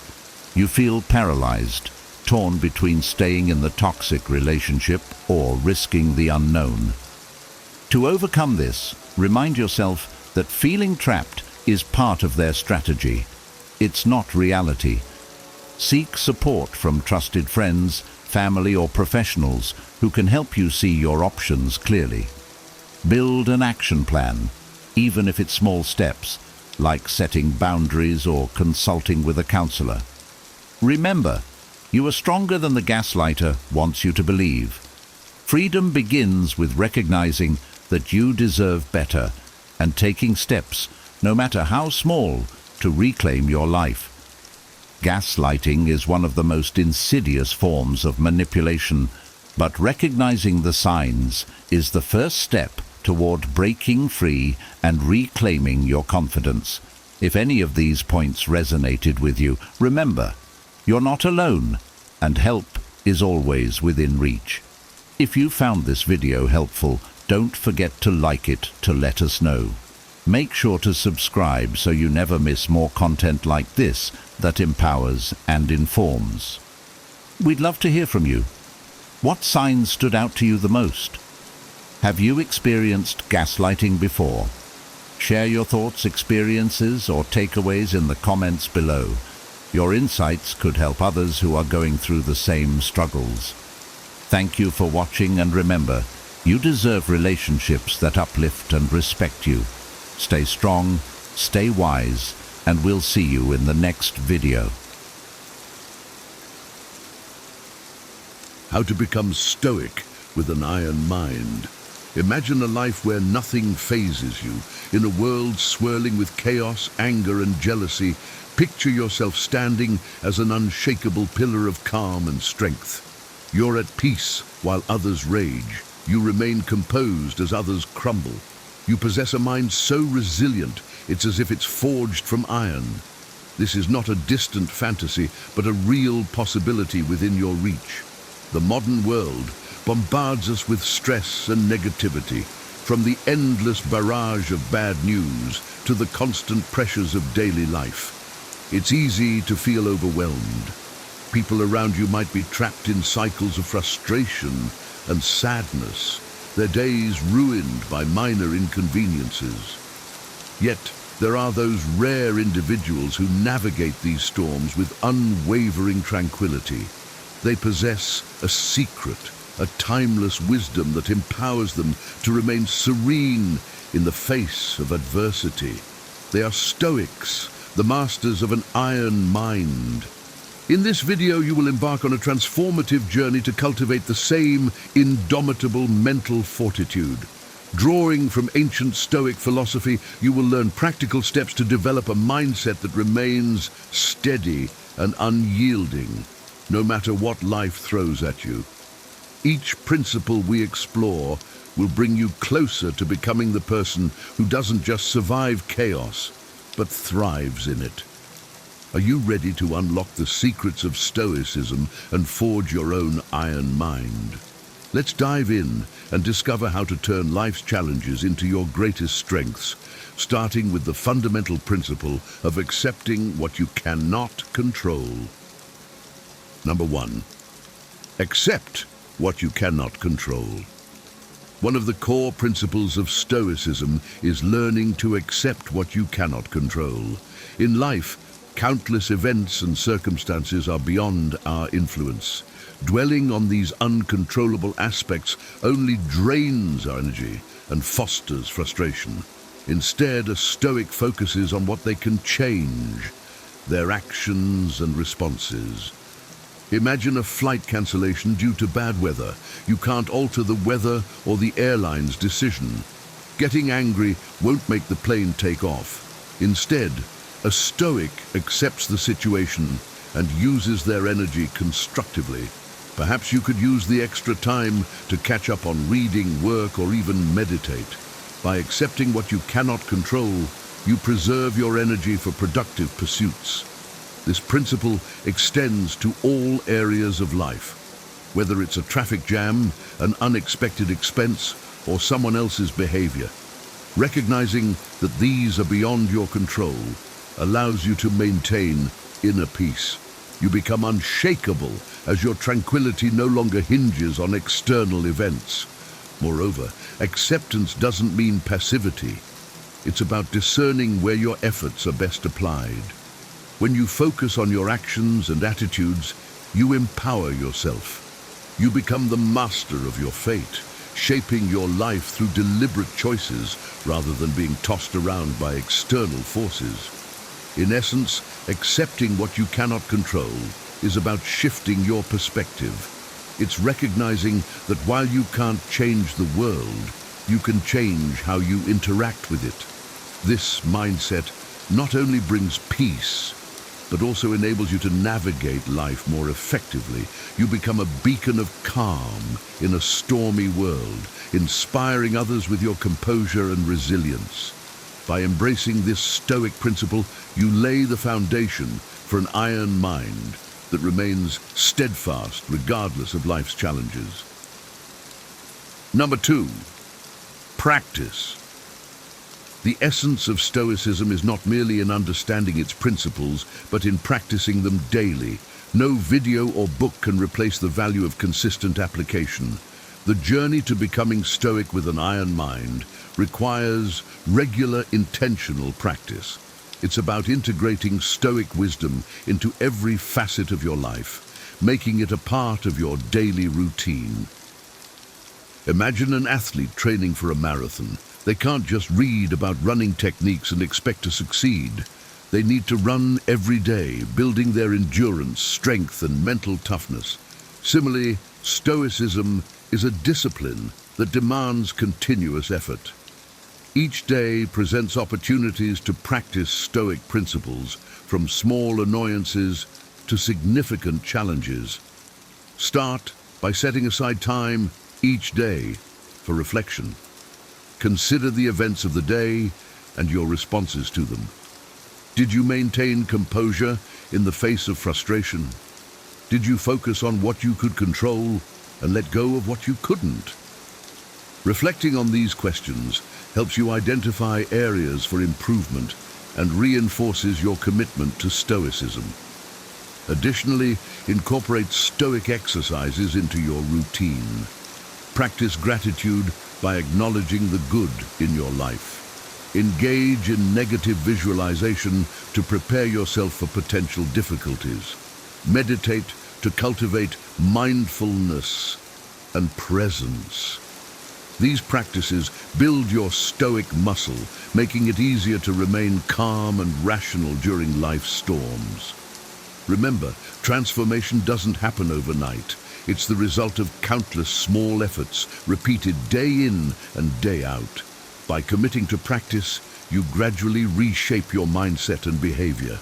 Speaker 4: You feel paralyzed, torn between staying in the toxic relationship or risking the unknown. To overcome this, remind yourself that feeling trapped is part of their strategy. It's not reality. Seek support from trusted friends, family, or professionals who can help you see your options clearly. Build an action plan, even if it's small steps, like setting boundaries or consulting with a counselor. Remember, you are stronger than the gaslighter wants you to believe. Freedom begins with recognizing that you deserve better and taking steps, no matter how small, to reclaim your life. Gaslighting is one of the most insidious forms of manipulation, but recognizing the signs is the first step toward breaking free and reclaiming your confidence. If any of these points resonated with you, remember, you're not alone, and help is always within reach. If you found this video helpful, don't forget to like it to let us know. Make sure to subscribe so you never miss more content like this that empowers and informs. We'd love to hear from you. What signs stood out to you the most? Have you experienced gaslighting before? Share your thoughts, experiences, or takeaways in the comments below. Your insights could help others who are going through the same struggles. Thank you for watching, and remember, you deserve relationships that uplift and respect you. Stay strong, stay wise, and we'll see you in the next video.
Speaker 2: How to become stoic with an iron mind. Imagine a life where nothing phases you. In a world swirling with chaos, anger, and jealousy, picture yourself standing as an unshakable pillar of calm and strength. You're at peace while others rage. You remain composed as others crumble. You possess a mind so resilient, it's as if it's forged from iron. This is not a distant fantasy, but a real possibility within your reach. The modern world bombards us with stress and negativity, From the endless barrage of bad news to the constant pressures of daily life, it's easy to feel overwhelmed. People around you might be trapped in cycles of frustration and sadness, their days ruined by minor inconveniences. Yet, there are those rare individuals who navigate these storms with unwavering tranquility. They possess a secret, a timeless wisdom that empowers them to remain serene in the face of adversity. They are Stoics, the masters of an iron mind. In this video, you will embark on a transformative journey to cultivate the same indomitable mental fortitude. Drawing from ancient Stoic philosophy, you will learn practical steps to develop a mindset that remains steady and unyielding, no matter what life throws at you. Each principle we explore will bring you closer to becoming the person who doesn't just survive chaos, but thrives in it. Are you ready to unlock the secrets of Stoicism and forge your own iron mind? Let's dive in and discover how to turn life's challenges into your greatest strengths, starting with the fundamental principle of accepting what you cannot control. Number 1. Accept what you cannot control. One of the core principles of Stoicism is learning to accept what you cannot control. In life, countless events and circumstances are beyond our influence. Dwelling on these uncontrollable aspects only drains our energy and fosters frustration. Instead, a Stoic focuses on what they can change, their actions and responses. Imagine a flight cancellation due to bad weather. You can't alter the weather or the airline's decision. Getting angry won't make the plane take off. Instead, a Stoic accepts the situation and uses their energy constructively. Perhaps you could use the extra time to catch up on reading, work, or even meditate. By accepting what you cannot control, you preserve your energy for productive pursuits. This principle extends to all areas of life, whether it's a traffic jam, an unexpected expense, or someone else's behavior. Recognizing that these are beyond your control allows you to maintain inner peace. You become unshakable as your tranquility no longer hinges on external events. Moreover, acceptance doesn't mean passivity. It's about discerning where your efforts are best applied. When you focus on your actions and attitudes, you empower yourself. You become the master of your fate, shaping your life through deliberate choices rather than being tossed around by external forces. In essence, accepting what you cannot control is about shifting your perspective. It's recognizing that while you can't change the world, you can change how you interact with it. This mindset not only brings peace, but also enables you to navigate life more effectively. You become a beacon of calm in a stormy world, inspiring others with your composure and resilience. By embracing this Stoic principle, you lay the foundation for an iron mind that remains steadfast regardless of life's challenges. Number 2, practice. The essence of Stoicism is not merely in understanding its principles, but in practicing them daily. No video or book can replace the value of consistent application. The journey to becoming Stoic with an iron mind requires regular, intentional practice. It's about integrating Stoic wisdom into every facet of your life, making it a part of your daily routine. Imagine an athlete training for a marathon. They can't just read about running techniques and expect to succeed. They need to run every day, building their endurance, strength, and mental toughness. Similarly, Stoicism is a discipline that demands continuous effort. Each day presents opportunities to practice Stoic principles, from small annoyances to significant challenges. Start by setting aside time each day for reflection. Consider the events of the day and your responses to them. Did you maintain composure in the face of frustration? Did you focus on what you could control and let go of what you couldn't? Reflecting on these questions helps you identify areas for improvement and reinforces your commitment to Stoicism. Additionally, incorporate Stoic exercises into your routine. Practice gratitude by acknowledging the good in your life. Engage in negative visualization to prepare yourself for potential difficulties. Meditate to cultivate mindfulness and presence. These practices build your Stoic muscle, making it easier to remain calm and rational during life's storms. Remember, transformation doesn't happen overnight. It's the result of countless small efforts, repeated day in and day out. By committing to practice, you gradually reshape your mindset and behavior.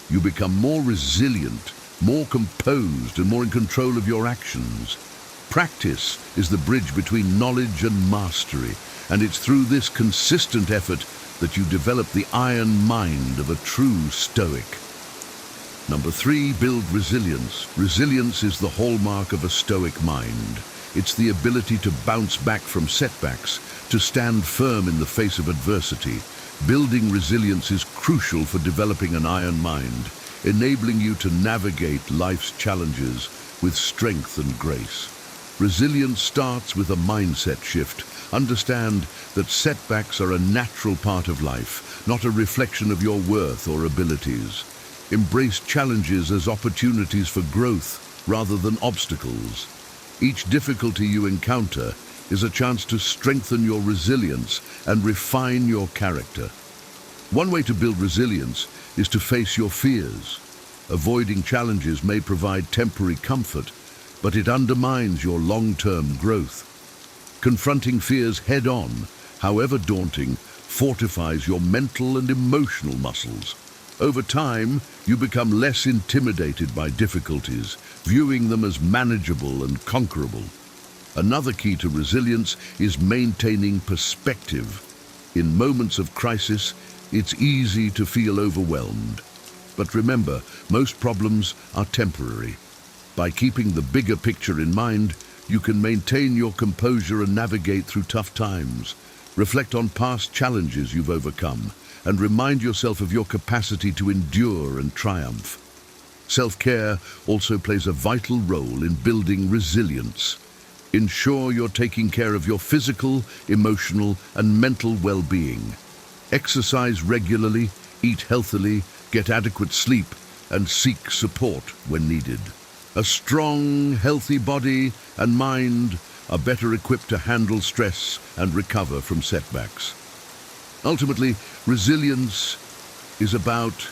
Speaker 2: You become more resilient, more composed, and more in control of your actions. Practice is the bridge between knowledge and mastery, and it's through this consistent effort that you develop the iron mind of a true Stoic. Number 3, build resilience. Resilience is the hallmark of a Stoic mind. It's the ability to bounce back from setbacks, to stand firm in the face of adversity. Building resilience is crucial for developing an iron mind, enabling you to navigate life's challenges with strength and grace. Resilience starts with a mindset shift. Understand that setbacks are a natural part of life, not a reflection of your worth or abilities. Embrace challenges as opportunities for growth rather than obstacles. Each difficulty you encounter is a chance to strengthen your resilience and refine your character. One way to build resilience is to face your fears. Avoiding challenges may provide temporary comfort, but it undermines your long-term growth. Confronting fears head-on, however daunting, fortifies your mental and emotional muscles. Over time, you become less intimidated by difficulties, viewing them as manageable and conquerable. Another key to resilience is maintaining perspective. In moments of crisis, it's easy to feel overwhelmed. But remember, most problems are temporary. By keeping the bigger picture in mind, you can maintain your composure and navigate through tough times. Reflect on past challenges you've overcome and remind yourself of your capacity to endure and triumph. Self-care also plays a vital role in building resilience. Ensure you're taking care of your physical, emotional, and mental well-being. Exercise regularly, eat healthily, get adequate sleep, and seek support when needed. A strong, healthy body and mind are better equipped to handle stress and recover from setbacks. Ultimately, resilience is about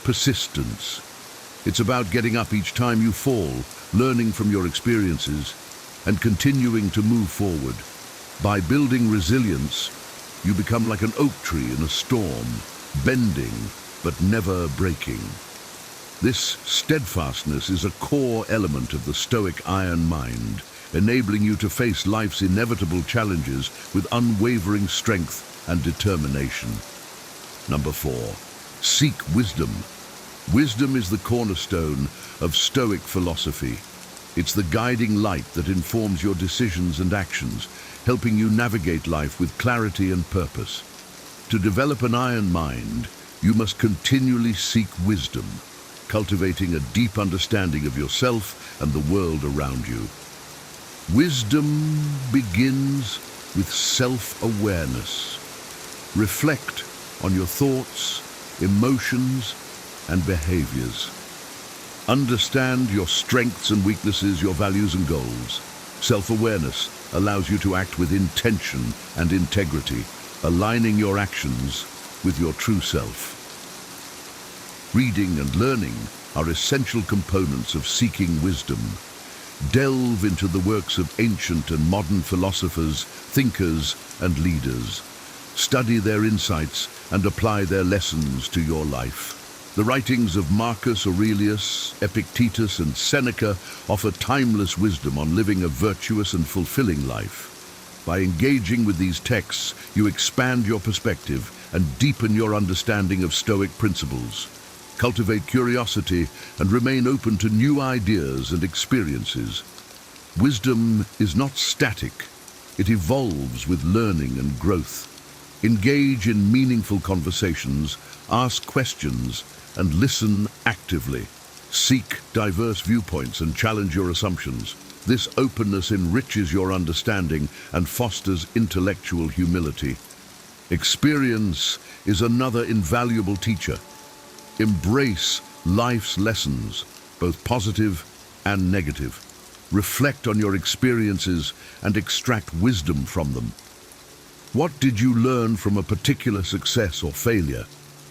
Speaker 2: persistence. It's about getting up each time you fall, learning from your experiences, and continuing to move forward. By building resilience, you become like an oak tree in a storm, bending but never breaking. This steadfastness is a core element of the Stoic iron mind, enabling you to face life's inevitable challenges with unwavering strength and determination. Number 4, seek wisdom. Wisdom is the cornerstone of Stoic philosophy. It's the guiding light that informs your decisions and actions, helping you navigate life with clarity and purpose. To develop an iron mind, you must continually seek wisdom, cultivating a deep understanding of yourself and the world around you. Wisdom begins with self-awareness. Reflect on your thoughts, emotions, and behaviors. Understand your strengths and weaknesses, your values and goals. Self-awareness allows you to act with intention and integrity, aligning your actions with your true self. Reading and learning are essential components of seeking wisdom. Delve into the works of ancient and modern philosophers, thinkers, and leaders. Study their insights and apply their lessons to your life. The writings of Marcus Aurelius, Epictetus, and Seneca offer timeless wisdom on living a virtuous and fulfilling life. By engaging with these texts, you expand your perspective and deepen your understanding of Stoic principles. Cultivate curiosity and remain open to new ideas and experiences. Wisdom is not static. It evolves with learning and growth. Engage in meaningful conversations, ask questions, and listen actively. Seek diverse viewpoints and challenge your assumptions. This openness enriches your understanding and fosters intellectual humility. Experience is another invaluable teacher. Embrace life's lessons, both positive and negative. Reflect on your experiences and extract wisdom from them. What did you learn from a particular success or failure?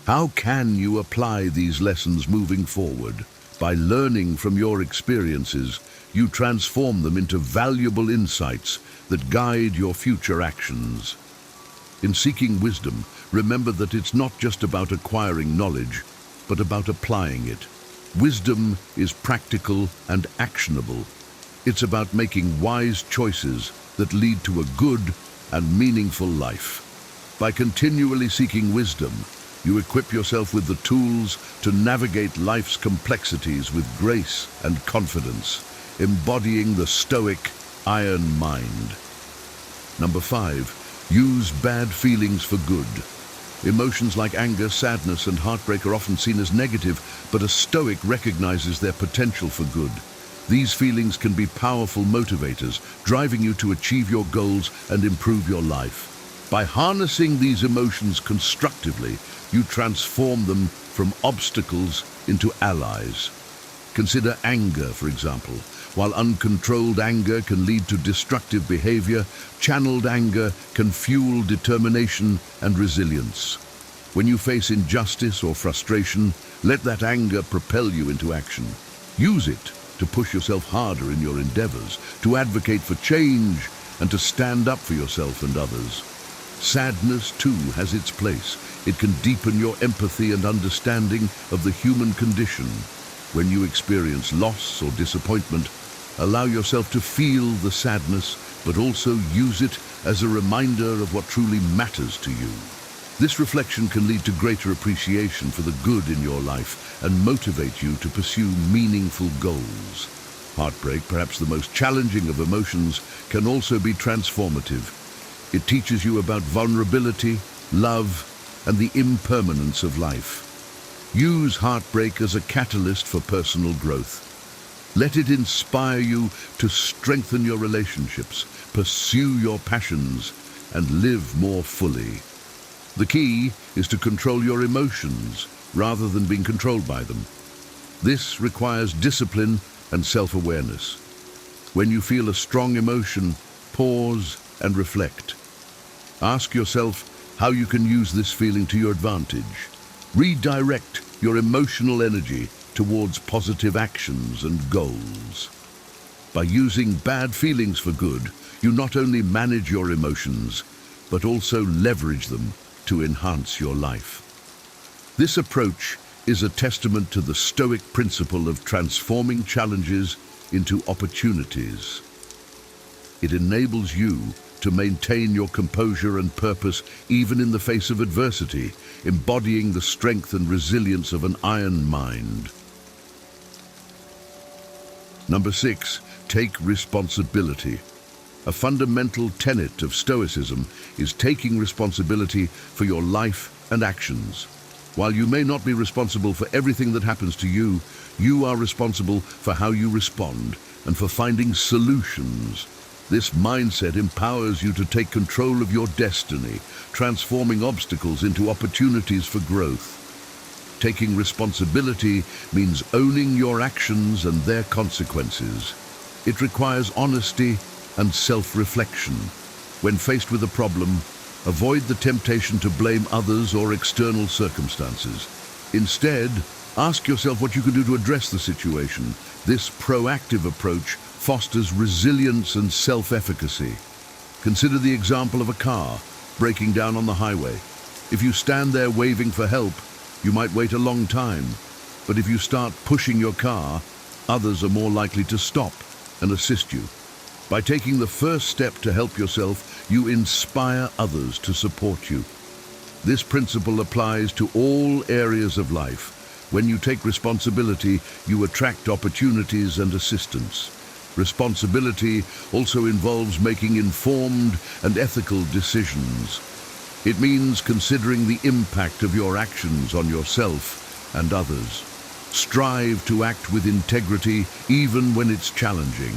Speaker 2: How can you apply these lessons moving forward? By learning from your experiences, you transform them into valuable insights that guide your future actions. In seeking wisdom, remember that it's not just about acquiring knowledge, but about applying it. Wisdom is practical and actionable. It's about making wise choices that lead to a good and meaningful life. By continually seeking wisdom, you equip yourself with the tools to navigate life's complexities with grace and confidence, embodying the Stoic iron mind. Number 5, use bad feelings for good. Emotions like anger, sadness, and heartbreak are often seen as negative, but a Stoic recognizes their potential for good. These feelings can be powerful motivators, driving you to achieve your goals and improve your life. By harnessing these emotions constructively, you transform them from obstacles into allies. Consider anger, for example. While uncontrolled anger can lead to destructive behavior, channeled anger can fuel determination and resilience. When you face injustice or frustration, let that anger propel you into action. Use it to push yourself harder in your endeavors, to advocate for change, and to stand up for yourself and others. Sadness, too, has its place. It can deepen your empathy and understanding of the human condition. When you experience loss or disappointment, allow yourself to feel the sadness, but also use it as a reminder of what truly matters to you. This reflection can lead to greater appreciation for the good in your life and motivate you to pursue meaningful goals. Heartbreak, perhaps the most challenging of emotions, can also be transformative. It teaches you about vulnerability, love, and the impermanence of life. Use heartbreak as a catalyst for personal growth. Let it inspire you to strengthen your relationships, pursue your passions, and live more fully. The key is to control your emotions rather than being controlled by them. This requires discipline and self-awareness. When you feel a strong emotion, pause and reflect. Ask yourself how you can use this feeling to your advantage. Redirect your emotional energy towards positive actions and goals. By using bad feelings for good, you not only manage your emotions, but also leverage them to enhance your life. This approach is a testament to the Stoic principle of transforming challenges into opportunities. It enables you to maintain your composure and purpose even in the face of adversity, embodying the strength and resilience of an iron mind. Number 6, take responsibility. A fundamental tenet of Stoicism is taking responsibility for your life and actions. While you may not be responsible for everything that happens to you, you are responsible for how you respond and for finding solutions. This mindset empowers you to take control of your destiny, transforming obstacles into opportunities for growth. Taking responsibility means owning your actions and their consequences. It requires honesty and self-reflection. When faced with a problem, avoid the temptation to blame others or external circumstances. Instead, ask yourself what you can do to address the situation. This proactive approach fosters resilience and self-efficacy. Consider the example of a car breaking down on the highway. If you stand there waving for help, you might wait a long time. But if you start pushing your car, others are more likely to stop and assist you. By taking the first step to help yourself, you inspire others to support you. This principle applies to all areas of life. When you take responsibility, you attract opportunities and assistance. Responsibility also involves making informed and ethical decisions. It means considering the impact of your actions on yourself and others. Strive to act with integrity even when it's challenging.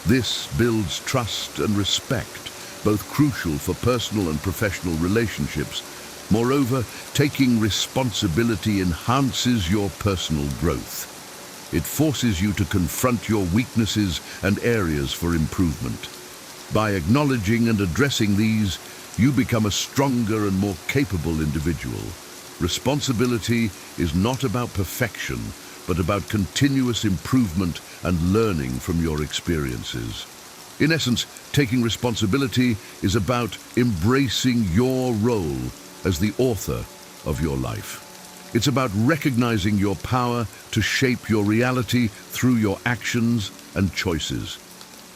Speaker 2: This builds trust and respect, both crucial for personal and professional relationships. Moreover, taking responsibility enhances your personal growth. It forces you to confront your weaknesses and areas for improvement. By acknowledging and addressing these, you become a stronger and more capable individual. Responsibility is not about perfection, but about continuous improvement and learning from your experiences. In essence, taking responsibility is about embracing your role as the author of your life. It's about recognizing your power to shape your reality through your actions and choices.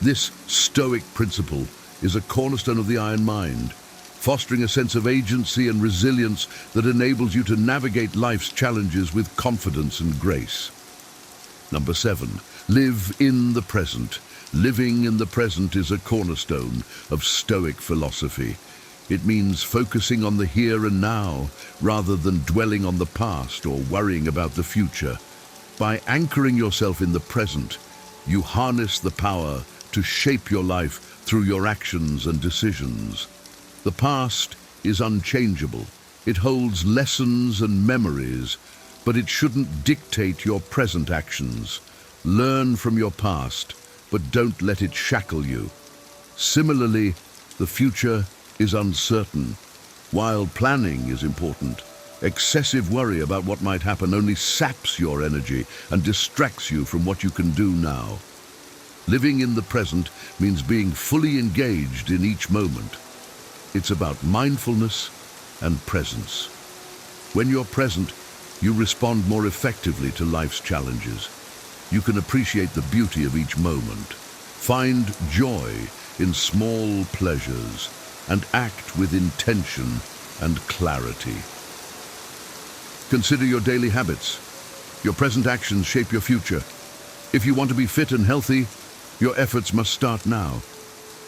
Speaker 2: This Stoic principle is a cornerstone of the Iron Mind, fostering a sense of agency and resilience that enables you to navigate life's challenges with confidence and grace. Number 7, live in the present. Living in the present is a cornerstone of Stoic philosophy. It means focusing on the here and now rather than dwelling on the past or worrying about the future. By anchoring yourself in the present, you harness the power to shape your life through your actions and decisions. The past is unchangeable. It holds lessons and memories, but it shouldn't dictate your present actions. Learn from your past, but don't let it shackle you. Similarly, the future is uncertain. While planning is important, excessive worry about what might happen only saps your energy and distracts you from what you can do now. Living in the present means being fully engaged in each moment. It's about mindfulness and presence. When you're present, you respond more effectively to life's challenges. You can appreciate the beauty of each moment, find joy in small pleasures, and act with intention and clarity. Consider your daily habits. Your present actions shape your future. If you want to be fit and healthy, your efforts must start now.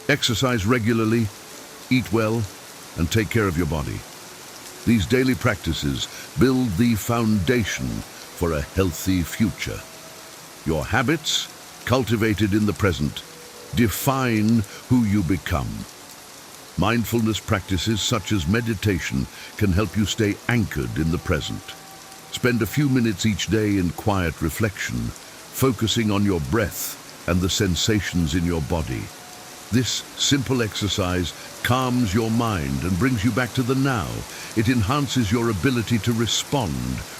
Speaker 2: Exercise regularly, eat well, and take care of your body. These daily practices build the foundation for a healthy future. Your habits, cultivated in the present, define who you become. Mindfulness practices such as meditation can help you stay anchored in the present. Spend a few minutes each day in quiet reflection, focusing on your breath and the sensations in your body. This simple exercise calms your mind and brings you back to the now. It enhances your ability to respond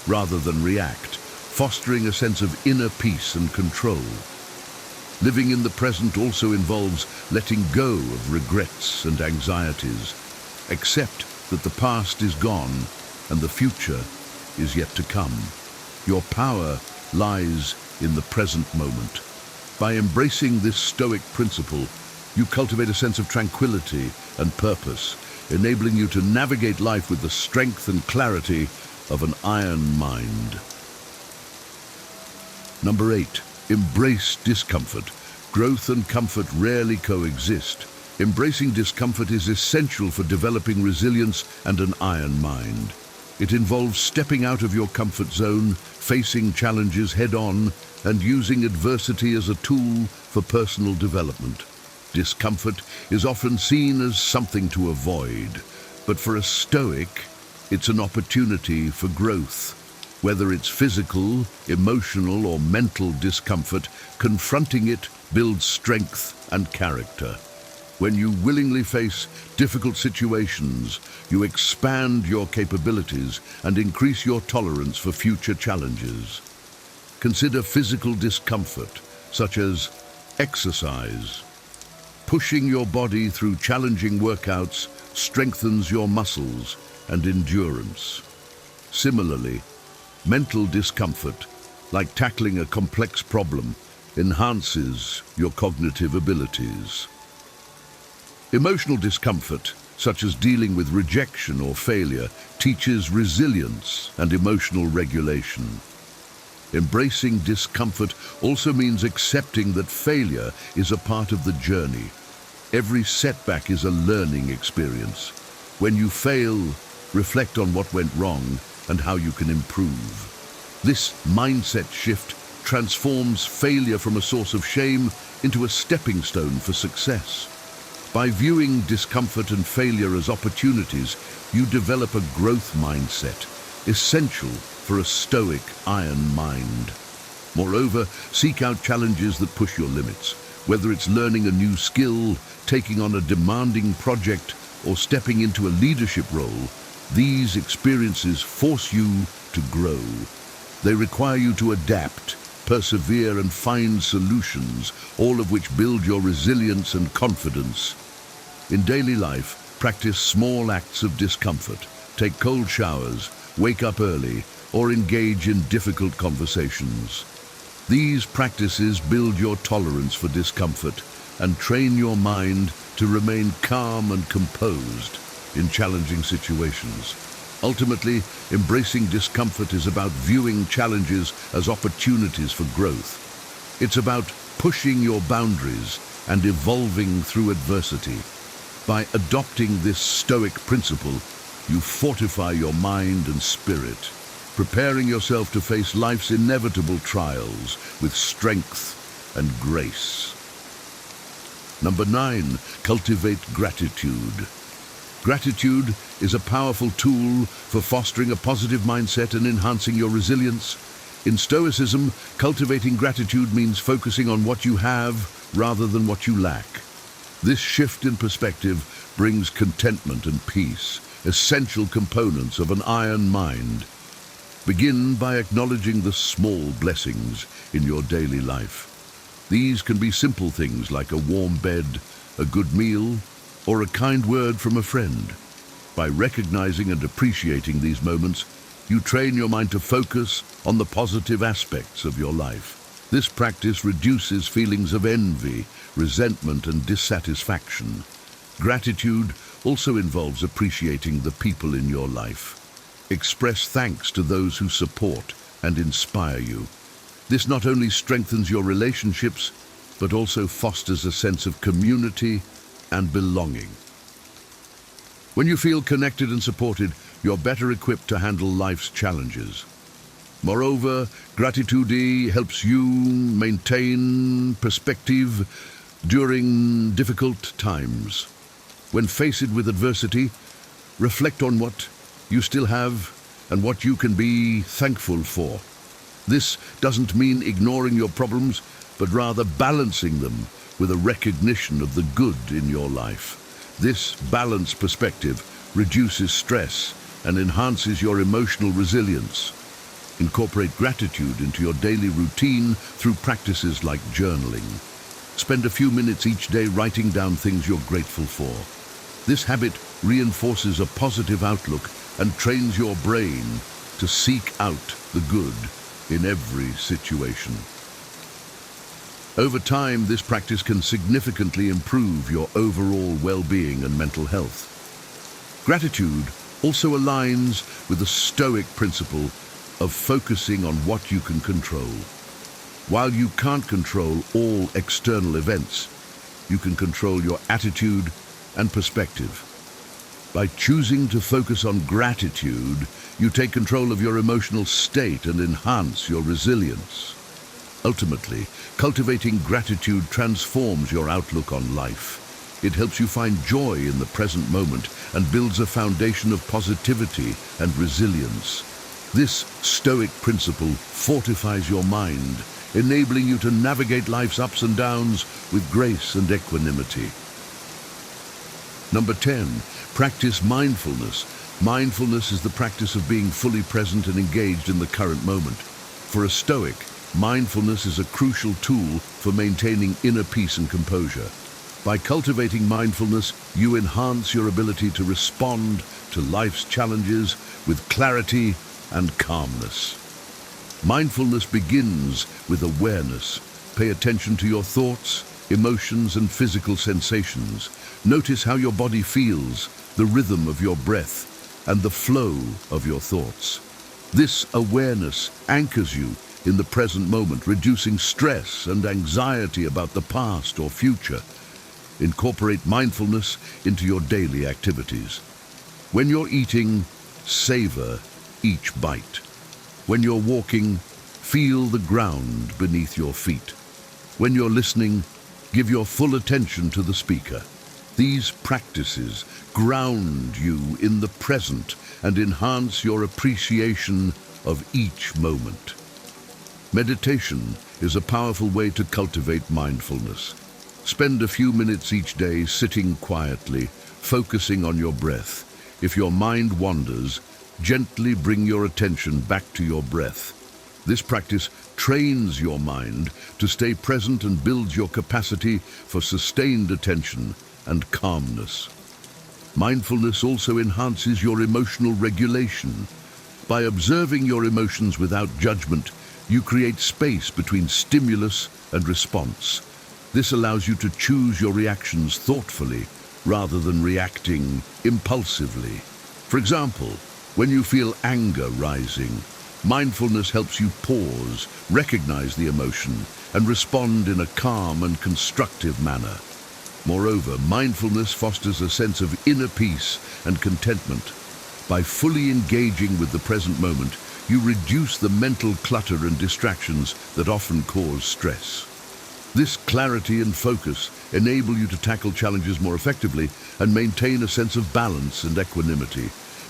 Speaker 2: rather than react, fostering a sense of inner peace and control. Living in the present also involves letting go of regrets and anxieties. Accept that the past is gone and the future is yet to come. Your power lies in the present moment. By embracing this Stoic principle, you cultivate a sense of tranquility and purpose, enabling you to navigate life with the strength and clarity of an iron mind. Number 8, embrace discomfort. Growth and comfort rarely coexist. Embracing discomfort is essential for developing resilience and an iron mind. It involves stepping out of your comfort zone, facing challenges head-on, and using adversity as a tool for personal development. Discomfort is often seen as something to avoid, but for a Stoic, it's an opportunity for growth. Whether it's physical, emotional, or mental discomfort, confronting it builds strength and character. When you willingly face difficult situations, you expand your capabilities and increase your tolerance for future challenges. Consider physical discomfort, such as exercise. Pushing your body through challenging workouts strengthens your muscles and endurance. Similarly, mental discomfort, like tackling a complex problem, enhances your cognitive abilities. Emotional discomfort, such as dealing with rejection or failure, teaches resilience and emotional regulation. Embracing discomfort also means accepting that failure is a part of the journey. Every setback is a learning experience. When you fail, reflect on what went wrong and how you can improve. This mindset shift transforms failure from a source of shame into a stepping stone for success. By viewing discomfort and failure as opportunities, you develop a growth mindset, essential for a stoic iron mind. Moreover, seek out challenges that push your limits. Whether it's learning a new skill, taking on a demanding project, or stepping into a leadership role, these experiences force you to grow. They require you to adapt, persevere, and find solutions, all of which build your resilience and confidence. In daily life, practice small acts of discomfort. Take cold showers, wake up early, or engage in difficult conversations. These practices build your tolerance for discomfort and train your mind to remain calm and composed in challenging situations. Ultimately, embracing discomfort is about viewing challenges as opportunities for growth. It's about pushing your boundaries and evolving through adversity. By adopting this Stoic principle, you fortify your mind and spirit, preparing yourself to face life's inevitable trials with strength and grace. Number 9, cultivate gratitude. Gratitude is a powerful tool for fostering a positive mindset and enhancing your resilience. In Stoicism, cultivating gratitude means focusing on what you have rather than what you lack. This shift in perspective brings contentment and peace, essential components of an iron mind. Begin by acknowledging the small blessings in your daily life. These can be simple things like a warm bed, a good meal, or a kind word from a friend. By recognizing and appreciating these moments, you train your mind to focus on the positive aspects of your life. This practice reduces feelings of envy, resentment, and dissatisfaction. Gratitude also involves appreciating the people in your life. Express thanks to those who support and inspire you. This not only strengthens your relationships, but also fosters a sense of community and belonging. When you feel connected and supported, you're better equipped to handle life's challenges. Moreover, gratitude helps you maintain perspective during difficult times. When faced with adversity, reflect on what you still have and what you can be thankful for. This doesn't mean ignoring your problems, but rather balancing them with a recognition of the good in your life. This balanced perspective reduces stress and enhances your emotional resilience. Incorporate gratitude into your daily routine through practices like journaling. Spend a few minutes each day writing down things you're grateful for. This habit reinforces a positive outlook and trains your brain to seek out the good in every situation. Over time, this practice can significantly improve your overall well-being and mental health. Gratitude also aligns with the Stoic principle of focusing on what you can control. While you can't control all external events, you can control your attitude and perspective. By choosing to focus on gratitude, you take control of your emotional state and enhance your resilience. Ultimately, cultivating gratitude transforms your outlook on life. It helps you find joy in the present moment and builds a foundation of positivity and resilience. This Stoic principle fortifies your mind, enabling you to navigate life's ups and downs with grace and equanimity. Number 10, practice mindfulness. Mindfulness is the practice of being fully present and engaged in the current moment. For a Stoic, mindfulness is a crucial tool for maintaining inner peace and composure. By cultivating mindfulness, you enhance your ability to respond to life's challenges with clarity and calmness. Mindfulness begins with awareness. Pay attention to your thoughts, emotions, and physical sensations. Notice how your body feels, the rhythm of your breath, and the flow of your thoughts. This awareness anchors you in the present moment, reducing stress and anxiety about the past or future. Incorporate mindfulness into your daily activities. When you're eating, savor each bite. When you're walking, feel the ground beneath your feet. When you're listening, give your full attention to the speaker. These practices ground you in the present and enhance your appreciation of each moment. Meditation is a powerful way to cultivate mindfulness. Spend a few minutes each day sitting quietly, focusing on your breath. If your mind wanders, gently bring your attention back to your breath. This practice trains your mind to stay present and builds your capacity for sustained attention and calmness. Mindfulness also enhances your emotional regulation. By observing your emotions without judgment, you create space between stimulus and response. This allows you to choose your reactions thoughtfully rather than reacting impulsively. For example, when you feel anger rising, mindfulness helps you pause, recognize the emotion, and respond in a calm and constructive manner. Moreover, mindfulness fosters a sense of inner peace and contentment. By fully engaging with the present moment, you reduce the mental clutter and distractions that often cause stress. This clarity and focus enable you to tackle challenges more effectively and maintain a sense of balance and equanimity.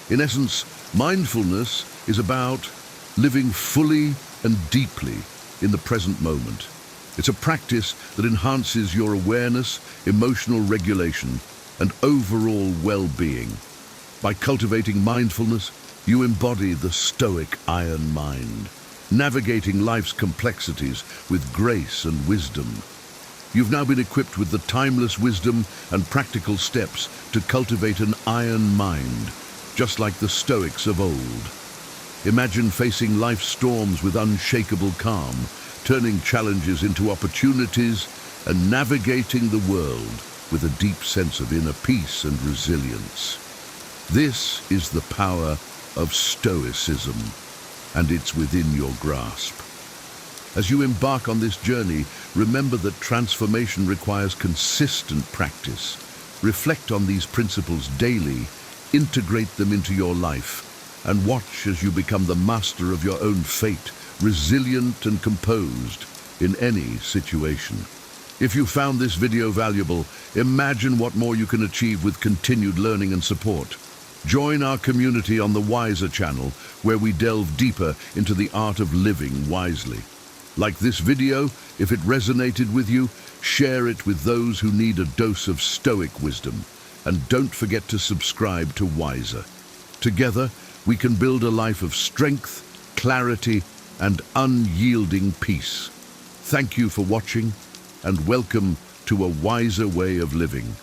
Speaker 2: In essence, mindfulness is about living fully and deeply in the present moment. It's a practice that enhances your awareness, emotional regulation, and overall well-being. By cultivating mindfulness, you embody the Stoic iron mind, navigating life's complexities with grace and wisdom. You've now been equipped with the timeless wisdom and practical steps to cultivate an iron mind, just like the Stoics of old. Imagine facing life's storms with unshakable calm, turning challenges into opportunities, and navigating the world with a deep sense of inner peace and resilience. This is the power of Stoicism, and it's within your grasp. As you embark on this journey, remember that transformation requires consistent practice. Reflect on these principles daily, integrate them into your life, and watch as you become the master of your own fate, resilient and composed in any situation. If you found this video valuable, imagine what more you can achieve with continued learning and support. Join our community on the Wiser channel, where we delve deeper into the art of living wisely. Like this video, if it resonated with you, share it with those who need a dose of Stoic wisdom. And don't forget to subscribe to Wiser. Together, we can build a life of strength, clarity, and unyielding peace. Thank you for watching, and welcome to a wiser way of living.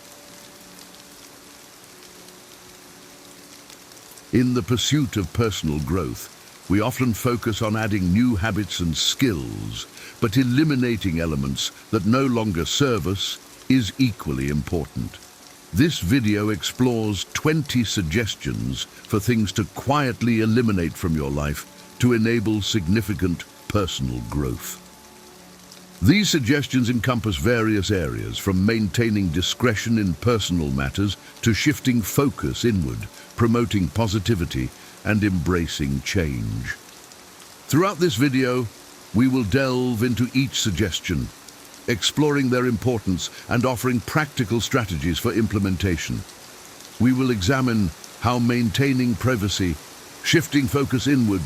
Speaker 2: In the pursuit of personal growth, we often focus on adding new habits and skills, but eliminating elements that no longer serve us is equally important. This video explores 20 suggestions for things to quietly eliminate from your life to enable significant personal growth. These suggestions encompass various areas, from maintaining discretion in personal matters to shifting focus inward, promoting positivity, and embracing change. Throughout this video, we will delve into each suggestion, exploring their importance and offering practical strategies for implementation. We will examine how maintaining privacy, shifting focus inward,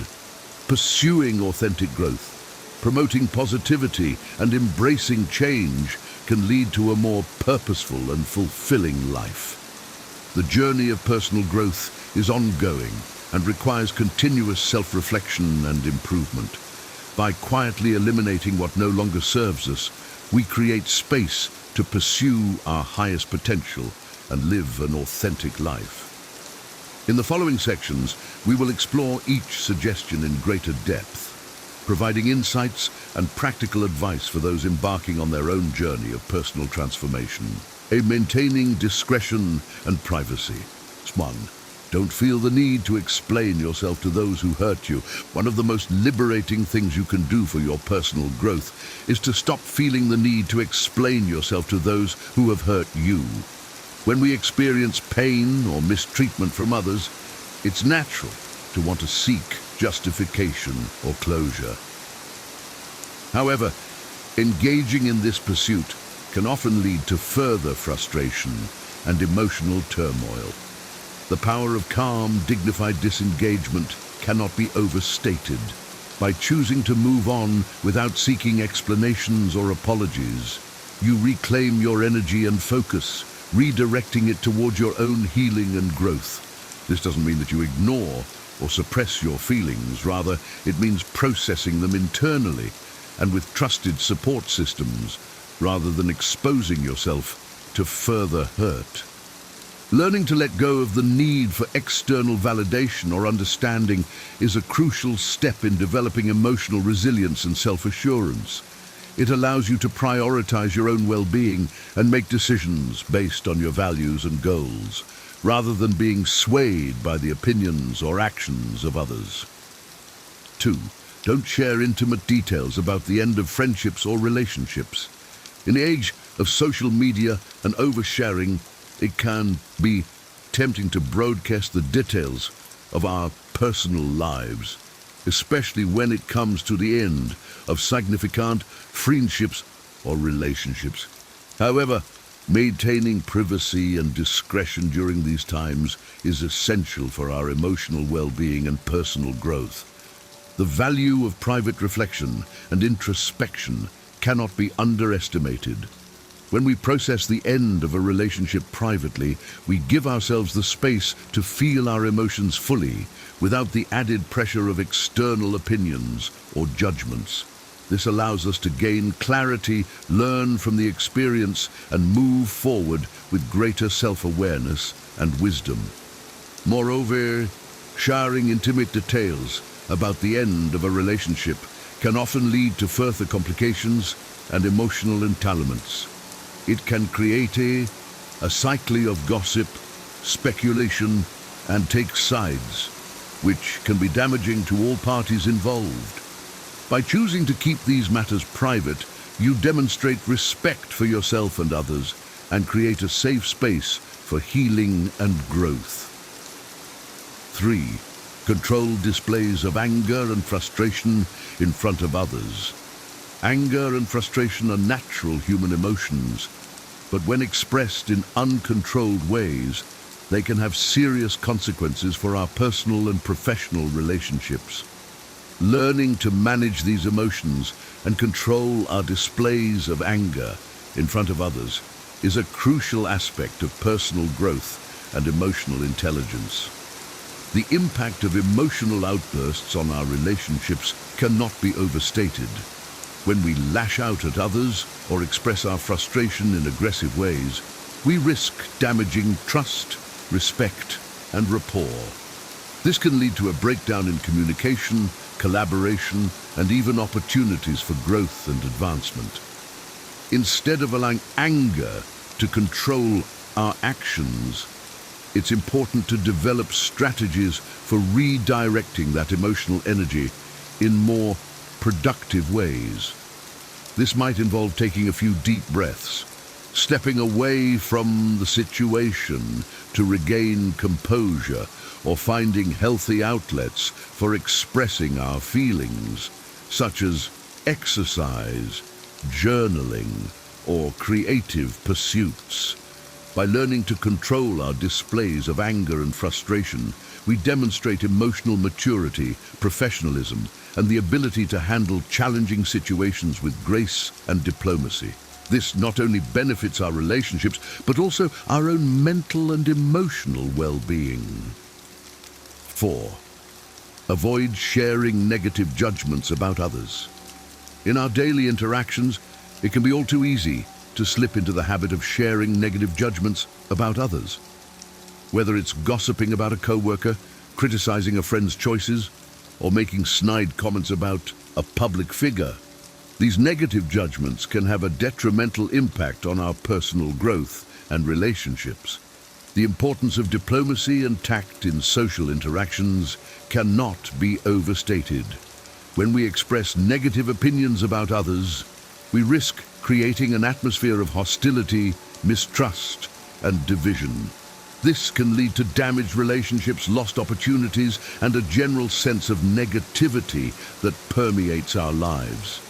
Speaker 2: pursuing authentic growth, promoting positivity, and embracing change can lead to a more purposeful and fulfilling life. The journey of personal growth is ongoing and requires continuous self-reflection and improvement. By quietly eliminating what no longer serves us, we create space to pursue our highest potential and live an authentic life. In the following sections, we will explore each suggestion in greater depth, providing insights and practical advice for those embarking on their own journey of personal transformation. Maintaining discretion and privacy. 1. Don't feel the need to explain yourself to those who hurt you. One of the most liberating things you can do for your personal growth is to stop feeling the need to explain yourself to those who have hurt you. When we experience pain or mistreatment from others, it's natural to want to seek justification or closure. However, engaging in this pursuit can often lead to further frustration and emotional turmoil. The power of calm, dignified disengagement cannot be overstated. By choosing to move on without seeking explanations or apologies, you reclaim your energy and focus, redirecting it towards your own healing and growth. This doesn't mean that you ignore or suppress your feelings. Rather, it means processing them internally and with trusted support systems, rather than exposing yourself to further hurt. Learning to let go of the need for external validation or understanding is a crucial step in developing emotional resilience and self-assurance. It allows you to prioritize your own well-being and make decisions based on your values and goals, rather than being swayed by the opinions or actions of others. 2. Don't share intimate details about the end of friendships or relationships. In the age of social media and oversharing, it can be tempting to broadcast the details of our personal lives, especially when it comes to the end of significant friendships or relationships. However, maintaining privacy and discretion during these times is essential for our emotional well-being and personal growth. The value of private reflection and introspection cannot be underestimated. When we process the end of a relationship privately, we give ourselves the space to feel our emotions fully, without the added pressure of external opinions or judgments. This allows us to gain clarity, learn from the experience, and move forward with greater self-awareness and wisdom. Moreover, sharing intimate details about the end of a relationship can often lead to further complications and emotional entanglements. It can create a cycle of gossip, speculation, and take sides, which can be damaging to all parties involved. By choosing to keep these matters private, you demonstrate respect for yourself and others and create a safe space for healing and growth. 3. Control displays of anger and frustration in front of others. Anger and frustration are natural human emotions, but when expressed in uncontrolled ways, they can have serious consequences for our personal and professional relationships. Learning to manage these emotions and control our displays of anger in front of others is a crucial aspect of personal growth and emotional intelligence. The impact of emotional outbursts on our relationships cannot be overstated. When we lash out at others or express our frustration in aggressive ways, we risk damaging trust, respect, and rapport. This can lead to a breakdown in communication, collaboration, and even opportunities for growth and advancement. Instead of allowing anger to control our actions, it's important to develop strategies for redirecting that emotional energy in more productive ways. This might involve taking a few deep breaths, stepping away from the situation to regain composure, or finding healthy outlets for expressing our feelings, such as exercise, journaling, or creative pursuits. By learning to control our displays of anger and frustration, we demonstrate emotional maturity, professionalism, and the ability to handle challenging situations with grace and diplomacy. This not only benefits our relationships, but also our own mental and emotional well-being. 4. Avoid sharing negative judgments about others. In our daily interactions, it can be all too easy to slip into the habit of sharing negative judgments about others. Whether it's gossiping about a coworker, criticizing a friend's choices, or making snide comments about a public figure, these negative judgments can have a detrimental impact on our personal growth and relationships. The importance of diplomacy and tact in social interactions cannot be overstated. When we express negative opinions about others, we risk creating an atmosphere of hostility, mistrust, and division. This can lead to damaged relationships, lost opportunities, and a general sense of negativity that permeates our lives.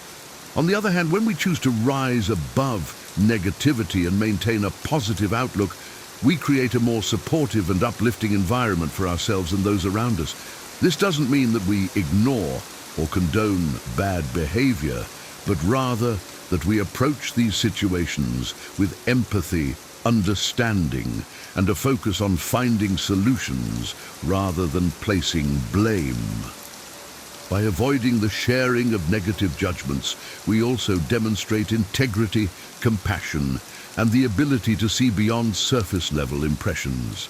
Speaker 2: On the other hand, when we choose to rise above negativity and maintain a positive outlook, we create a more supportive and uplifting environment for ourselves and those around us. This doesn't mean that we ignore or condone bad behavior, but rather that we approach these situations with empathy, understanding, and a focus on finding solutions rather than placing blame. By avoiding the sharing of negative judgments, we also demonstrate integrity, compassion, and the ability to see beyond surface-level impressions.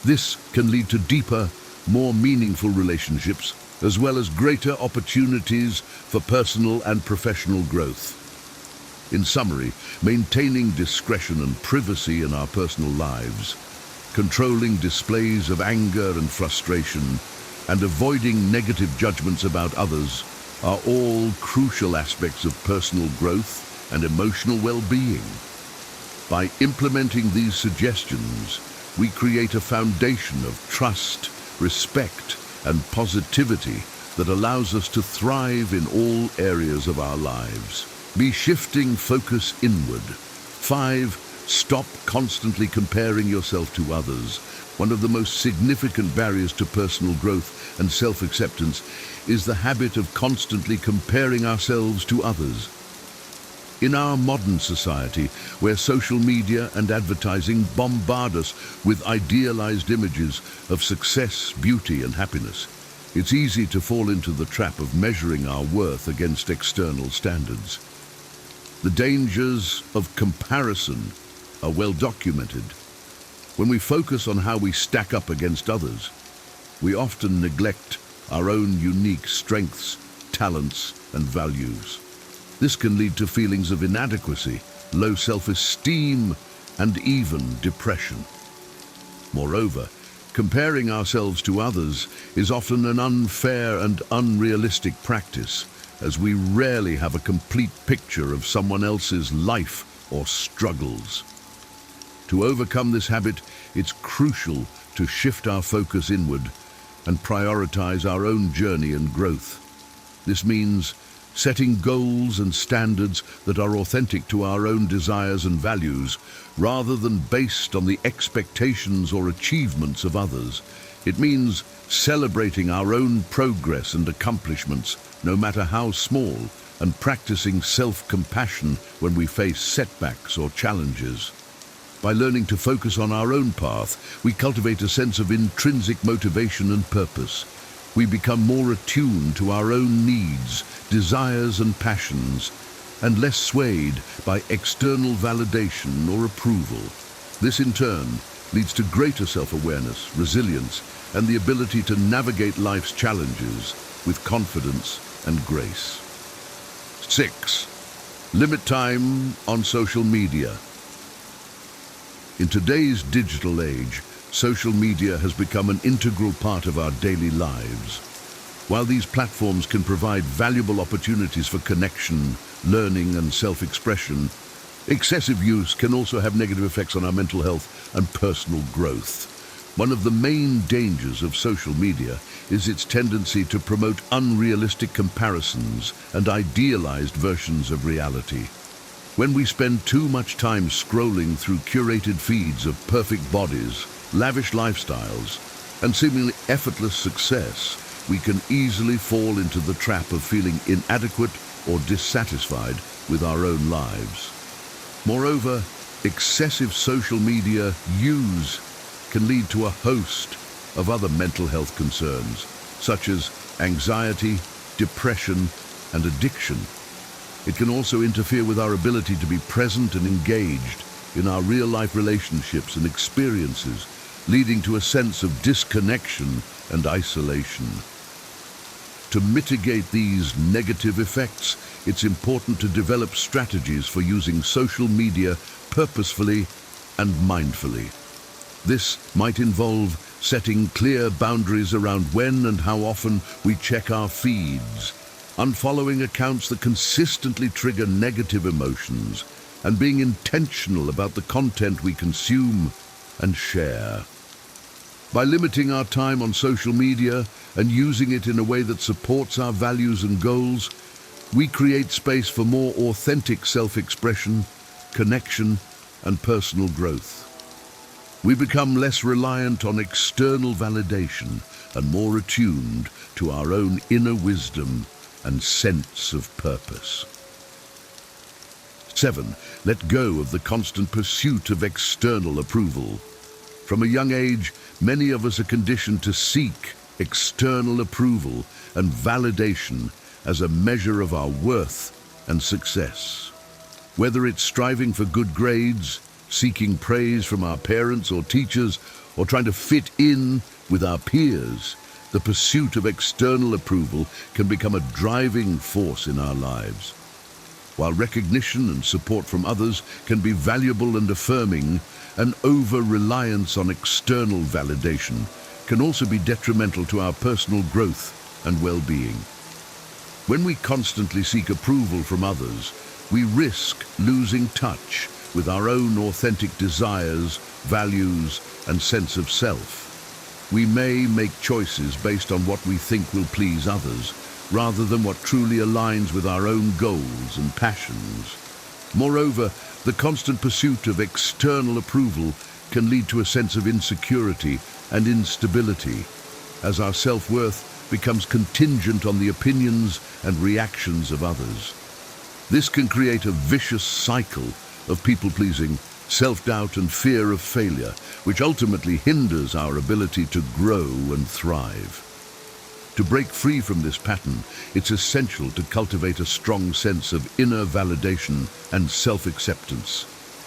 Speaker 2: This can lead to deeper, more meaningful relationships, as well as greater opportunities for personal and professional growth. In summary, maintaining discretion and privacy in our personal lives, controlling displays of anger and frustration, and avoiding negative judgments about others are all crucial aspects of personal growth and emotional well-being. By implementing these suggestions, we create a foundation of trust, respect, and positivity that allows us to thrive in all areas of our lives. Be shifting focus inward. 5. Stop constantly comparing yourself to others. One of the most significant barriers to personal growth and self-acceptance is the habit of constantly comparing ourselves to others. In our modern society, where social media and advertising bombard us with idealized images of success, beauty, and happiness, it's easy to fall into the trap of measuring our worth against external standards. The dangers of comparison are well documented. When we focus on how we stack up against others, we often neglect our own unique strengths, talents, and values. This can lead to feelings of inadequacy, low self-esteem, and even depression. Moreover, comparing ourselves to others is often an unfair and unrealistic practice, as we rarely have a complete picture of someone else's life or struggles. To overcome this habit, it's crucial to shift our focus inward and prioritize our own journey and growth. This means setting goals and standards that are authentic to our own desires and values, rather than based on the expectations or achievements of others. It means celebrating our own progress and accomplishments, no matter how small, and practicing self-compassion when we face setbacks or challenges. By learning to focus on our own path, we cultivate a sense of intrinsic motivation and purpose. We become more attuned to our own needs, desires, and passions, and less swayed by external validation or approval. This, in turn, leads to greater self-awareness, resilience, and the ability to navigate life's challenges with confidence and grace. 6. Limit time on social media. In today's digital age, social media has become an integral part of our daily lives. While these platforms can provide valuable opportunities for connection, learning, and self-expression, excessive use can also have negative effects on our mental health and personal growth. One of the main dangers of social media is its tendency to promote unrealistic comparisons and idealized versions of reality. When we spend too much time scrolling through curated feeds of perfect bodies, lavish lifestyles, and seemingly effortless success, we can easily fall into the trap of feeling inadequate or dissatisfied with our own lives. Moreover, excessive social media use can lead to a host of other mental health concerns, such as anxiety, depression, and addiction. It can also interfere with our ability to be present and engaged in our real-life relationships and experiences, leading to a sense of disconnection and isolation. To mitigate these negative effects, it's important to develop strategies for using social media purposefully and mindfully. This might involve setting clear boundaries around when and how often we check our feeds, unfollowing accounts that consistently trigger negative emotions, and being intentional about the content we consume and share. By limiting our time on social media and using it in a way that supports our values and goals, we create space for more authentic self-expression, connection, and personal growth. We become less reliant on external validation and more attuned to our own inner wisdom and sense of purpose. 7. Let go of the constant pursuit of external approval. From a young age, many of us are conditioned to seek external approval and validation as a measure of our worth and success. Whether it's striving for good grades, seeking praise from our parents or teachers, or trying to fit in with our peers, the pursuit of external approval can become a driving force in our lives. While recognition and support from others can be valuable and affirming, an over-reliance on external validation can also be detrimental to our personal growth and well-being. When we constantly seek approval from others, we risk losing touch with our own authentic desires, values, and sense of self. We may make choices based on what we think will please others, rather than what truly aligns with our own goals and passions. Moreover, the constant pursuit of external approval can lead to a sense of insecurity and instability, as our self-worth becomes contingent on the opinions and reactions of others. This can create a vicious cycle of people-pleasing, self-doubt and fear of failure, which ultimately hinders our ability to grow and thrive. To break free from this pattern, it's essential to cultivate a strong sense of inner validation and self-acceptance.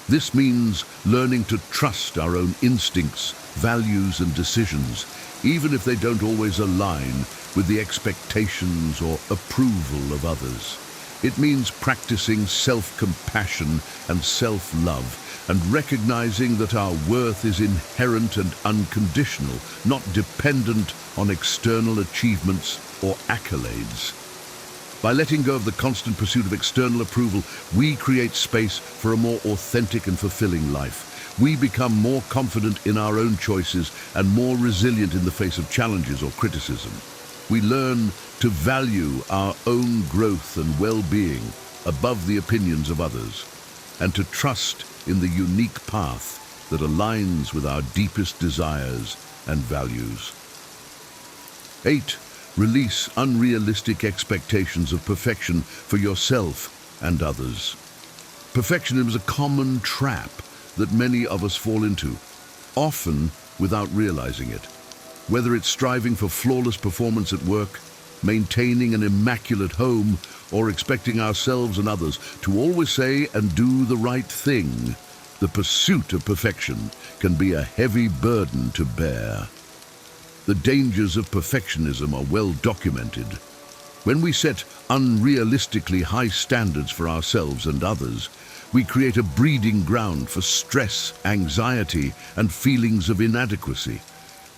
Speaker 2: This means learning to trust our own instincts, values and decisions, even if they don't always align with the expectations or approval of others. It means practicing self-compassion and self-love, and recognizing that our worth is inherent and unconditional, not dependent on external achievements or accolades. By letting go of the constant pursuit of external approval, we create space for a more authentic and fulfilling life. We become more confident in our own choices and more resilient in the face of challenges or criticism. We learn to value our own growth and well-being above the opinions of others, and to trust in the unique path that aligns with our deepest desires and values. 8. Release unrealistic expectations of perfection for yourself and others. Perfectionism is a common trap that many of us fall into, often without realizing it. Whether it's striving for flawless performance at work, maintaining an immaculate home, or expecting ourselves and others to always say and do the right thing, the pursuit of perfection can be a heavy burden to bear. The dangers of perfectionism are well documented. When we set unrealistically high standards for ourselves and others, we create a breeding ground for stress, anxiety, and feelings of inadequacy.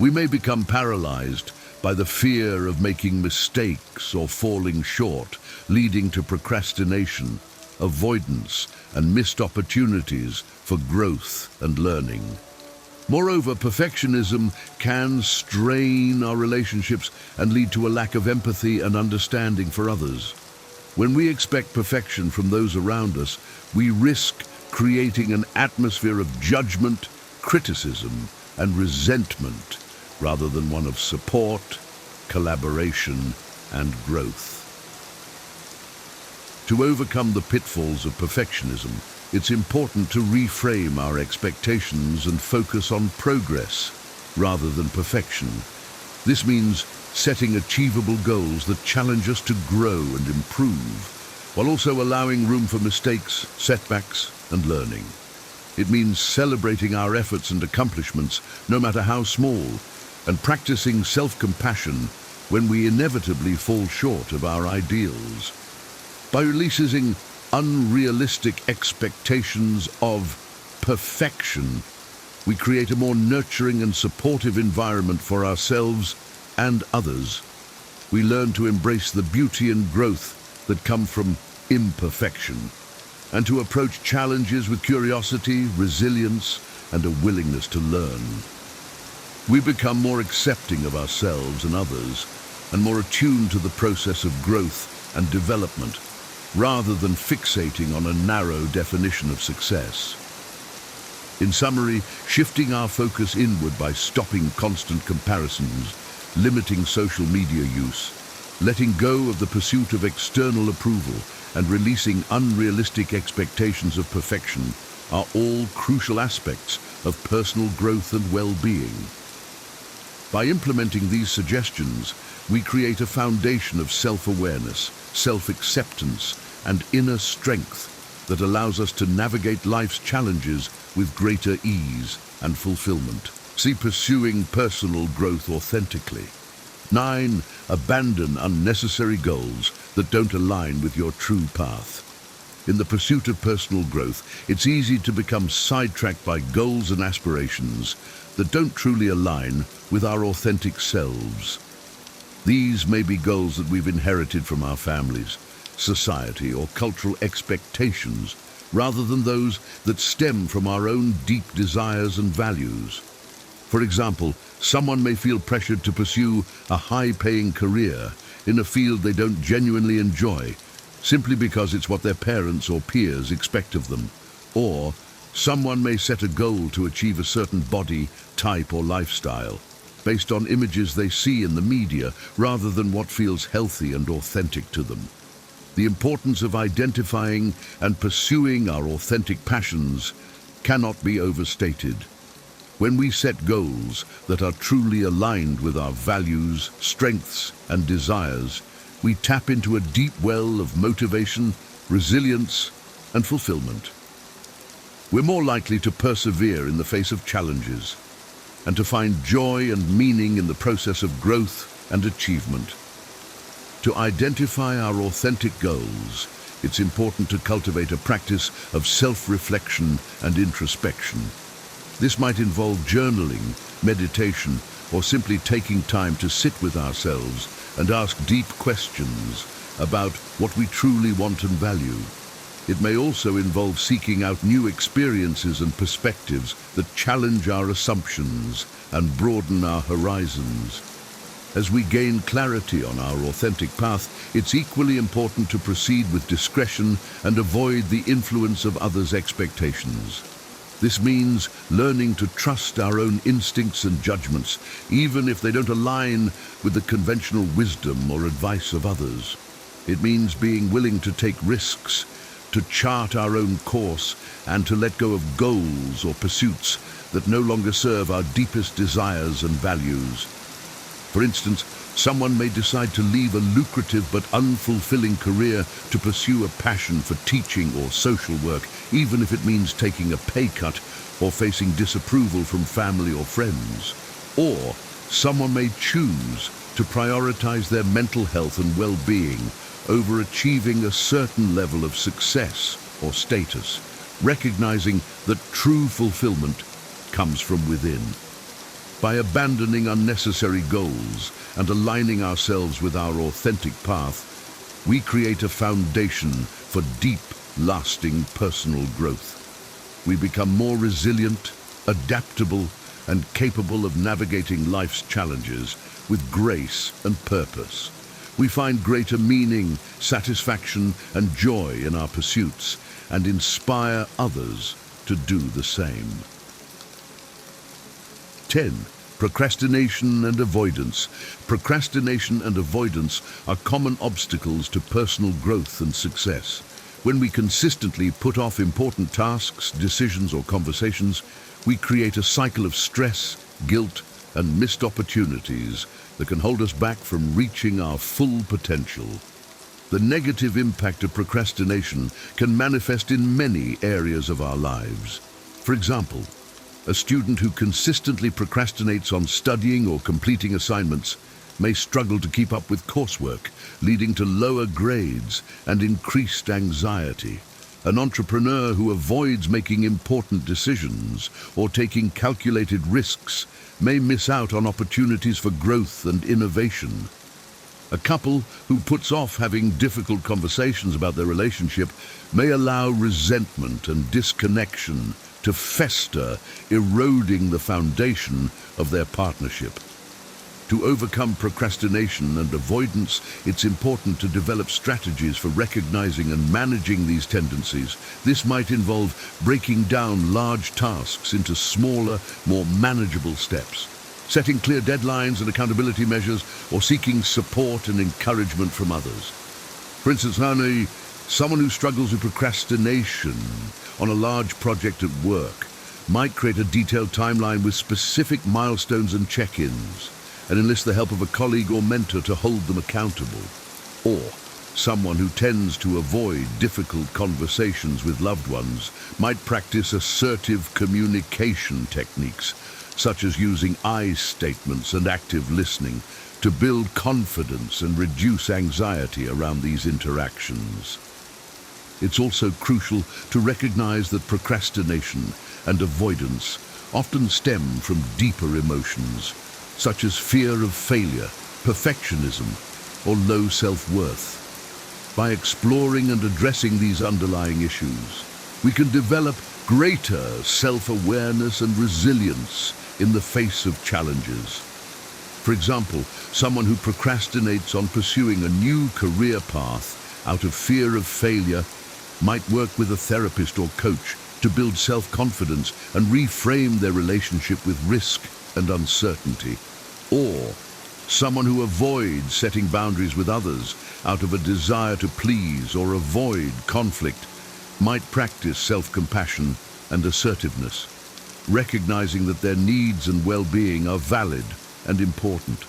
Speaker 2: We may become paralyzed by the fear of making mistakes or falling short, leading to procrastination, avoidance, and missed opportunities for growth and learning. Moreover, perfectionism can strain our relationships and lead to a lack of empathy and understanding for others. When we expect perfection from those around us, we risk creating an atmosphere of judgment, criticism, and resentment, rather than one of support, collaboration, and growth. To overcome the pitfalls of perfectionism, it's important to reframe our expectations and focus on progress rather than perfection. This means setting achievable goals that challenge us to grow and improve, while also allowing room for mistakes, setbacks, and learning. It means celebrating our efforts and accomplishments, no matter how small, and practicing self-compassion when we inevitably fall short of our ideals. By releasing unrealistic expectations of perfection, We create a more nurturing and supportive environment for ourselves and others. We learn to embrace the beauty and growth that come from imperfection, and to approach challenges with curiosity, resilience, and a willingness to learn. We become more accepting of ourselves and others, and more attuned to the process of growth and development, rather than fixating on a narrow definition of success. In summary, shifting our focus inward by stopping constant comparisons, limiting social media use, letting go of the pursuit of external approval, and releasing unrealistic expectations of perfection are all crucial aspects of personal growth and well-being. By implementing these suggestions, we create a foundation of self-awareness, self-acceptance, and inner strength that allows us to navigate life's challenges with greater ease and fulfillment. See pursuing personal growth authentically. 9. Abandon unnecessary goals that don't align with your true path. In the pursuit of personal growth, it's easy to become sidetracked by goals and aspirations that don't truly align with our authentic selves. These may be goals that we've inherited from our families, society, or cultural expectations, rather than those that stem from our own deep desires and values. For example, someone may feel pressured to pursue a high-paying career in a field they don't genuinely enjoy, simply because it's what their parents or peers expect of them. Or someone may set a goal to achieve a certain body, type, or lifestyle, based on images they see in the media rather than what feels healthy and authentic to them. The importance of identifying and pursuing our authentic passions cannot be overstated. When we set goals that are truly aligned with our values, strengths, and desires, we tap into a deep well of motivation, resilience, and fulfillment. We're more likely to persevere in the face of challenges and to find joy and meaning in the process of growth and achievement. To identify our authentic goals, it's important to cultivate a practice of self-reflection and introspection. This might involve journaling, meditation, or simply taking time to sit with ourselves and ask deep questions about what we truly want and value. It may also involve seeking out new experiences and perspectives that challenge our assumptions and broaden our horizons. As we gain clarity on our authentic path, it's equally important to proceed with discretion and avoid the influence of others' expectations. This means learning to trust our own instincts and judgments, even if they don't align with the conventional wisdom or advice of others. It means being willing to take risks, to chart our own course, and to let go of goals or pursuits that no longer serve our deepest desires and values. For instance, someone may decide to leave a lucrative but unfulfilling career to pursue a passion for teaching or social work, even if it means taking a pay cut or facing disapproval from family or friends. Or someone may choose to prioritize their mental health and well-being over achieving a certain level of success or status, recognizing that true fulfillment comes from within. By abandoning unnecessary goals and aligning ourselves with our authentic path, we create a foundation for deep, lasting personal growth. We become more resilient, adaptable, and capable of navigating life's challenges with grace and purpose. We find greater meaning, satisfaction, and joy in our pursuits, and inspire others to do the same. 10. Procrastination and avoidance. Procrastination and avoidance are common obstacles to personal growth and success. When we consistently put off important tasks, decisions, or conversations, we create a cycle of stress, guilt, and missed opportunities that can hold us back from reaching our full potential. The negative impact of procrastination can manifest in many areas of our lives. For example, a student who consistently procrastinates on studying or completing assignments may struggle to keep up with coursework, leading to lower grades and increased anxiety. An entrepreneur who avoids making important decisions or taking calculated risks may miss out on opportunities for growth and innovation. A couple who puts off having difficult conversations about their relationship may allow resentment and disconnection to fester, eroding the foundation of their partnership. To overcome procrastination and avoidance, it's important to develop strategies for recognizing and managing these tendencies. This might involve breaking down large tasks into smaller, more manageable steps, setting clear deadlines and accountability measures, or seeking support and encouragement from others. For instance, someone who struggles with procrastination on a large project at work might create a detailed timeline with specific milestones and check-ins, and enlist the help of a colleague or mentor to hold them accountable. Or someone who tends to avoid difficult conversations with loved ones might practice assertive communication techniques, such as using I statements and active listening, to build confidence and reduce anxiety around these interactions. It's also crucial to recognize that procrastination and avoidance often stem from deeper emotions, such as fear of failure, perfectionism, or low self-worth. By exploring and addressing these underlying issues, we can develop greater self-awareness and resilience in the face of challenges. For example, someone who procrastinates on pursuing a new career path out of fear of failure might work with a therapist or coach to build self-confidence and reframe their relationship with risk and uncertainty. Or someone who avoids setting boundaries with others out of a desire to please or avoid conflict might practice self-compassion and assertiveness, recognizing that their needs and well-being are valid and important.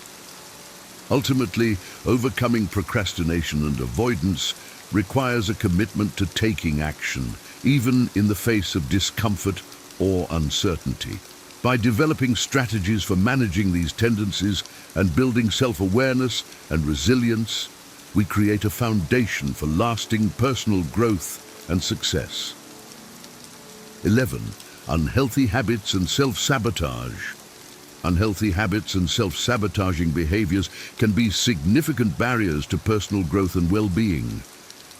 Speaker 2: Ultimately, overcoming procrastination and avoidance requires a commitment to taking action, even in the face of discomfort or uncertainty. By developing strategies for managing these tendencies and building self-awareness and resilience, we create a foundation for lasting personal growth and success. 11. Unhealthy habits and self-sabotage. Unhealthy habits and self-sabotaging behaviors can be significant barriers to personal growth and well-being.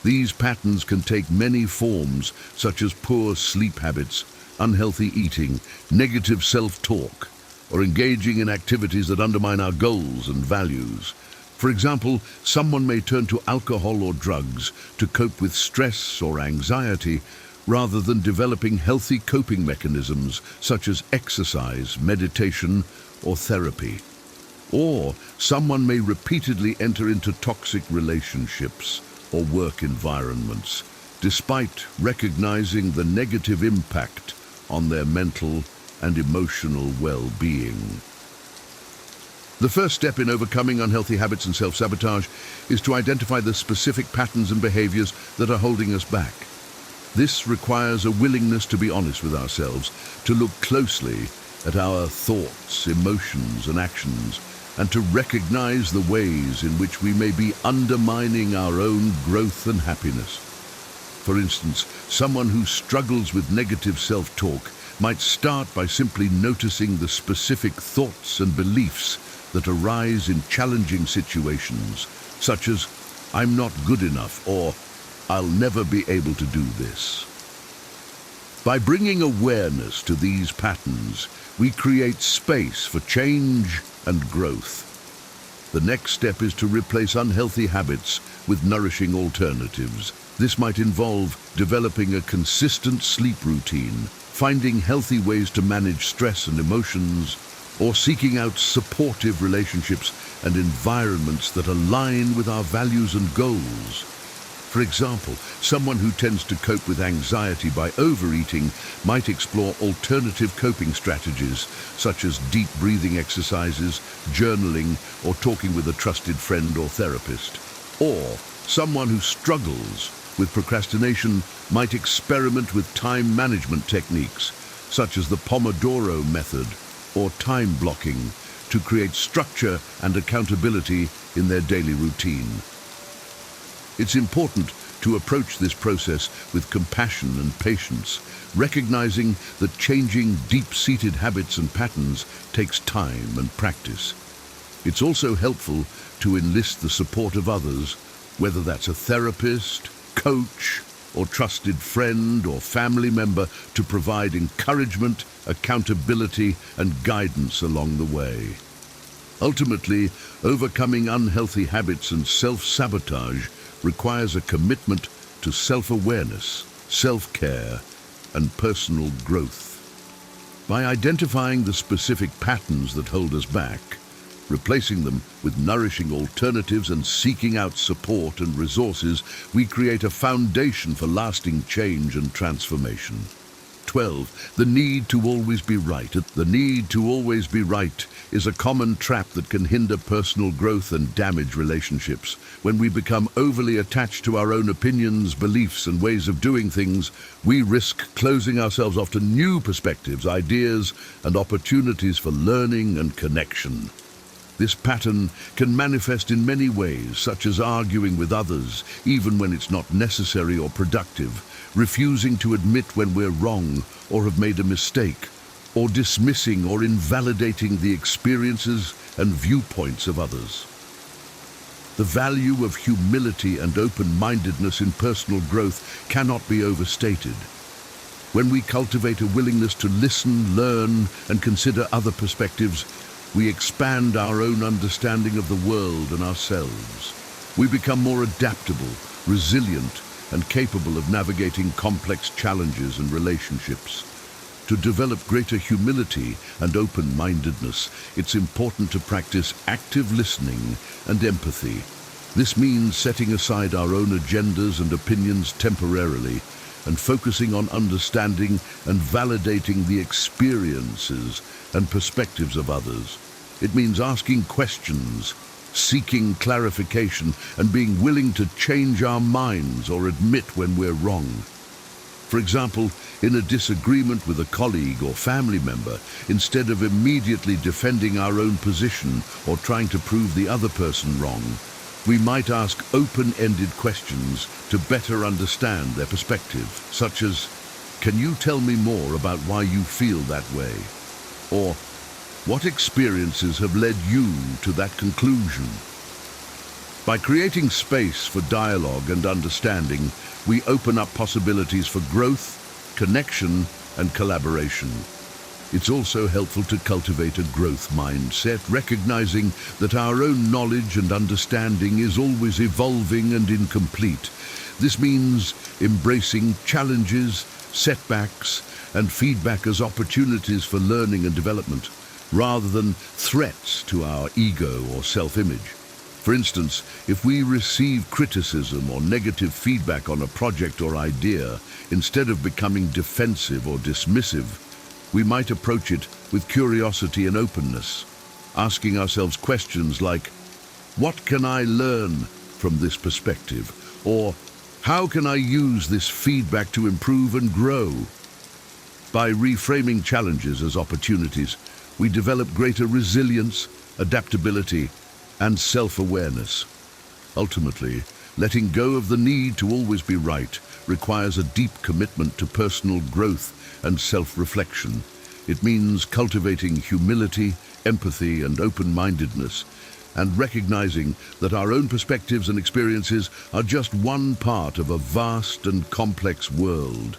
Speaker 2: These patterns can take many forms, such as poor sleep habits, unhealthy eating, negative self-talk, or engaging in activities that undermine our goals and values. For example, someone may turn to alcohol or drugs to cope with stress or anxiety, rather than developing healthy coping mechanisms such as exercise, meditation, or therapy. Or someone may repeatedly enter into toxic relationships or work environments, despite recognizing the negative impact on their mental and emotional well-being. The first step in overcoming unhealthy habits and self-sabotage is to identify the specific patterns and behaviors that are holding us back. This requires a willingness to be honest with ourselves, to look closely at our thoughts, emotions, and actions, and to recognize the ways in which we may be undermining our own growth and happiness. For instance, someone who struggles with negative self-talk might start by simply noticing the specific thoughts and beliefs that arise in challenging situations, such as, "I'm not good enough," or "I'll never be able to do this." By bringing awareness to these patterns, we create space for change and growth. The next step is to replace unhealthy habits with nourishing alternatives. This might involve developing a consistent sleep routine, finding healthy ways to manage stress and emotions, or seeking out supportive relationships and environments that align with our values and goals. For example, someone who tends to cope with anxiety by overeating might explore alternative coping strategies, such as deep breathing exercises, journaling, or talking with a trusted friend or therapist. Or someone who struggles with procrastination might experiment with time management techniques, such as the Pomodoro method or time blocking, to create structure and accountability in their daily routine. It's important to approach this process with compassion and patience, recognizing that changing deep-seated habits and patterns takes time and practice. It's also helpful to enlist the support of others, whether that's a therapist, coach, or trusted friend or family member, to provide encouragement, accountability, and guidance along the way. Ultimately, overcoming unhealthy habits and self-sabotage requires a commitment to self-awareness, self-care, and personal growth. By identifying the specific patterns that hold us back, replacing them with nourishing alternatives and seeking out support and resources, we create a foundation for lasting change and transformation. 12. The need to always be right. The need to always be right is a common trap that can hinder personal growth and damage relationships. When we become overly attached to our own opinions, beliefs, and ways of doing things, we risk closing ourselves off to new perspectives, ideas, and opportunities for learning and connection. This pattern can manifest in many ways, such as arguing with others, even when it's not necessary or productive, refusing to admit when we're wrong or have made a mistake, or dismissing or invalidating the experiences and viewpoints of others. The value of humility and open-mindedness in personal growth cannot be overstated. When we cultivate a willingness to listen, learn, and consider other perspectives, we expand our own understanding of the world and ourselves. We become more adaptable, resilient, and capable of navigating complex challenges and relationships. To develop greater humility and open-mindedness, it's important to practice active listening and empathy. This means setting aside our own agendas and opinions temporarily and focusing on understanding and validating the experiences and perspectives of others. It means asking questions, seeking clarification, and being willing to change our minds or admit when we're wrong. For example, in a disagreement with a colleague or family member, instead of immediately defending our own position or trying to prove the other person wrong, we might ask open-ended questions to better understand their perspective, such as, "Can you tell me more about why you feel that way?" Or, "What experiences have led you to that conclusion?" By creating space for dialogue and understanding, we open up possibilities for growth, connection, and collaboration. It's also helpful to cultivate a growth mindset, recognizing that our own knowledge and understanding is always evolving and incomplete. This means embracing challenges, setbacks, and feedback as opportunities for learning and development, rather than threats to our ego or self-image. For instance, if we receive criticism or negative feedback on a project or idea, instead of becoming defensive or dismissive, we might approach it with curiosity and openness, asking ourselves questions like, "What can I learn from this perspective?" Or, "How can I use this feedback to improve and grow?" By reframing challenges as opportunities, we develop greater resilience, adaptability, and self-awareness. Ultimately, letting go of the need to always be right requires a deep commitment to personal growth and self-reflection. It means cultivating humility, empathy, and open-mindedness, and recognizing that our own perspectives and experiences are just one part of a vast and complex world.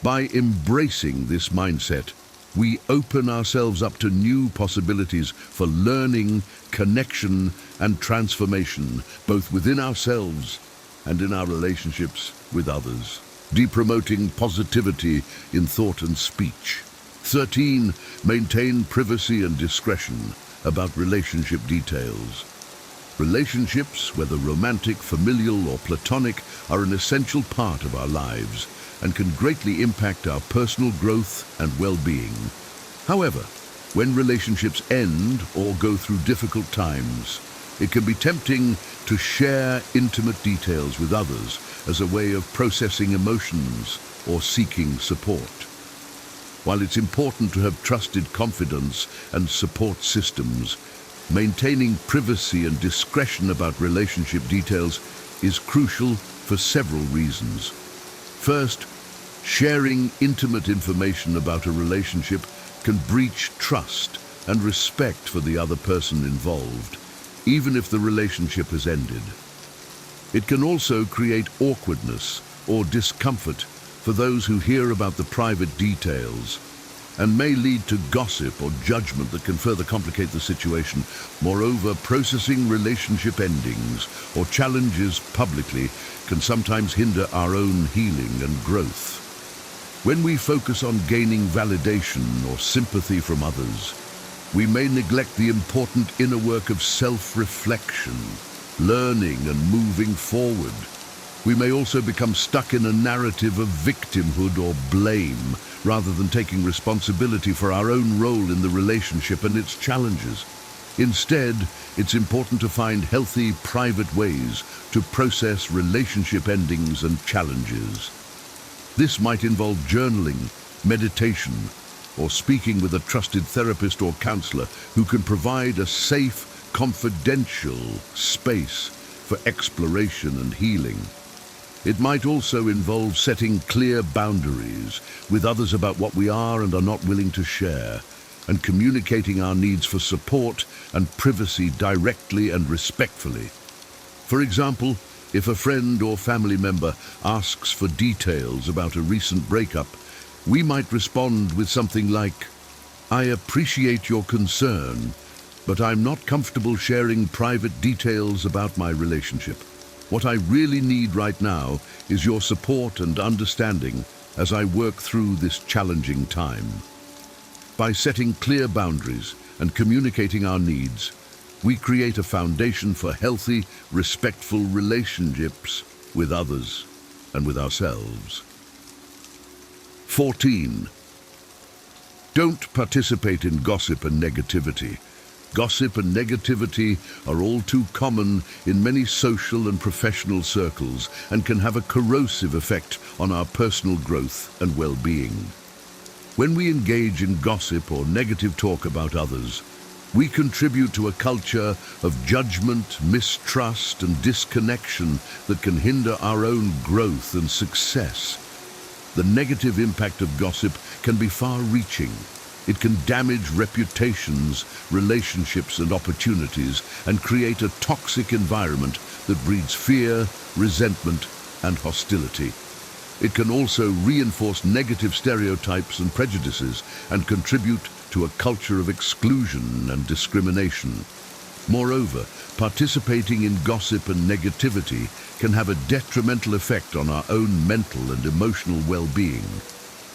Speaker 2: By embracing this mindset, we open ourselves up to new possibilities for learning, connection, and transformation, both within ourselves and in our relationships with others. Promoting positivity in thought and speech. 13. Maintain privacy and discretion about relationship details. Relationships, whether romantic, familial, or platonic, are an essential part of our lives and can greatly impact our personal growth and well-being. However, when relationships end or go through difficult times, it can be tempting to share intimate details with others as a way of processing emotions or seeking support. While it's important to have trusted confidence and support systems, maintaining privacy and discretion about relationship details is crucial for several reasons. First, sharing intimate information about a relationship can breach trust and respect for the other person involved, even if the relationship has ended. It can also create awkwardness or discomfort for those who hear about the private details, and may lead to gossip or judgment that can further complicate the situation. Moreover, processing relationship endings or challenges publicly can sometimes hinder our own healing and growth. When we focus on gaining validation or sympathy from others, we may neglect the important inner work of self-reflection, learning and moving forward. We may also become stuck in a narrative of victimhood or blame, rather than taking responsibility for our own role in the relationship and its challenges. Instead, it's important to find healthy, private ways to process relationship endings and challenges. This might involve journaling, meditation, or speaking with a trusted therapist or counselor who can provide a safe, confidential space for exploration and healing. It might also involve setting clear boundaries with others about what we are and are not willing to share, and communicating our needs for support and privacy directly and respectfully. For example, if a friend or family member asks for details about a recent breakup, we might respond with something like, "I appreciate your concern, but I'm not comfortable sharing private details about my relationship. What I really need right now is your support and understanding as I work through this challenging time." By setting clear boundaries and communicating our needs, we create a foundation for healthy, respectful relationships with others and with ourselves. 14. Don't participate in gossip and negativity. Gossip and negativity are all too common in many social and professional circles and can have a corrosive effect on our personal growth and well-being. When we engage in gossip or negative talk about others, we contribute to a culture of judgment, mistrust, and disconnection that can hinder our own growth and success. The negative impact of gossip can be far-reaching. It can damage reputations, relationships, and opportunities, and create a toxic environment that breeds fear, resentment, and hostility. It can also reinforce negative stereotypes and prejudices and contribute to a culture of exclusion and discrimination. Moreover, participating in gossip and negativity can have a detrimental effect on our own mental and emotional well-being.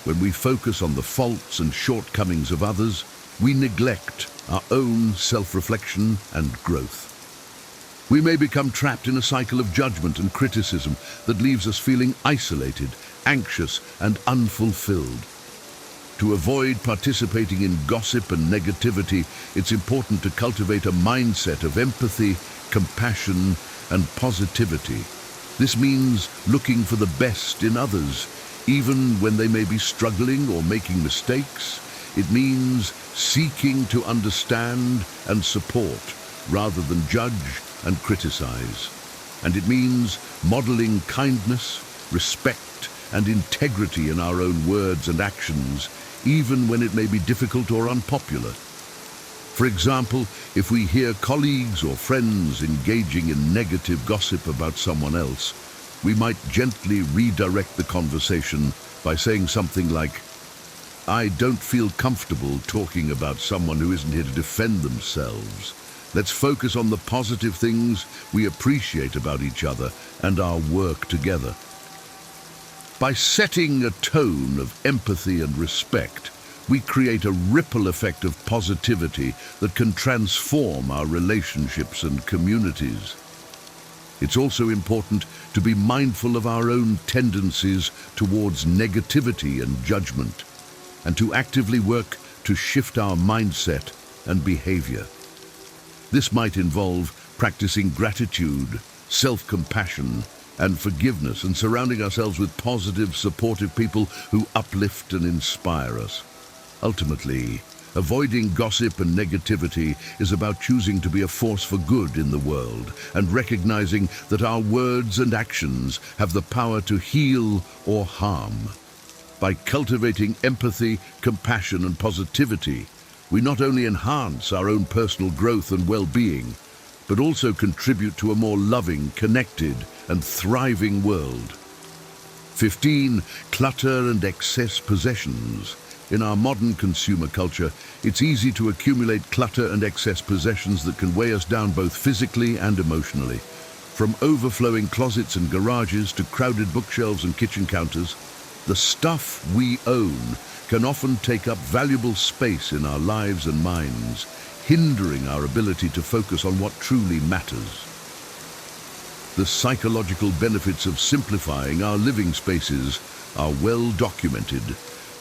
Speaker 2: When we focus on the faults and shortcomings of others, we neglect our own self-reflection and growth. We may become trapped in a cycle of judgment and criticism that leaves us feeling isolated, anxious, and unfulfilled. To avoid participating in gossip and negativity, it's important to cultivate a mindset of empathy, compassion, and positivity. This means looking for the best in others, even when they may be struggling or making mistakes. It means seeking to understand and support rather than judge and criticize. And it means modeling kindness, respect, and integrity in our own words and actions, even when it may be difficult or unpopular. For example, if we hear colleagues or friends engaging in negative gossip about someone else, we might gently redirect the conversation by saying something like, "I don't feel comfortable talking about someone who isn't here to defend themselves. Let's focus on the positive things we appreciate about each other and our work together." By setting a tone of empathy and respect, we create a ripple effect of positivity that can transform our relationships and communities. It's also important to be mindful of our own tendencies towards negativity and judgment, and to actively work to shift our mindset and behavior. This might involve practicing gratitude, self-compassion, and forgiveness, and surrounding ourselves with positive, supportive people who uplift and inspire us. Ultimately, Avoiding gossip and negativity is about choosing to be a force for good in the world and recognizing that our words and actions have the power to heal or harm. By cultivating empathy, compassion, and positivity, we not only enhance our own personal growth and well-being, but also contribute to a more loving, connected, and thriving world. 15. Clutter and excess possessions. In our modern consumer culture, it's easy to accumulate clutter and excess possessions that can weigh us down both physically and emotionally. From overflowing closets and garages to crowded bookshelves and kitchen counters, the stuff we own can often take up valuable space in our lives and minds, hindering our ability to focus on what truly matters. The psychological benefits of simplifying our living spaces are well documented.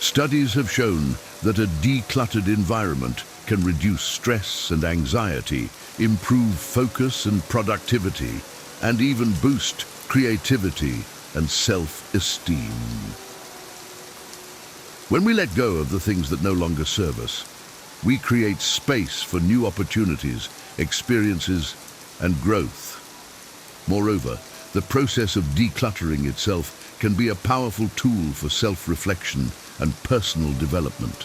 Speaker 2: Studies have shown that a decluttered environment can reduce stress and anxiety, improve focus and productivity, and even boost creativity and self-esteem. When we let go of the things that no longer serve us, we create space for new opportunities, experiences, and growth. Moreover, the process of decluttering itself can be a powerful tool for self-reflection and personal development.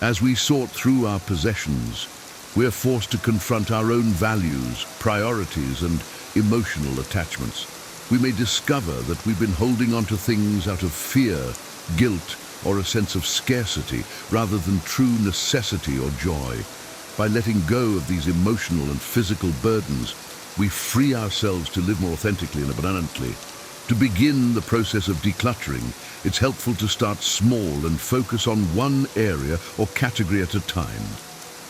Speaker 2: As we sort through our possessions, we're forced to confront our own values, priorities, and emotional attachments. We may discover that we've been holding on to things out of fear, guilt, or a sense of scarcity, rather than true necessity or joy. By letting go of these emotional and physical burdens, we free ourselves to live more authentically and abundantly. To begin the process of decluttering, it's helpful to start small and focus on one area or category at a time.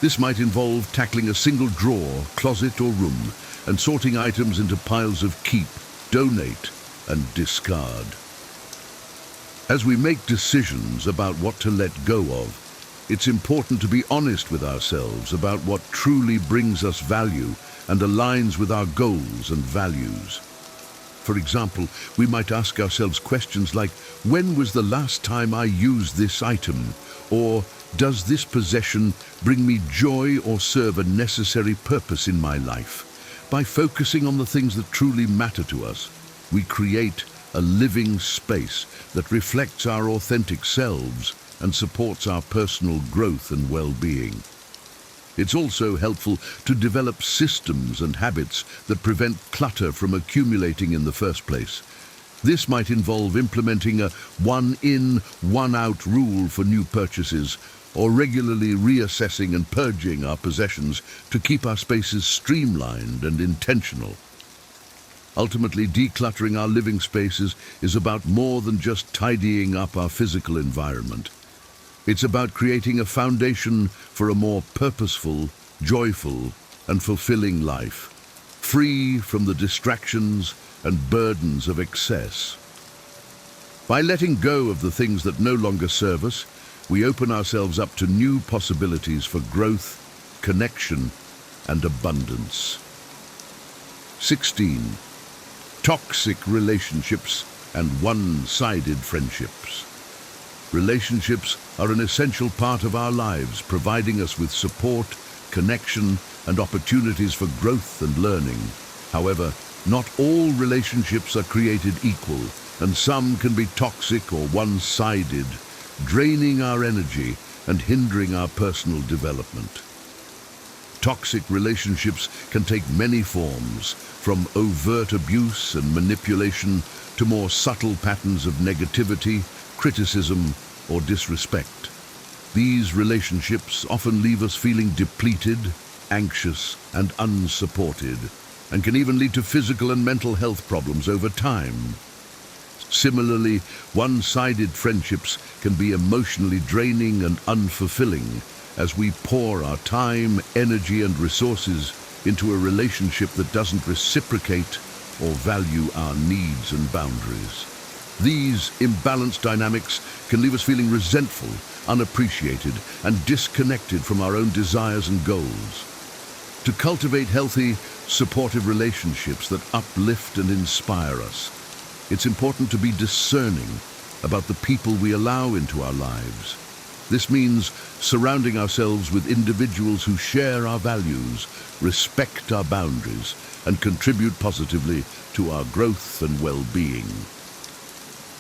Speaker 2: This might involve tackling a single drawer, closet, or room, and sorting items into piles of keep, donate, and discard. As we make decisions about what to let go of, it's important to be honest with ourselves about what truly brings us value and aligns with our goals and values. For example, we might ask ourselves questions like, when was the last time I used this item? Or, does this possession bring me joy or serve a necessary purpose in my life? By focusing on the things that truly matter to us, we create a living space that reflects our authentic selves and supports our personal growth and well-being. It's also helpful to develop systems and habits that prevent clutter from accumulating in the first place. This might involve implementing a one-in, one-out rule for new purchases, or regularly reassessing and purging our possessions to keep our spaces streamlined and intentional. Ultimately, decluttering our living spaces is about more than just tidying up our physical environment. It's about creating a foundation for a more purposeful, joyful, and fulfilling life, free from the distractions and burdens of excess. By letting go of the things that no longer serve us, we open ourselves up to new possibilities for growth, connection, and abundance. 16. Toxic relationships and one-sided friendships. Relationships are an essential part of our lives, providing us with support, connection, and opportunities for growth and learning. However, not all relationships are created equal, and some can be toxic or one-sided, draining our energy and hindering our personal development. Toxic relationships can take many forms, from overt abuse and manipulation to more subtle patterns of negativity, criticism, or disrespect. These relationships often leave us feeling depleted, anxious, and unsupported, and can even lead to physical and mental health problems over time. Similarly, one-sided friendships can be emotionally draining and unfulfilling as we pour our time, energy, and resources into a relationship that doesn't reciprocate or value our needs and boundaries. These imbalanced dynamics can leave us feeling resentful, unappreciated, and disconnected from our own desires and goals. To cultivate healthy, supportive relationships that uplift and inspire us, it's important to be discerning about the people we allow into our lives. This means surrounding ourselves with individuals who share our values, respect our boundaries, and contribute positively to our growth and well-being.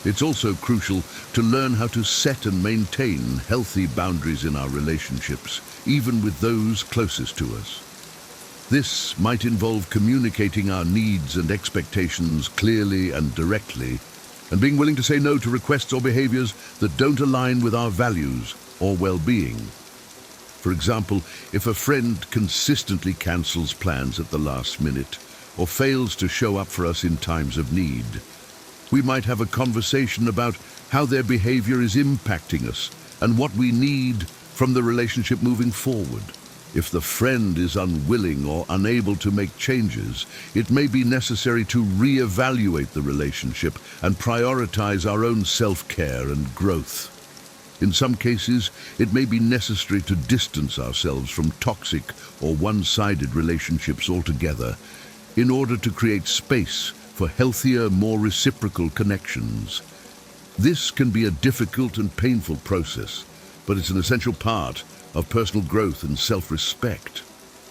Speaker 2: It's also crucial to learn how to set and maintain healthy boundaries in our relationships, even with those closest to us. This might involve communicating our needs and expectations clearly and directly, and being willing to say no to requests or behaviors that don't align with our values or well-being. For example, if a friend consistently cancels plans at the last minute or fails to show up for us in times of need, we might have a conversation about how their behavior is impacting us and what we need from the relationship moving forward. If the friend is unwilling or unable to make changes, it may be necessary to reevaluate the relationship and prioritize our own self-care and growth. In some cases, it may be necessary to distance ourselves from toxic or one-sided relationships altogether in order to create space for healthier, more reciprocal connections. This can be a difficult and painful process, but it's an essential part of personal growth and self-respect.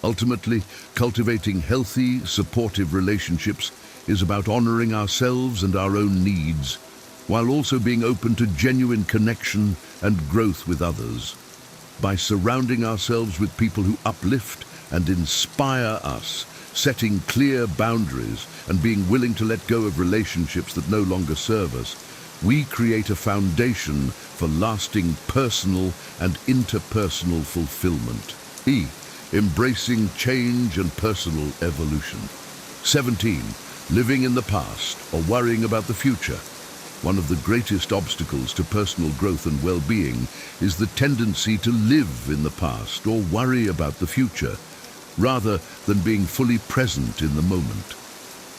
Speaker 2: Ultimately, cultivating healthy, supportive relationships is about honoring ourselves and our own needs, while also being open to genuine connection and growth with others. By surrounding ourselves with people who uplift and inspire us, setting clear boundaries, and being willing to let go of relationships that no longer serve us, we create a foundation for lasting personal and interpersonal fulfillment. Embracing change and personal evolution. 17. Living in the past or worrying about the future. One of the greatest obstacles to personal growth and well-being is the tendency to live in the past or worry about the future, rather than being fully present in the moment.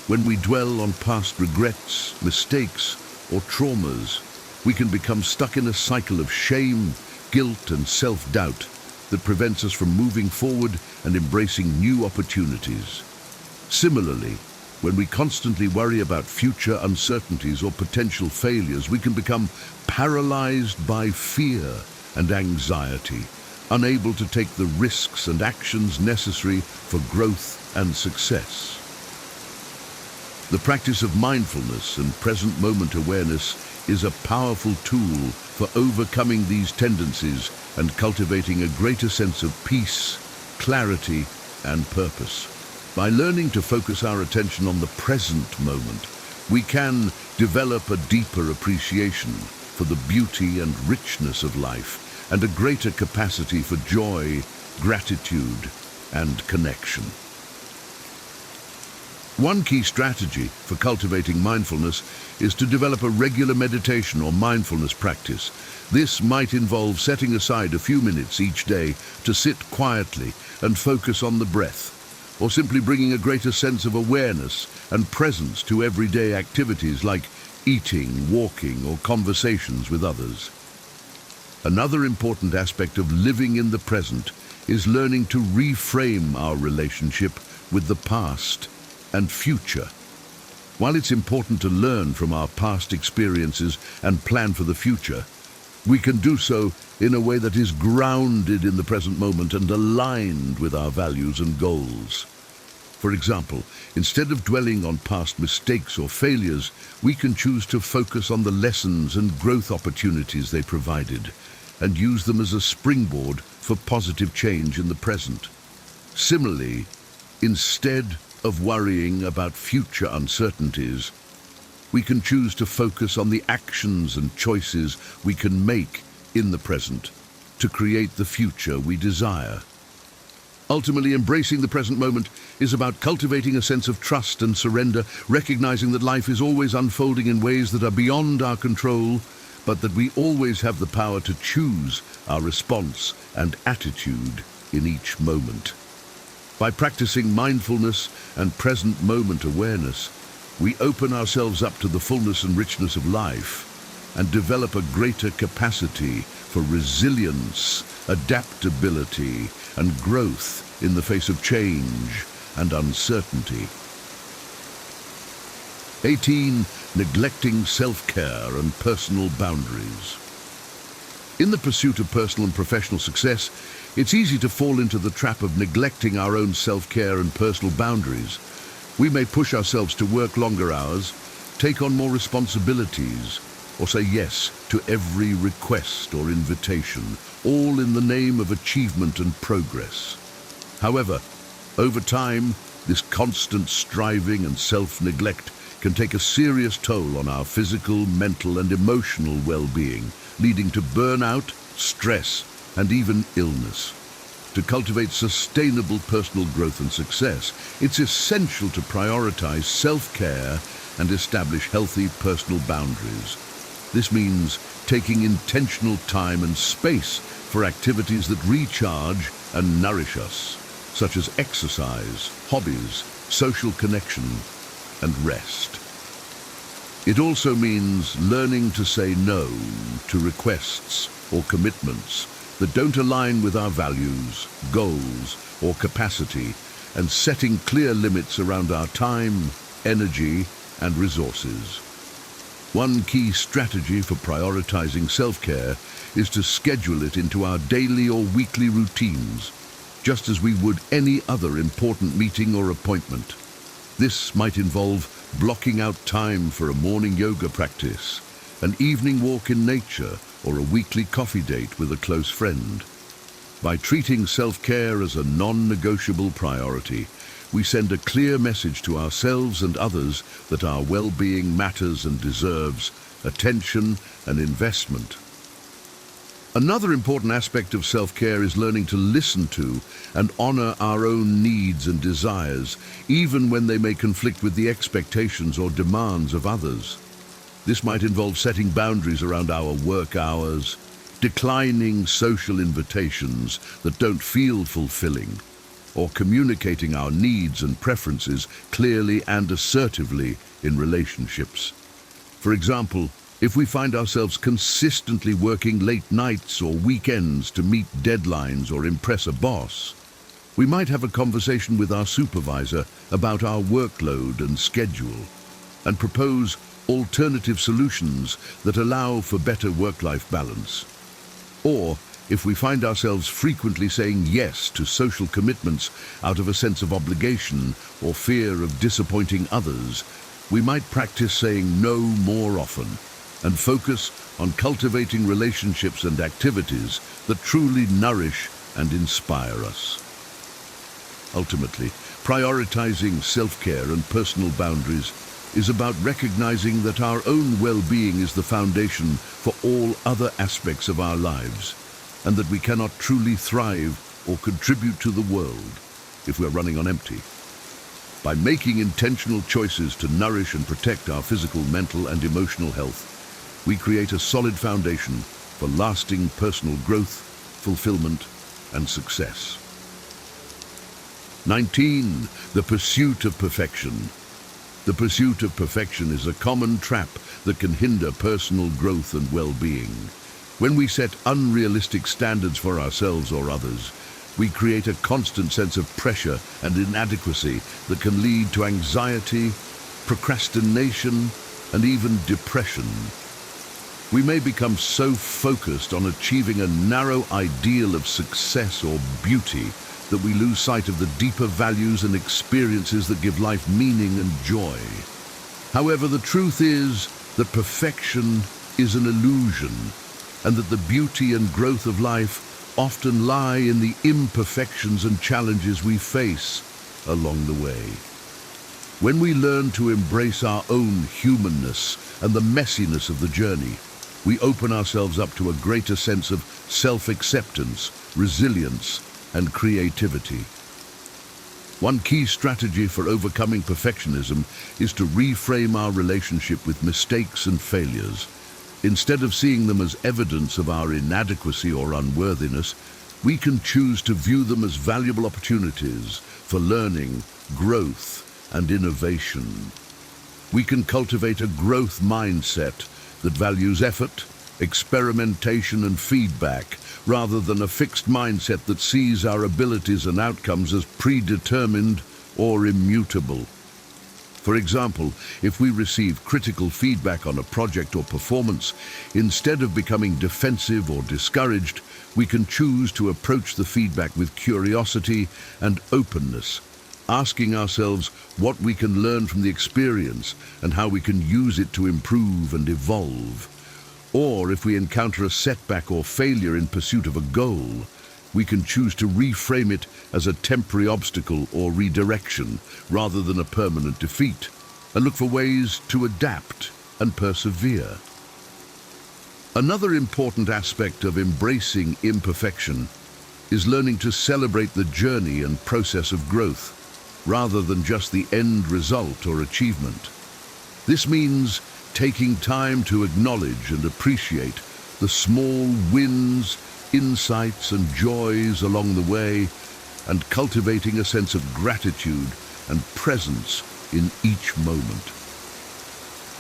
Speaker 2: When we dwell on past regrets, mistakes, or traumas, we can become stuck in a cycle of shame, guilt, and self-doubt that prevents us from moving forward and embracing new opportunities. Similarly, when we constantly worry about future uncertainties or potential failures, we can become paralyzed by fear and anxiety, unable to take the risks and actions necessary for growth and success. The practice of mindfulness and present moment awareness is a powerful tool for overcoming these tendencies and cultivating a greater sense of peace, clarity, and purpose. By learning to focus our attention on the present moment, we can develop a deeper appreciation for the beauty and richness of life and a greater capacity for joy, gratitude, and connection. One key strategy for cultivating mindfulness is to develop a regular meditation or mindfulness practice. This might involve setting aside a few minutes each day to sit quietly and focus on the breath, or simply bringing a greater sense of awareness and presence to everyday activities like eating, walking, or conversations with others. Another important aspect of living in the present is learning to reframe our relationship with the past and future. While it's important to learn from our past experiences and plan for the future, we can do so in a way that is grounded in the present moment and aligned with our values and goals. For example, instead of dwelling on past mistakes or failures, we can choose to focus on the lessons and growth opportunities they provided and use them as a springboard for positive change in the present. Similarly, instead of worrying about future uncertainties, we can choose to focus on the actions and choices we can make in the present to create the future we desire. Ultimately, embracing the present moment is about cultivating a sense of trust and surrender, recognizing that life is always unfolding in ways that are beyond our control, but that we always have the power to choose our response and attitude in each moment. By practicing mindfulness and present moment awareness, we open ourselves up to the fullness and richness of life and develop a greater capacity for resilience, adaptability, and growth in the face of change and uncertainty. 18. Neglecting self-care and personal boundaries. In the pursuit of personal and professional success, it's easy to fall into the trap of neglecting our own self-care and personal boundaries. We may push ourselves to work longer hours, take on more responsibilities, or say yes to every request or invitation, all in the name of achievement and progress. However, over time, this constant striving and self-neglect can take a serious toll on our physical, mental, and emotional well-being, leading to burnout, stress, and even illness. To cultivate sustainable personal growth and success, it's essential to prioritize self-care and establish healthy personal boundaries. This means taking intentional time and space for activities that recharge and nourish us, such as exercise, hobbies, social connection, and rest. It also means learning to say no to requests or commitments that don't align with our values, goals, or capacity, and setting clear limits around our time, energy, and resources. One key strategy for prioritizing self-care is to schedule it into our daily or weekly routines, just as we would any other important meeting or appointment. This might involve blocking out time for a morning yoga practice, an evening walk in nature, or a weekly coffee date with a close friend. By treating self-care as a non-negotiable priority, we send a clear message to ourselves and others that our well-being matters and deserves attention and investment. Another important aspect of self-care is learning to listen to and honor our own needs and desires, even when they may conflict with the expectations or demands of others. This might involve setting boundaries around our work hours, declining social invitations that don't feel fulfilling, or communicating our needs and preferences clearly and assertively in relationships. For example, if we find ourselves consistently working late nights or weekends to meet deadlines or impress a boss, we might have a conversation with our supervisor about our workload and schedule and propose alternative solutions that allow for better work-life balance. Or, if we find ourselves frequently saying yes to social commitments out of a sense of obligation or fear of disappointing others, we might practice saying no more often and focus on cultivating relationships and activities that truly nourish and inspire us. Ultimately, prioritizing self-care and personal boundaries is about recognizing that our own well-being is the foundation for all other aspects of our lives, and that we cannot truly thrive or contribute to the world if we're running on empty. By making intentional choices to nourish and protect our physical, mental, and emotional health, we create a solid foundation for lasting personal growth, fulfillment, and success. 19. The pursuit of perfection. The pursuit of perfection is a common trap that can hinder personal growth and well-being. When we set unrealistic standards for ourselves or others, we create a constant sense of pressure and inadequacy that can lead to anxiety, procrastination, and even depression. We may become so focused on achieving a narrow ideal of success or beauty that we lose sight of the deeper values and experiences that give life meaning and joy. However, the truth is that perfection is an illusion, and that the beauty and growth of life often lie in the imperfections and challenges we face along the way. When we learn to embrace our own humanness and the messiness of the journey, we open ourselves up to a greater sense of self-acceptance, resilience, and creativity. One key strategy for overcoming perfectionism is to reframe our relationship with mistakes and failures. Instead of seeing them as evidence of our inadequacy or unworthiness, we can choose to view them as valuable opportunities for learning, growth, and innovation. We can cultivate a growth mindset that values effort, experimentation, and feedback, rather than a fixed mindset that sees our abilities and outcomes as predetermined or immutable. For example, if we receive critical feedback on a project or performance, instead of becoming defensive or discouraged, we can choose to approach the feedback with curiosity and openness, asking ourselves what we can learn from the experience and how we can use it to improve and evolve. Or if we encounter a setback or failure in pursuit of a goal, we can choose to reframe it as a temporary obstacle or redirection rather than a permanent defeat, and look for ways to adapt and persevere. Another important aspect of embracing imperfection is learning to celebrate the journey and process of growth, rather than just the end result or achievement. This means taking time to acknowledge and appreciate the small wins, insights and joys along the way, and cultivating a sense of gratitude and presence in each moment.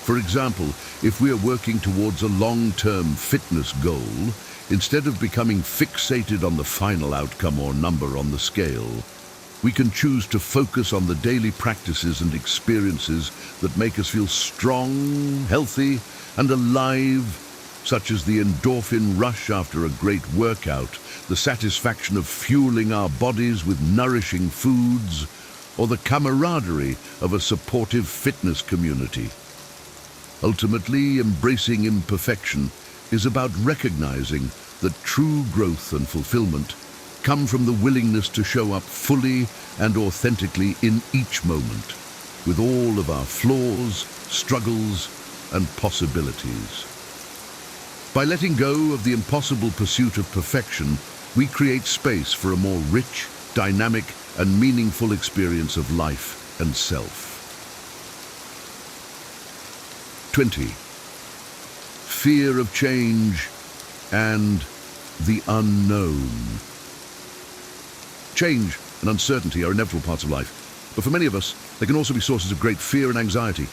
Speaker 2: For example, if we are working towards a long-term fitness goal, instead of becoming fixated on the final outcome or number on the scale, we can choose to focus on the daily practices and experiences that make us feel strong, healthy, and alive, such as the endorphin rush after a great workout, the satisfaction of fueling our bodies with nourishing foods, or the camaraderie of a supportive fitness community. Ultimately, embracing imperfection is about recognizing that true growth and fulfillment come from the willingness to show up fully and authentically in each moment, with all of our flaws, struggles, and possibilities. By letting go of the impossible pursuit of perfection, we create space for a more rich, dynamic, and meaningful experience of life and self. 20. Fear of change and the unknown. Change and uncertainty are inevitable parts of life, but for many of us, they can also be sources of great fear and anxiety.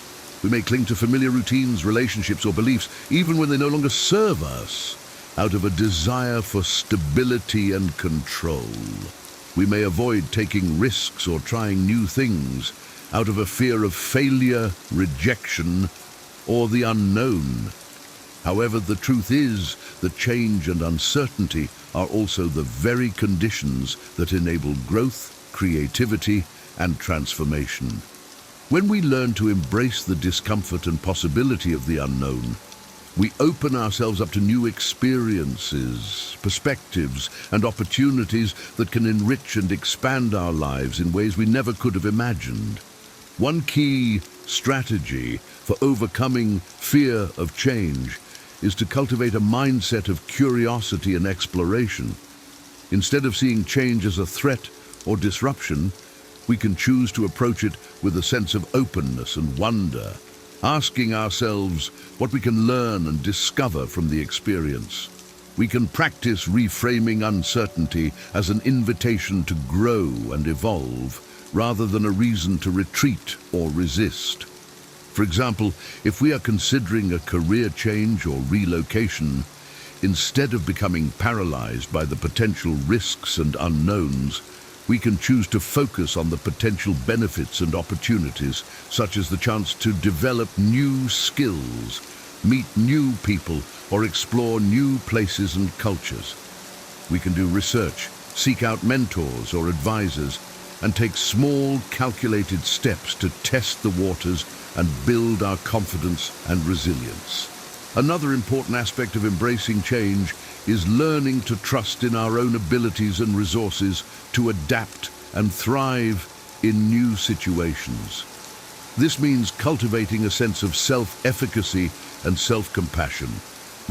Speaker 2: We may cling to familiar routines, relationships, or beliefs, even when they no longer serve us, out of a desire for stability and control. We may avoid taking risks or trying new things out of a fear of failure, rejection, or the unknown. However, the truth is that change and uncertainty are also the very conditions that enable growth, creativity, and transformation. When we learn to embrace the discomfort and possibility of the unknown, we open ourselves up to new experiences, perspectives, and opportunities that can enrich and expand our lives in ways we never could have imagined. One key strategy for overcoming fear of change is to cultivate a mindset of curiosity and exploration. Instead of seeing change as a threat or disruption, we can choose to approach it with a sense of openness and wonder, asking ourselves what we can learn and discover from the experience. We can practice reframing uncertainty as an invitation to grow and evolve, rather than a reason to retreat or resist. For example, if we are considering a career change or relocation, instead of becoming paralyzed by the potential risks and unknowns, we can choose to focus on the potential benefits and opportunities, such as the chance to develop new skills, meet new people, or explore new places and cultures. We can do research, seek out mentors or advisors, and take small, calculated steps to test the waters and build our confidence and resilience. Another important aspect of embracing change is learning to trust in our own abilities and resources to adapt and thrive in new situations. This means cultivating a sense of self-efficacy and self-compassion,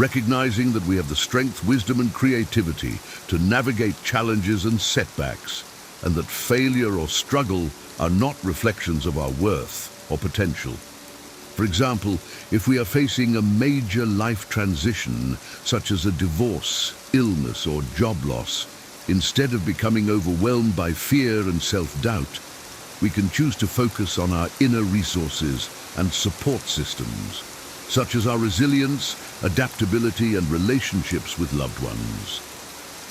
Speaker 2: recognizing that we have the strength, wisdom, and creativity to navigate challenges and setbacks, and that failure or struggle are not reflections of our worth or potential. For example, if we are facing a major life transition, such as a divorce, illness, or job loss, instead of becoming overwhelmed by fear and self-doubt, we can choose to focus on our inner resources and support systems, such as our resilience, adaptability, and relationships with loved ones.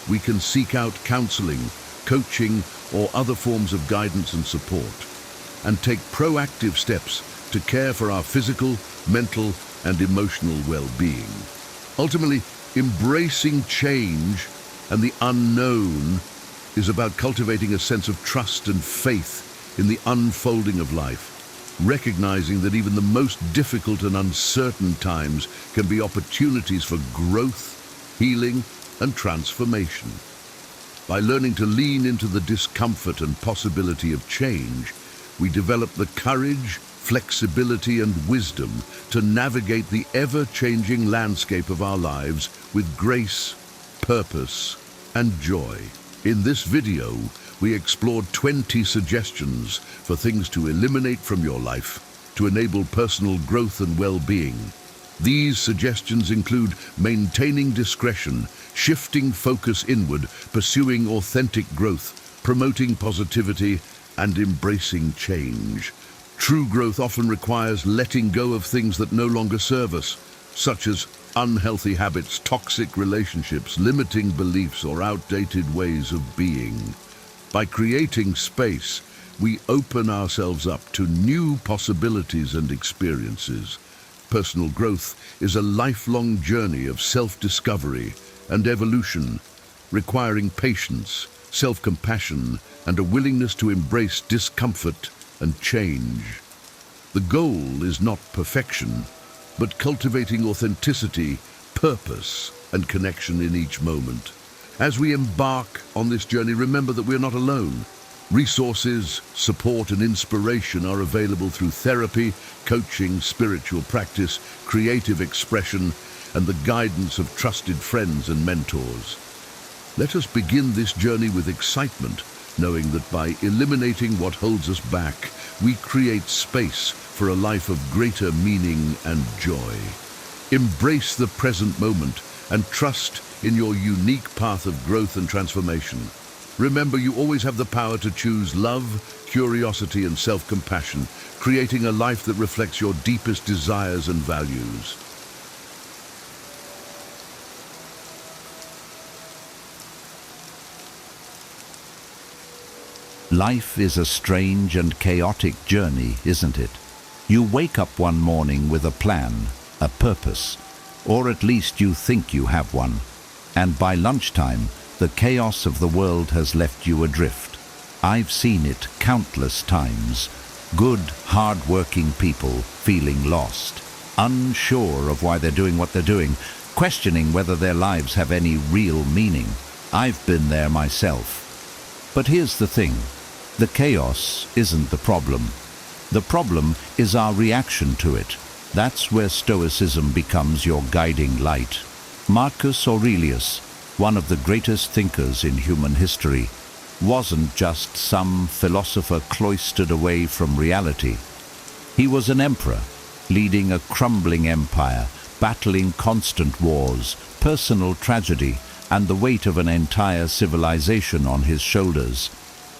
Speaker 2: We can seek out counseling, coaching, or other forms of guidance and support. and take proactive steps to care for our physical, mental, and emotional well-being. Ultimately, embracing change and the unknown is about cultivating a sense of trust and faith in the unfolding of life, recognizing that even the most difficult and uncertain times can be opportunities for growth, healing, and transformation. By learning to lean into the discomfort and possibility of change, we develop the courage, flexibility, and wisdom to navigate the ever-changing landscape of our lives with grace, purpose, and joy. In this video, we explored 20 suggestions for things to eliminate from your life to enable personal growth and well-being. These suggestions include maintaining discretion, shifting focus inward, pursuing authentic growth, promoting positivity, and embracing change. True growth often requires letting go of things that no longer serve us, such as unhealthy habits, toxic relationships, limiting beliefs, or outdated ways of being. By creating space, we open ourselves up to new possibilities and experiences. Personal growth is a lifelong journey of self-discovery and evolution, requiring patience, self-compassion, and a willingness to embrace discomfort and change. The goal is not perfection, but cultivating authenticity, purpose, and connection in each moment. As we embark on this journey, remember that we're not alone. Resources, support, and inspiration are available through therapy, coaching, spiritual practice, creative expression, and the guidance of trusted friends and mentors. Let us begin this journey with excitement, knowing that by eliminating what holds us back, we create space for a life of greater meaning and joy. Embrace the present moment and trust in your unique path of growth and transformation. Remember, you always have the power to choose love, curiosity, and self-compassion, creating a life that reflects your deepest desires and values.
Speaker 4: Life is a strange and chaotic journey, isn't it? You wake up one morning with a plan, a purpose, or at least you think you have one. And by lunchtime, the chaos of the world has left you adrift. I've seen it countless times. Good, hard-working people feeling lost, unsure of why they're doing what they're doing, questioning whether their lives have any real meaning. I've been there myself. But here's the thing. The chaos isn't the problem. The problem is our reaction to it. That's where Stoicism becomes your guiding light. Marcus Aurelius, one of the greatest thinkers in human history, wasn't just some philosopher cloistered away from reality. He was an emperor, leading a crumbling empire, battling constant wars, personal tragedy, and the weight of an entire civilization on his shoulders.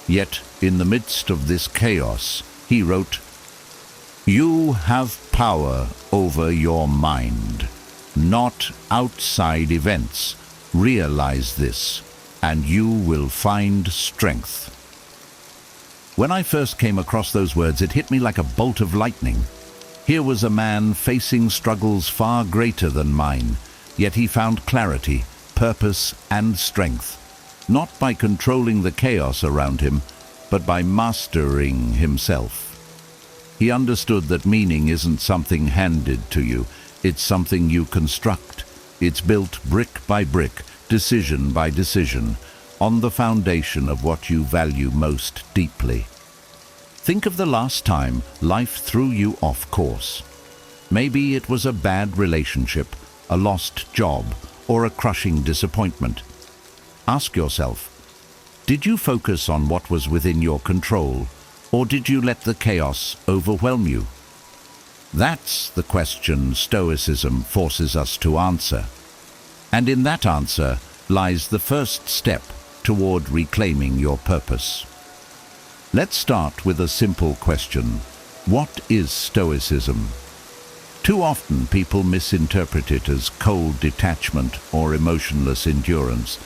Speaker 4: Yet, in the midst of this chaos, he wrote, "You have power over your mind, not outside events. Realize this, and you will find strength." When I first came across those words, it hit me like a bolt of lightning. Here was a man facing struggles far greater than mine, yet he found clarity, purpose, and strength, not by controlling the chaos around him, but by mastering himself. He understood that meaning isn't something handed to you, it's something you construct. It's built brick by brick, decision by decision, on the foundation of what you value most deeply. Think of the last time life threw you off course. Maybe it was a bad relationship, a lost job, or a crushing disappointment. Ask yourself, did you focus on what was within your control, or did you let the chaos overwhelm you? That's the question Stoicism forces us to answer. And in that answer lies the first step toward reclaiming your purpose. Let's start with a simple question. What is Stoicism? Too often people misinterpret it as cold detachment or emotionless endurance,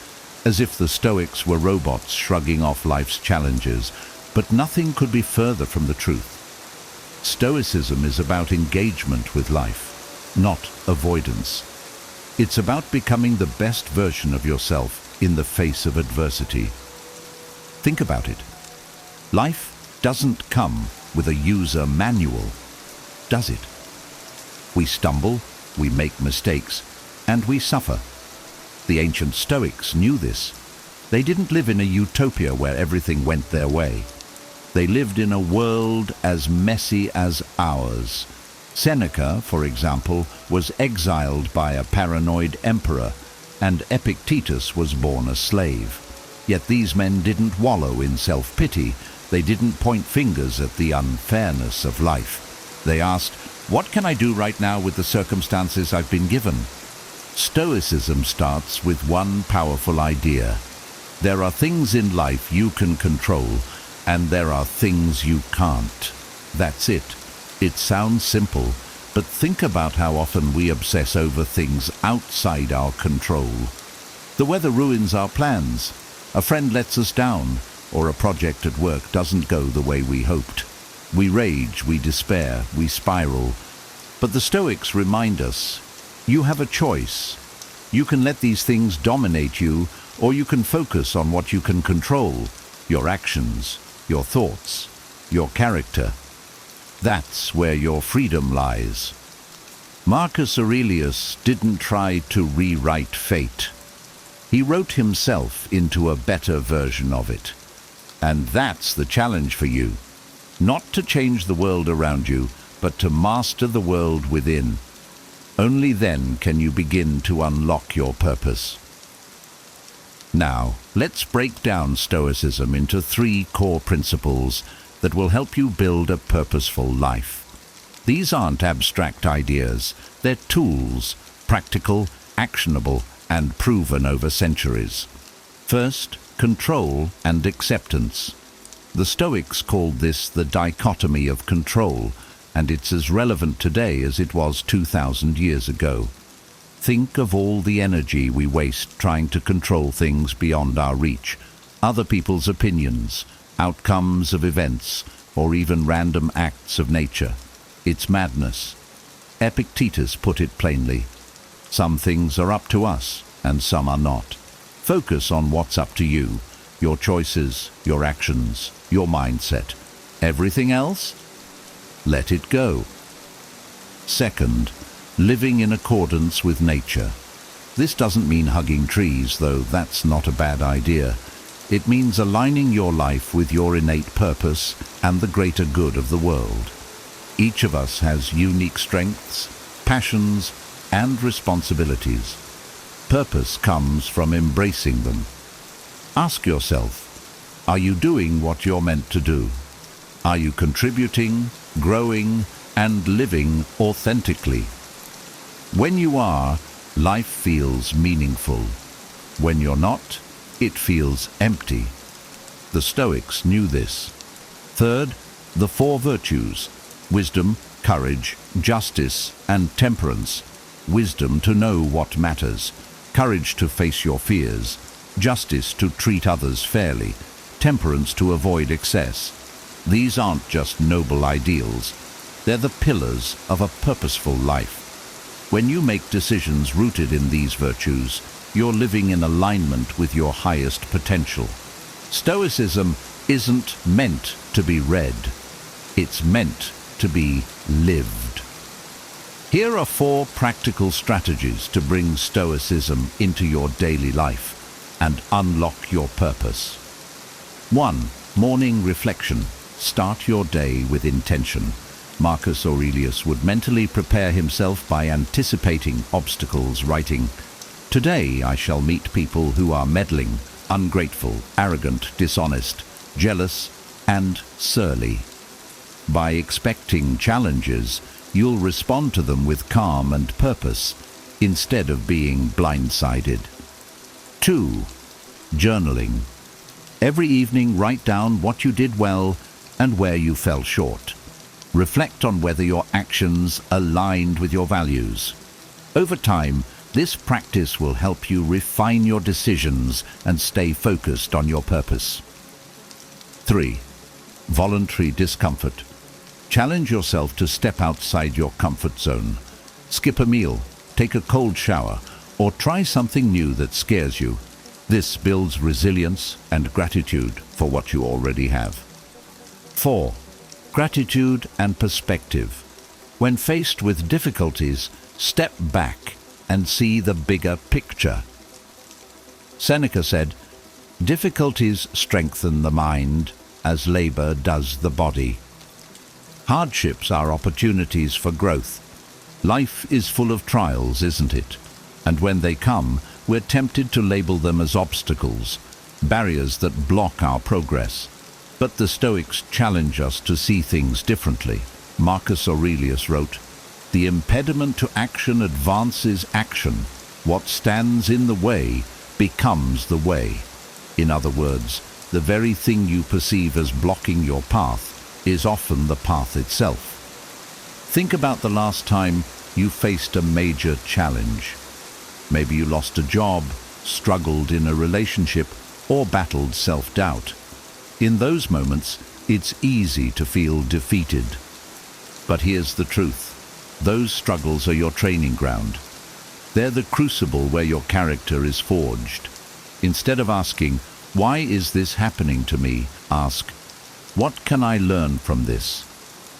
Speaker 4: as if the Stoics were robots shrugging off life's challenges. But nothing could be further from the truth. Stoicism is about engagement with life, not avoidance. It's about becoming the best version of yourself in the face of adversity. Think about it. Life doesn't come with a user manual, does it? We stumble, we make mistakes, and we suffer. The ancient Stoics knew this. They didn't live in a utopia where everything went their way. They lived in a world as messy as ours. Seneca, for example, was exiled by a paranoid emperor, and Epictetus was born a slave. Yet these men didn't wallow in self-pity. They didn't point fingers at the unfairness of life. They asked, "What can I do right now with the circumstances I've been given?" Stoicism starts with one powerful idea. There are things in life you can control, and there are things you can't. That's it. It sounds simple, but think about how often we obsess over things outside our control. The weather ruins our plans, a friend lets us down, or a project at work doesn't go the way we hoped. We rage, we despair, we spiral. But the Stoics remind us, you have a choice. You can let these things dominate you, or you can focus on what you can control, your actions, your thoughts, your character. That's where your freedom lies. Marcus Aurelius didn't try to rewrite fate. He wrote himself into a better version of it. And that's the challenge for you. Not to change the world around you, but to master the world within. Only then can you begin to unlock your purpose. Now, let's break down Stoicism into 3 core principles that will help you build a purposeful life. These aren't abstract ideas, they're tools, practical, actionable, and proven over centuries. First, control and acceptance. The Stoics called this the dichotomy of control, and it's as relevant today as it was 2,000 years ago. Think of all the energy we waste trying to control things beyond our reach, other people's opinions, outcomes of events, or even random acts of nature. It's madness. Epictetus put it plainly. Some things are up to us, and some are not. Focus on what's up to you, your choices, your actions, your mindset. Everything else? Let it go. Second, living in accordance with nature. This doesn't mean hugging trees, though that's not a bad idea. It means aligning your life with your innate purpose and the greater good of the world. Each of us has unique strengths, passions, and responsibilities. Purpose comes from embracing them. Ask yourself, are you doing what you're meant to do? Are you contributing, growing, and living authentically? When you are, life feels meaningful. When you're not, it feels empty. The Stoics knew this. Third, the 4 virtues: wisdom, courage, justice, and temperance. Wisdom to know what matters, courage to face your fears, justice to treat others fairly, temperance to avoid excess. These aren't just noble ideals, they're the pillars of a purposeful life. When you make decisions rooted in these virtues, you're living in alignment with your highest potential. Stoicism isn't meant to be read, it's meant to be lived. Here are 4 practical strategies to bring Stoicism into your daily life and unlock your purpose. 1. Morning reflection. Start your day with intention. Marcus Aurelius would mentally prepare himself by anticipating obstacles, writing, "Today I shall meet people who are meddling, ungrateful, arrogant, dishonest, jealous, and surly." By expecting challenges, you'll respond to them with calm and purpose, instead of being blindsided. 2. Journaling. Every evening write down what you did well and where you fell short. Reflect on whether your actions aligned with your values. Over time, this practice will help you refine your decisions and stay focused on your purpose. 3. voluntary discomfort. Challenge yourself to step outside your comfort zone. Skip a meal, take a cold shower, or try something new that scares you. This builds resilience and gratitude for what you already have. 4. Gratitude and perspective. When faced with difficulties, step back and see the bigger picture. Seneca said, "Difficulties strengthen the mind as labor does the body." Hardships are opportunities for growth. Life is full of trials, isn't it? And when they come, we're tempted to label them as obstacles, barriers that block our progress. But the Stoics challenge us to see things differently. Marcus Aurelius wrote, "The impediment to action advances action. What stands in the way becomes the way." In other words, the very thing you perceive as blocking your path is often the path itself. Think about the last time you faced a major challenge. Maybe you lost a job, struggled in a relationship, or battled self-doubt. In those moments, it's easy to feel defeated. But here's the truth. Those struggles are your training ground. They're the crucible where your character is forged. Instead of asking, "Why is this happening to me?" ask, "What can I learn from this?"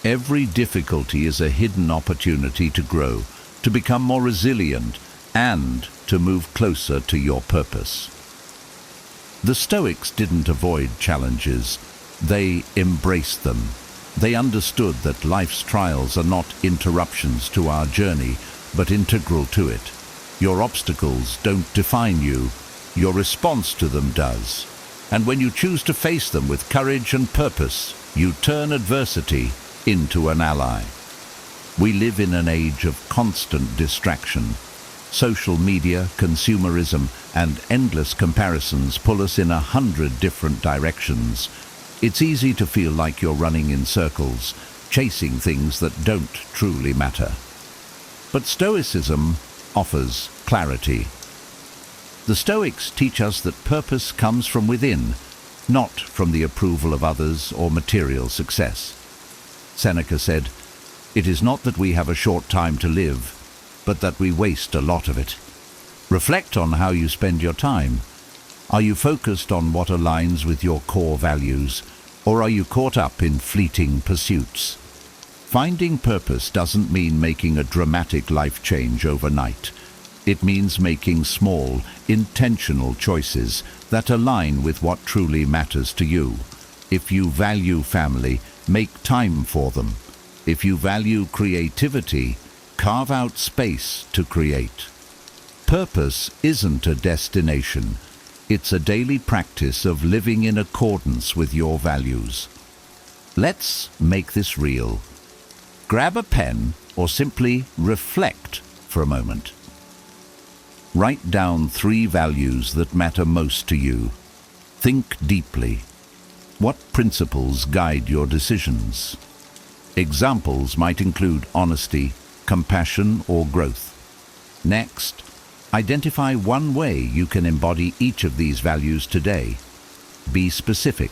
Speaker 4: Every difficulty is a hidden opportunity to grow, to become more resilient, and to move closer to your purpose. The Stoics didn't avoid challenges, they embraced them. They understood that life's trials are not interruptions to our journey, but integral to it. Your obstacles don't define you, your response to them does. And when you choose to face them with courage and purpose, you turn adversity into an ally. We live in an age of constant distraction. Social media, consumerism, and endless comparisons pull us in 100 different directions. It's easy to feel like you're running in circles, chasing things that don't truly matter. But Stoicism offers clarity. The Stoics teach us that purpose comes from within, not from the approval of others or material success. Seneca said, "It is not that we have a short time to live, but that we waste a lot of it." Reflect on how you spend your time. Are you focused on what aligns with your core values, or are you caught up in fleeting pursuits? Finding purpose doesn't mean making a dramatic life change overnight. It means making small, intentional choices that align with what truly matters to you. If you value family, make time for them. If you value creativity, carve out space to create. Purpose isn't a destination. It's a daily practice of living in accordance with your values. Let's make this real. Grab a pen or simply reflect for a moment. Write down 3 values that matter most to you. Think deeply. What principles guide your decisions? Examples might include honesty, compassion, or growth. Next, identify one way you can embody each of these values today. Be specific.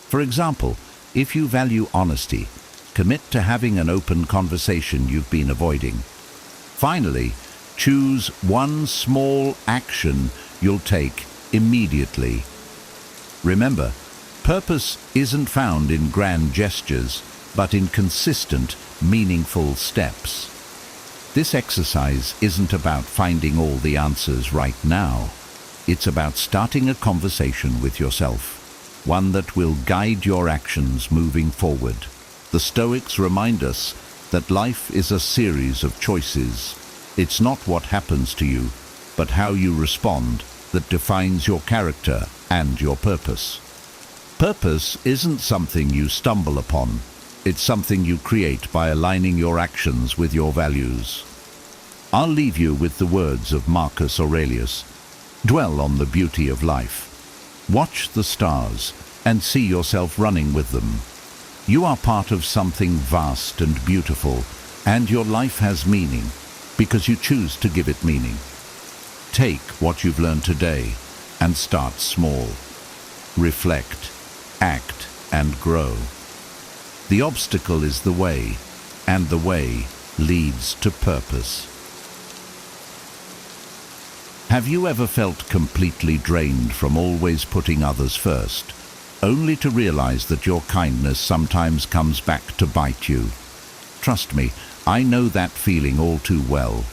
Speaker 4: For example, if you value honesty, commit to having an open conversation you've been avoiding. Finally, choose one small action you'll take immediately. Remember, purpose isn't found in grand gestures, but in consistent, meaningful steps. This exercise isn't about finding all the answers right now. It's about starting a conversation with yourself, one that will guide your actions moving forward. The Stoics remind us that life is a series of choices. It's not what happens to you, but how you respond that defines your character and your purpose. Purpose isn't something you stumble upon. It's something you create by aligning your actions with your values. I'll leave you with the words of Marcus Aurelius. Dwell on the beauty of life. Watch the stars and see yourself running with them. You are part of something vast and beautiful, and your life has meaning because you choose to give it meaning. Take what you've learned today and start small. Reflect, act, and grow. The obstacle is the way, and the way leads to purpose. Have you ever felt completely drained from always putting others first, only to realize that your kindness sometimes comes back to bite you? Trust me, I know that feeling all too well.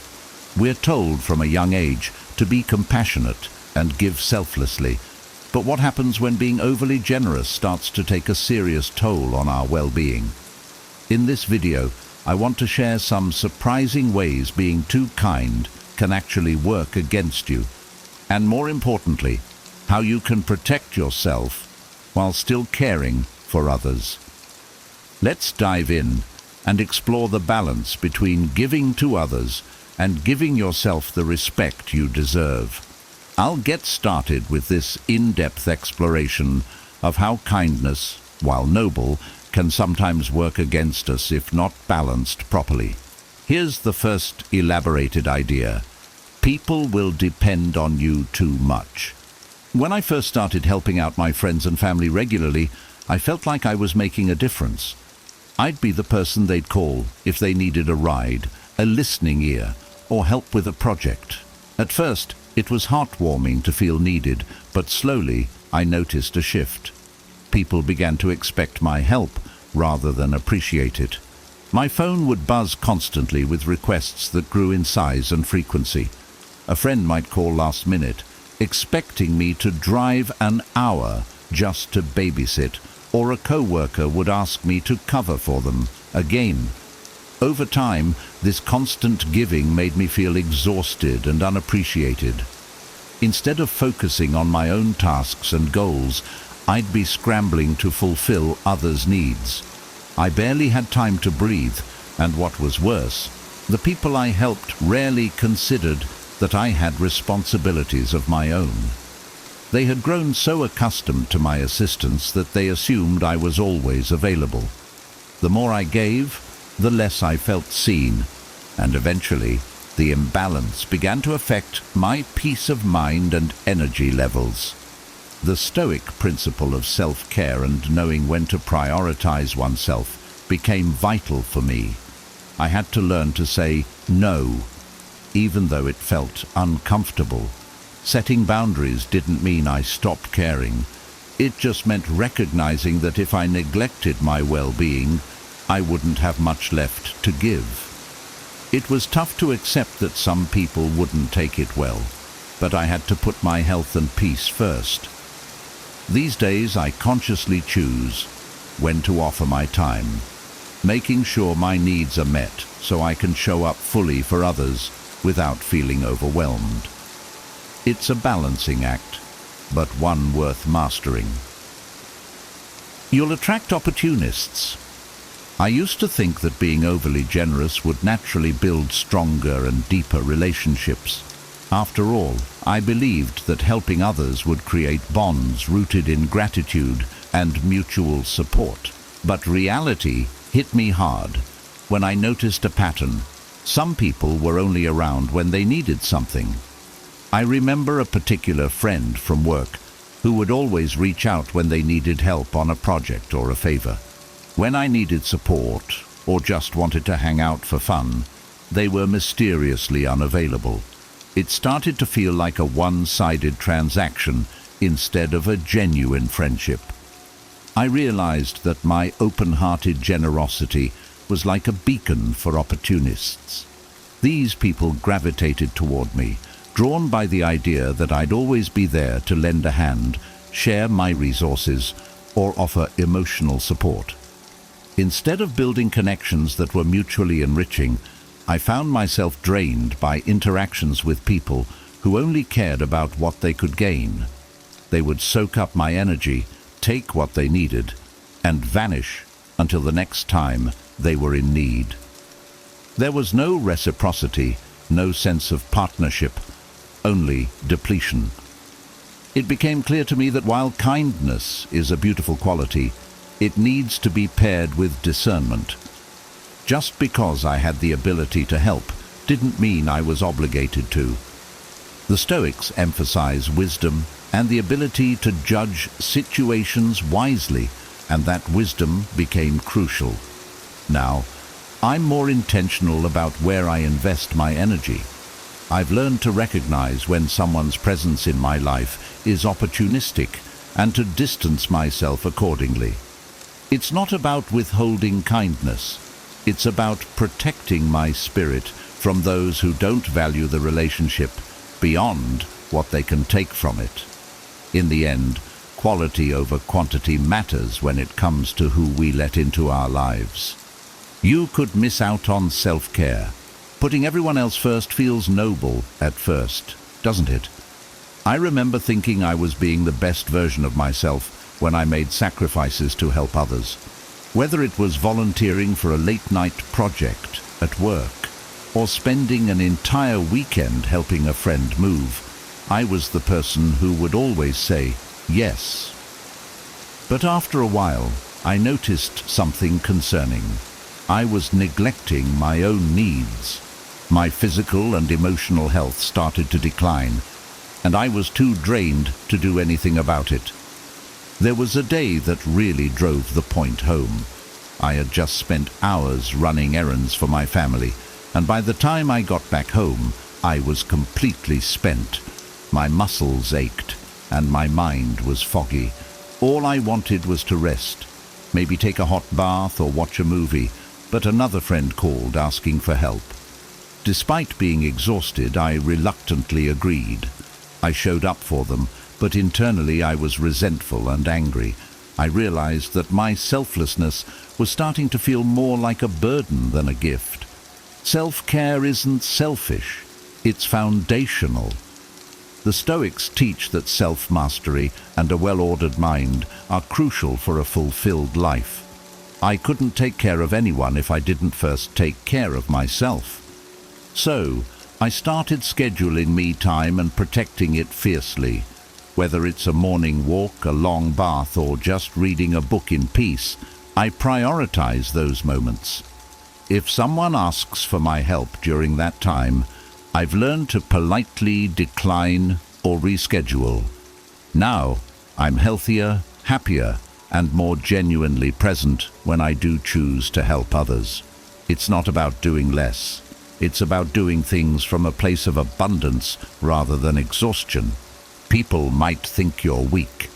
Speaker 4: We're told from a young age to be compassionate and give selflessly, but what happens when being overly generous starts to take a serious toll on our well-being? In this video, I want to share some surprising ways being too kind can actually work against you, and more importantly, how you can protect yourself while still caring for others. Let's dive in and explore the balance between giving to others and giving yourself the respect you deserve. I'll get started with this in-depth exploration of how kindness, while noble, can sometimes work against us if not balanced properly. Here's the first elaborated idea. People will depend on you too much. When I first started helping out my friends and family regularly, I felt like I was making a difference. I'd be the person they'd call if they needed a ride, a listening ear, or help with a project. At first, it was heartwarming to feel needed, but slowly I noticed a shift. People began to expect my help rather than appreciate it. My phone would buzz constantly with requests that grew in size and frequency. A friend might call last minute, expecting me to drive an hour just to babysit, or a co-worker would ask me to cover for them again. Over time, this constant giving made me feel exhausted and unappreciated. Instead of focusing on my own tasks and goals, I'd be scrambling to fulfill others' needs. I barely had time to breathe, and what was worse, the people I helped rarely considered that I had responsibilities of my own. They had grown so accustomed to my assistance that they assumed I was always available. The more I gave, the less I felt seen, and eventually the imbalance began to affect my peace of mind and energy levels. The Stoic principle of self-care and knowing when to prioritize oneself became vital for me. I had to learn to say no, even though it felt uncomfortable. Setting boundaries didn't mean I stopped caring. It just meant recognizing that if I neglected my well-being, I wouldn't have much left to give. It was tough to accept that some people wouldn't take it well, but I had to put my health and peace first. These days I consciously choose when to offer my time, making sure my needs are met so I can show up fully for others without feeling overwhelmed. It's a balancing act, but one worth mastering. You'll attract opportunists. I used to think that being overly generous would naturally build stronger and deeper relationships. After all, I believed that helping others would create bonds rooted in gratitude and mutual support. But reality hit me hard when I noticed a pattern. Some people were only around when they needed something. I remember a particular friend from work who would always reach out when they needed help on a project or a favor. When I needed support or just wanted to hang out for fun, they were mysteriously unavailable. It started to feel like a one-sided transaction instead of a genuine friendship. I realized that my open-hearted generosity was like a beacon for opportunists. These people gravitated toward me, drawn by the idea that I'd always be there to lend a hand, share my resources, or offer emotional support. Instead of building connections that were mutually enriching, I found myself drained by interactions with people who only cared about what they could gain. They would soak up my energy, take what they needed, and vanish until the next time they were in need. There was no reciprocity, no sense of partnership, only depletion. It became clear to me that while kindness is a beautiful quality, it needs to be paired with discernment. Just because I had the ability to help didn't mean I was obligated to. The Stoics emphasize wisdom and the ability to judge situations wisely, and that wisdom became crucial. Now, I'm more intentional about where I invest my energy. I've learned to recognize when someone's presence in my life is opportunistic and to distance myself accordingly. It's not about withholding kindness. It's about protecting my spirit from those who don't value the relationship beyond what they can take from it. In the end, quality over quantity matters when it comes to who we let into our lives. You could miss out on self-care. Putting everyone else first feels noble at first, doesn't it? I remember thinking I was being the best version of myself when I made sacrifices to help others. Whether it was volunteering for a late-night project at work or spending an entire weekend helping a friend move, I was the person who would always say yes. But after a while, I noticed something concerning. I was neglecting my own needs. My physical and emotional health started to decline, and I was too drained to do anything about it. There was a day that really drove the point home. I had just spent hours running errands for my family, and by the time I got back home, I was completely spent. My muscles ached, and my mind was foggy. All I wanted was to rest, maybe take a hot bath or watch a movie, but another friend called asking for help. Despite being exhausted, I reluctantly agreed. I showed up for them, but internally I was resentful and angry. I realized that my selflessness was starting to feel more like a burden than a gift. Self-care isn't selfish, it's foundational. The Stoics teach that self-mastery and a well-ordered mind are crucial for a fulfilled life. I couldn't take care of anyone if I didn't first take care of myself. So, I started scheduling me time and protecting it fiercely. Whether it's a morning walk, a long bath, or just reading a book in peace, I prioritize those moments. If someone asks for my help during that time, I've learned to politely decline or reschedule. Now, I'm healthier, happier, and more genuinely present when I do choose to help others. It's not about doing less. It's about doing things from a place of abundance rather than exhaustion. People might think you're weak.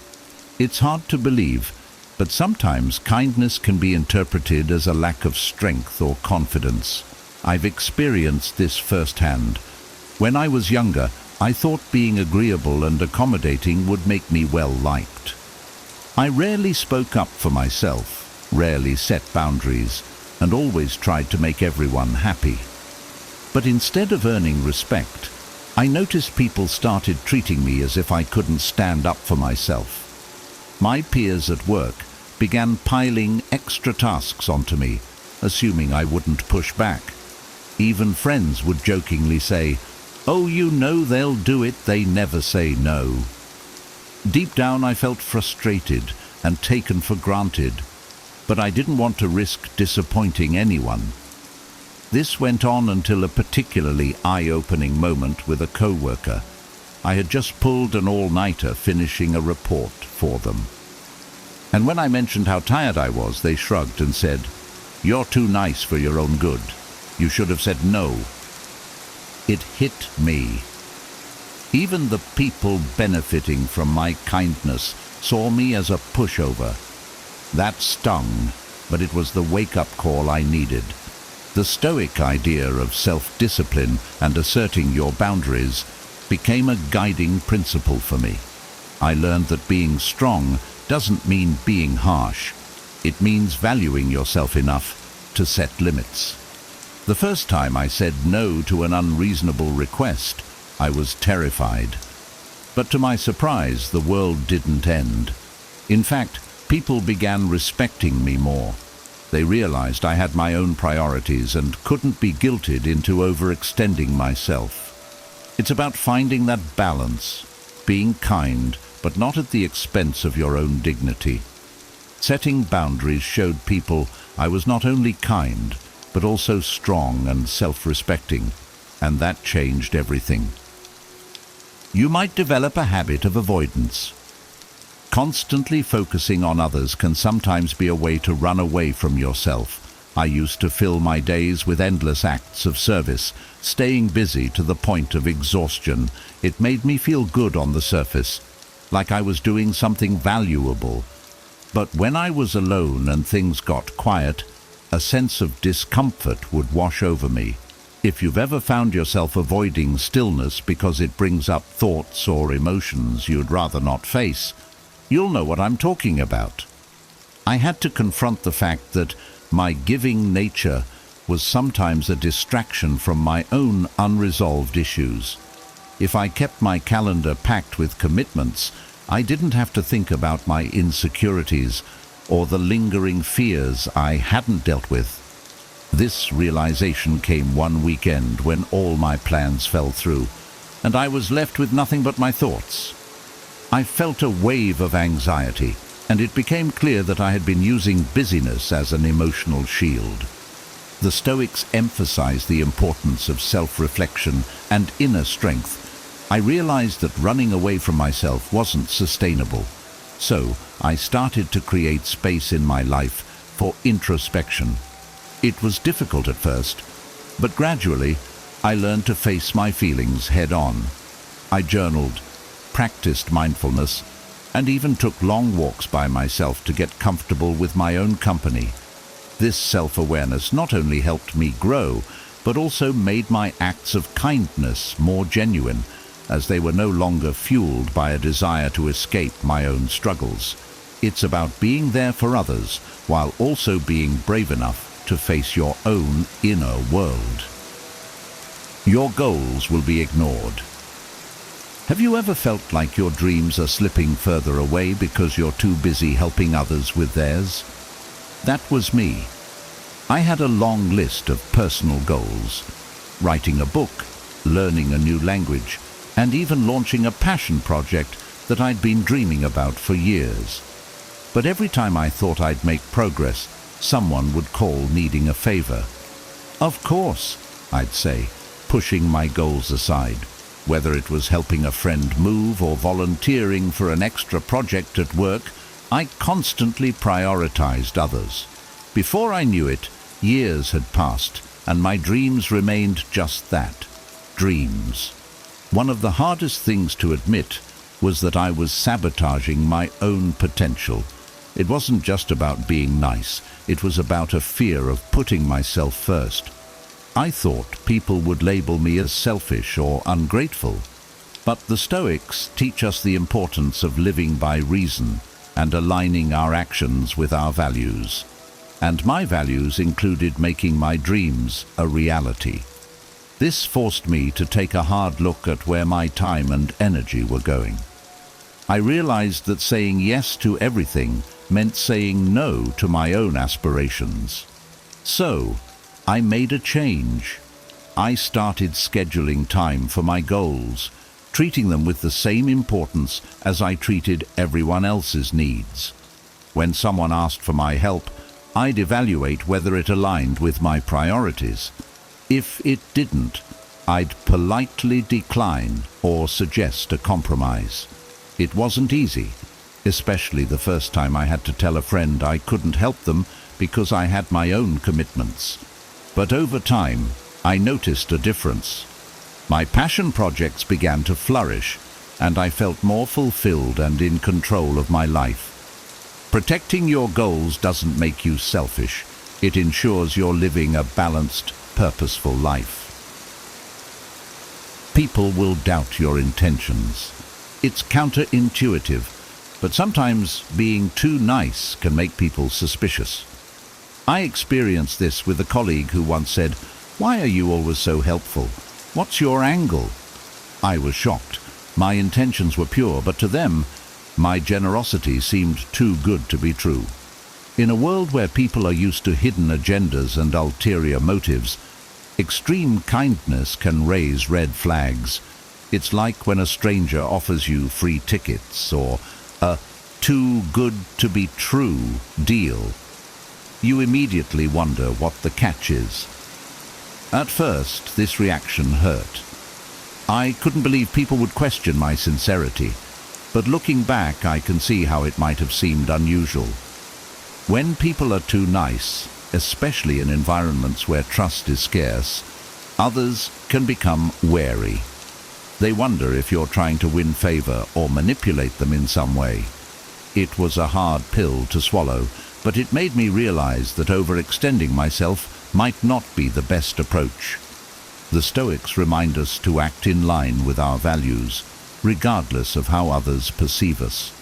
Speaker 4: It's hard to believe, but sometimes kindness can be interpreted as a lack of strength or confidence. I've experienced this firsthand. When I was younger, I thought being agreeable and accommodating would make me well-liked. I rarely spoke up for myself, rarely set boundaries, and always tried to make everyone happy. But instead of earning respect, I noticed people started treating me as if I couldn't stand up for myself. My peers at work began piling extra tasks onto me, assuming I wouldn't push back. Even friends would jokingly say, "Oh, you know they'll do it, they never say no." Deep down I felt frustrated and taken for granted, but I didn't want to risk disappointing anyone. This went on until a particularly eye-opening moment with a co-worker. I had just pulled an all-nighter finishing a report for them. And when I mentioned how tired I was, they shrugged and said, "You're too nice for your own good. You should have said no." It hit me. Even the people benefiting from my kindness saw me as a pushover. That stung, but it was the wake-up call I needed. The Stoic idea of self-discipline and asserting your boundaries became a guiding principle for me. I learned that being strong doesn't mean being harsh. It means valuing yourself enough to set limits. The first time I said no to an unreasonable request, I was terrified. But to my surprise, the world didn't end. In fact, people began respecting me more. They realized I had my own priorities and couldn't be guilted into overextending myself. It's about finding that balance, being kind, but not at the expense of your own dignity. Setting boundaries showed people I was not only kind, but also strong and self-respecting, and that changed everything. You might develop a habit of avoidance. Constantly focusing on others can sometimes be a way to run away from yourself. I used to fill my days with endless acts of service, staying busy to the point of exhaustion. It made me feel good on the surface, like I was doing something valuable. But when I was alone and things got quiet, a sense of discomfort would wash over me. If you've ever found yourself avoiding stillness because it brings up thoughts or emotions you'd rather not face, you'll know what I'm talking about. I had to confront the fact that my giving nature was sometimes a distraction from my own unresolved issues. If I kept my calendar packed with commitments, I didn't have to think about my insecurities or the lingering fears I hadn't dealt with. This realization came one weekend when all my plans fell through, and I was left with nothing but my thoughts. I felt a wave of anxiety, and it became clear that I had been using busyness as an emotional shield. The Stoics emphasize the importance of self-reflection and inner strength. I realized that running away from myself wasn't sustainable. So I started to create space in my life for introspection. It was difficult at first, but gradually I learned to face my feelings head-on. I journaled, practiced mindfulness, and even took long walks by myself to get comfortable with my own company. This self-awareness not only helped me grow, but also made my acts of kindness more genuine, as they were no longer fueled by a desire to escape my own struggles. It's about being there for others, while also being brave enough to face your own inner world. Your goals will be ignored. Have you ever felt like your dreams are slipping further away because you're too busy helping others with theirs? That was me. I had a long list of personal goals: writing a book, learning a new language, and even launching a passion project that I'd been dreaming about for years. But every time I thought I'd make progress, someone would call needing a favor. Of course, I'd say, pushing my goals aside. Whether it was helping a friend move or volunteering for an extra project at work, I constantly prioritized others. Before I knew it, years had passed, and my dreams remained just that, dreams. One of the hardest things to admit was that I was sabotaging my own potential. It wasn't just about being nice, it was about a fear of putting myself first. I thought people would label me as selfish or ungrateful. But the Stoics teach us the importance of living by reason and aligning our actions with our values. And my values included making my dreams a reality. This forced me to take a hard look at where my time and energy were going. I realized that saying yes to everything meant saying no to my own aspirations. So, I made a change. I started scheduling time for my goals, treating them with the same importance as I treated everyone else's needs. When someone asked for my help, I'd evaluate whether it aligned with my priorities. If it didn't, I'd politely decline or suggest a compromise. It wasn't easy, especially the first time I had to tell a friend I couldn't help them because I had my own commitments. But over time, I noticed a difference. My passion projects began to flourish, and I felt more fulfilled and in control of my life. Protecting your goals doesn't make you selfish. It ensures you're living a balanced, purposeful life. People will doubt your intentions. It's counterintuitive, but sometimes being too nice can make people suspicious. I experienced this with a colleague who once said, "Why are you always so helpful? What's your angle?" I was shocked. My intentions were pure, but to them, my generosity seemed too good to be true. In a world where people are used to hidden agendas and ulterior motives, extreme kindness can raise red flags. It's like when a stranger offers you free tickets or a too good to be true deal. You immediately wonder what the catch is. At first, this reaction hurt. I couldn't believe people would question my sincerity. but looking back I can see how it might have seemed unusual. When people are too nice, especially in environments where trust is scarce, others can become wary. They wonder if you're trying to win favor or manipulate them in some way. It was a hard pill to swallow, but it made me realize that overextending myself might not be the best approach. The Stoics remind us to act in line with our values, regardless of how others perceive us.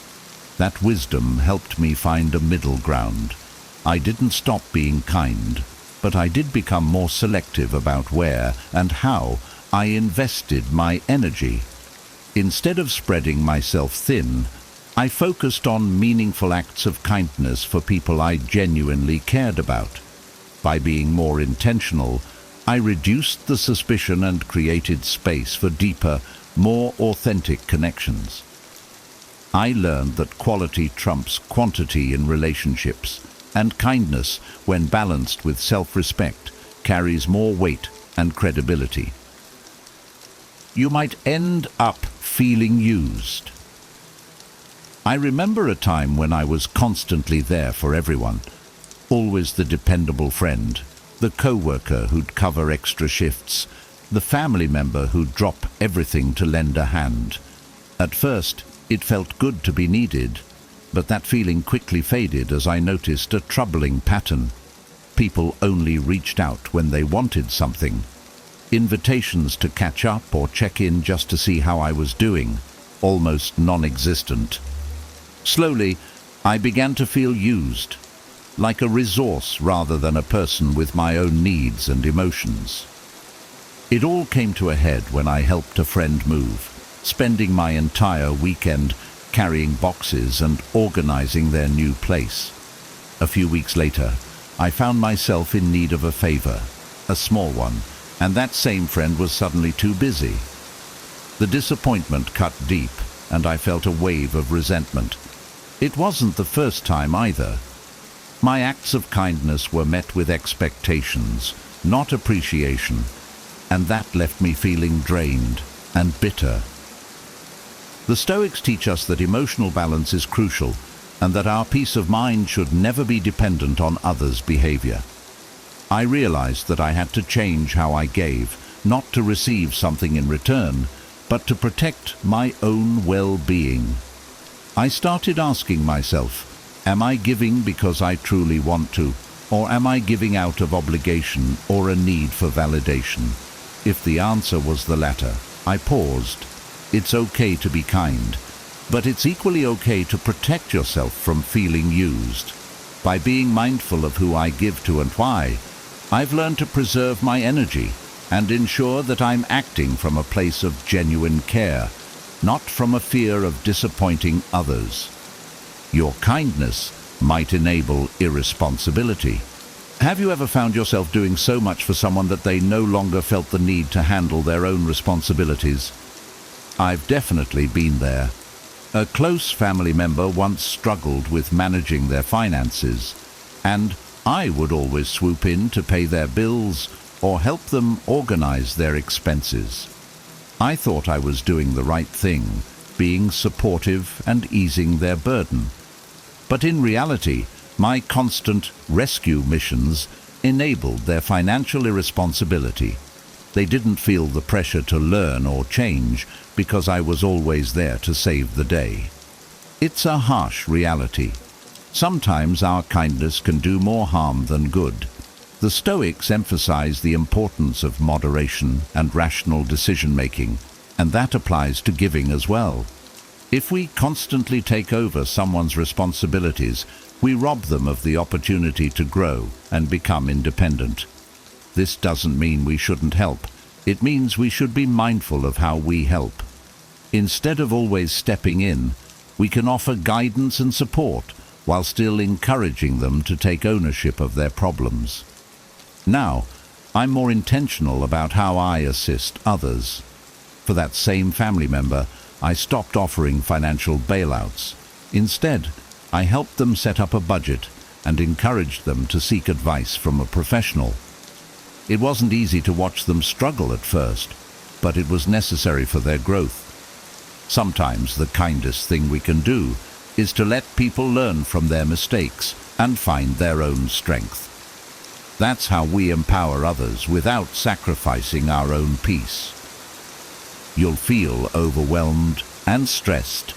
Speaker 4: That wisdom helped me find a middle ground. I didn't stop being kind, but I did become more selective about where and how I invested my energy. Instead of spreading myself thin, I focused on meaningful acts of kindness for people I genuinely cared about. By being more intentional, I reduced the suspicion and created space for deeper, more authentic connections. I learned that quality trumps quantity in relationships, and kindness, when balanced with self-respect, carries more weight and credibility. You might end up feeling used. I remember a time when I was constantly there for everyone, always the dependable friend, the co-worker who'd cover extra shifts, the family member who'd drop everything to lend a hand. At first, it felt good to be needed, but that feeling quickly faded as I noticed a troubling pattern. People only reached out when they wanted something. Invitations to catch up or check in just to see how I was doing, almost non-existent. Slowly, I began to feel used, like a resource rather than a person with my own needs and emotions. It all came to a head when I helped a friend move, spending my entire weekend carrying boxes and organizing their new place. A few weeks later, I found myself in need of a favor, a small one, and that same friend was suddenly too busy. The disappointment cut deep, and I felt a wave of resentment. It wasn't the first time either. My acts of kindness were met with expectations, not appreciation, and that left me feeling drained and bitter. The Stoics teach us that emotional balance is crucial and that our peace of mind should never be dependent on others' behavior. I realized that I had to change how I gave, not to receive something in return, but to protect my own well-being. I started asking myself, am I giving because I truly want to, or am I giving out of obligation or a need for validation? If the answer was the latter, I paused. It's okay to be kind, but it's equally okay to protect yourself from feeling used. By being mindful of who I give to and why, I've learned to preserve my energy and ensure that I'm acting from a place of genuine care, not from a fear of disappointing others. Your kindness might enable irresponsibility. Have you ever found yourself doing so much for someone that they no longer felt the need to handle their own responsibilities? I've definitely been there. A close family member once struggled with managing their finances, and I would always swoop in to pay their bills or help them organize their expenses. I thought I was doing the right thing, being supportive and easing their burden. But in reality, my constant rescue missions enabled their financial irresponsibility. They didn't feel the pressure to learn or change because I was always there to save the day. It's a harsh reality. Sometimes our kindness can do more harm than good. The Stoics emphasize the importance of moderation and rational decision-making, and that applies to giving as well. If we constantly take over someone's responsibilities, we rob them of the opportunity to grow and become independent. This doesn't mean we shouldn't help. It means we should be mindful of how we help. Instead of always stepping in, we can offer guidance and support while still encouraging them to take ownership of their problems. Now, I'm more intentional about how I assist others. For that same family member, I stopped offering financial bailouts. Instead, I helped them set up a budget and encouraged them to seek advice from a professional. It wasn't easy to watch them struggle at first, but it was necessary for their growth. Sometimes the kindest thing we can do is to let people learn from their mistakes and find their own strength. That's how we empower others without sacrificing our own peace. You'll feel overwhelmed and stressed.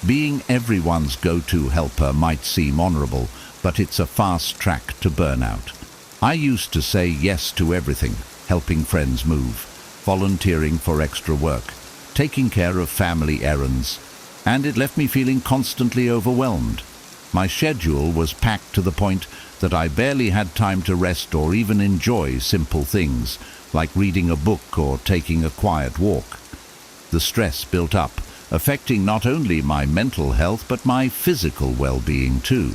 Speaker 4: Being everyone's go-to helper might seem honorable, but it's a fast track to burnout. I used to say yes to everything, helping friends move, volunteering for extra work, taking care of family errands, and it left me feeling constantly overwhelmed. My schedule was packed to the point that I barely had time to rest or even enjoy simple things, like reading a book or taking a quiet walk. The stress built up, affecting not only my mental health but my physical well-being too.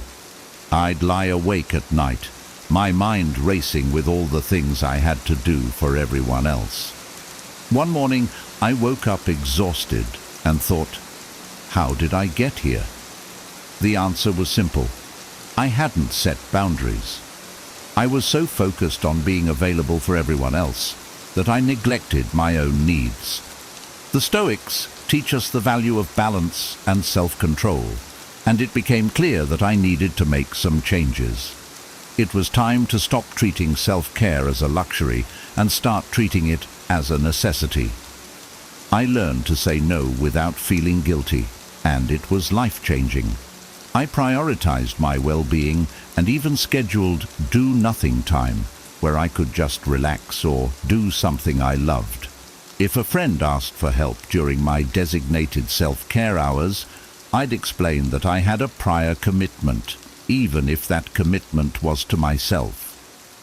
Speaker 4: I'd lie awake at night, my mind racing with all the things I had to do for everyone else. One morning, I woke up exhausted and thought, how did I get here? The answer was simple. I hadn't set boundaries. I was so focused on being available for everyone else that I neglected my own needs. The Stoics teach us the value of balance and self-control, and it became clear that I needed to make some changes. It was time to stop treating self-care as a luxury and start treating it as a necessity. I learned to say no without feeling guilty, and it was life-changing. I prioritized my well-being and even scheduled do-nothing time, where I could just relax or do something I loved. If a friend asked for help during my designated self-care hours, I'd explain that I had a prior commitment, even if that commitment was to myself.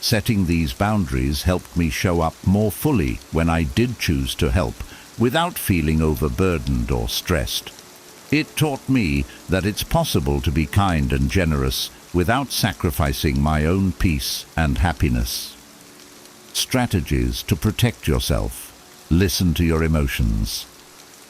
Speaker 4: Setting these boundaries helped me show up more fully when I did choose to help, without feeling overburdened or stressed. It taught me that it's possible to be kind and generous without sacrificing my own peace and happiness. Strategies to protect yourself. Listen to your emotions.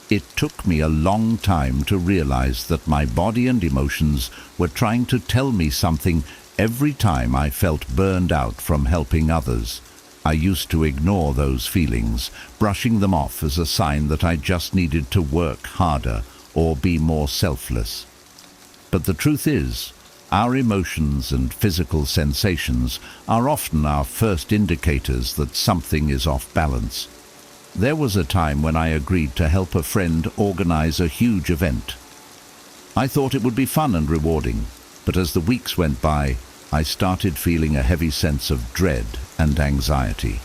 Speaker 4: It took me a long time to realize that my body and emotions were trying to tell me something every time I felt burned out from helping others. I used to ignore those feelings, brushing them off as a sign that I just needed to work harder or be more selfless. But the truth is, our emotions and physical sensations are often our first indicators that something is off balance. There was a time when I agreed to help a friend organize a huge event. I thought it would be fun and rewarding, but as the weeks went by, I started feeling a heavy sense of dread and anxiety.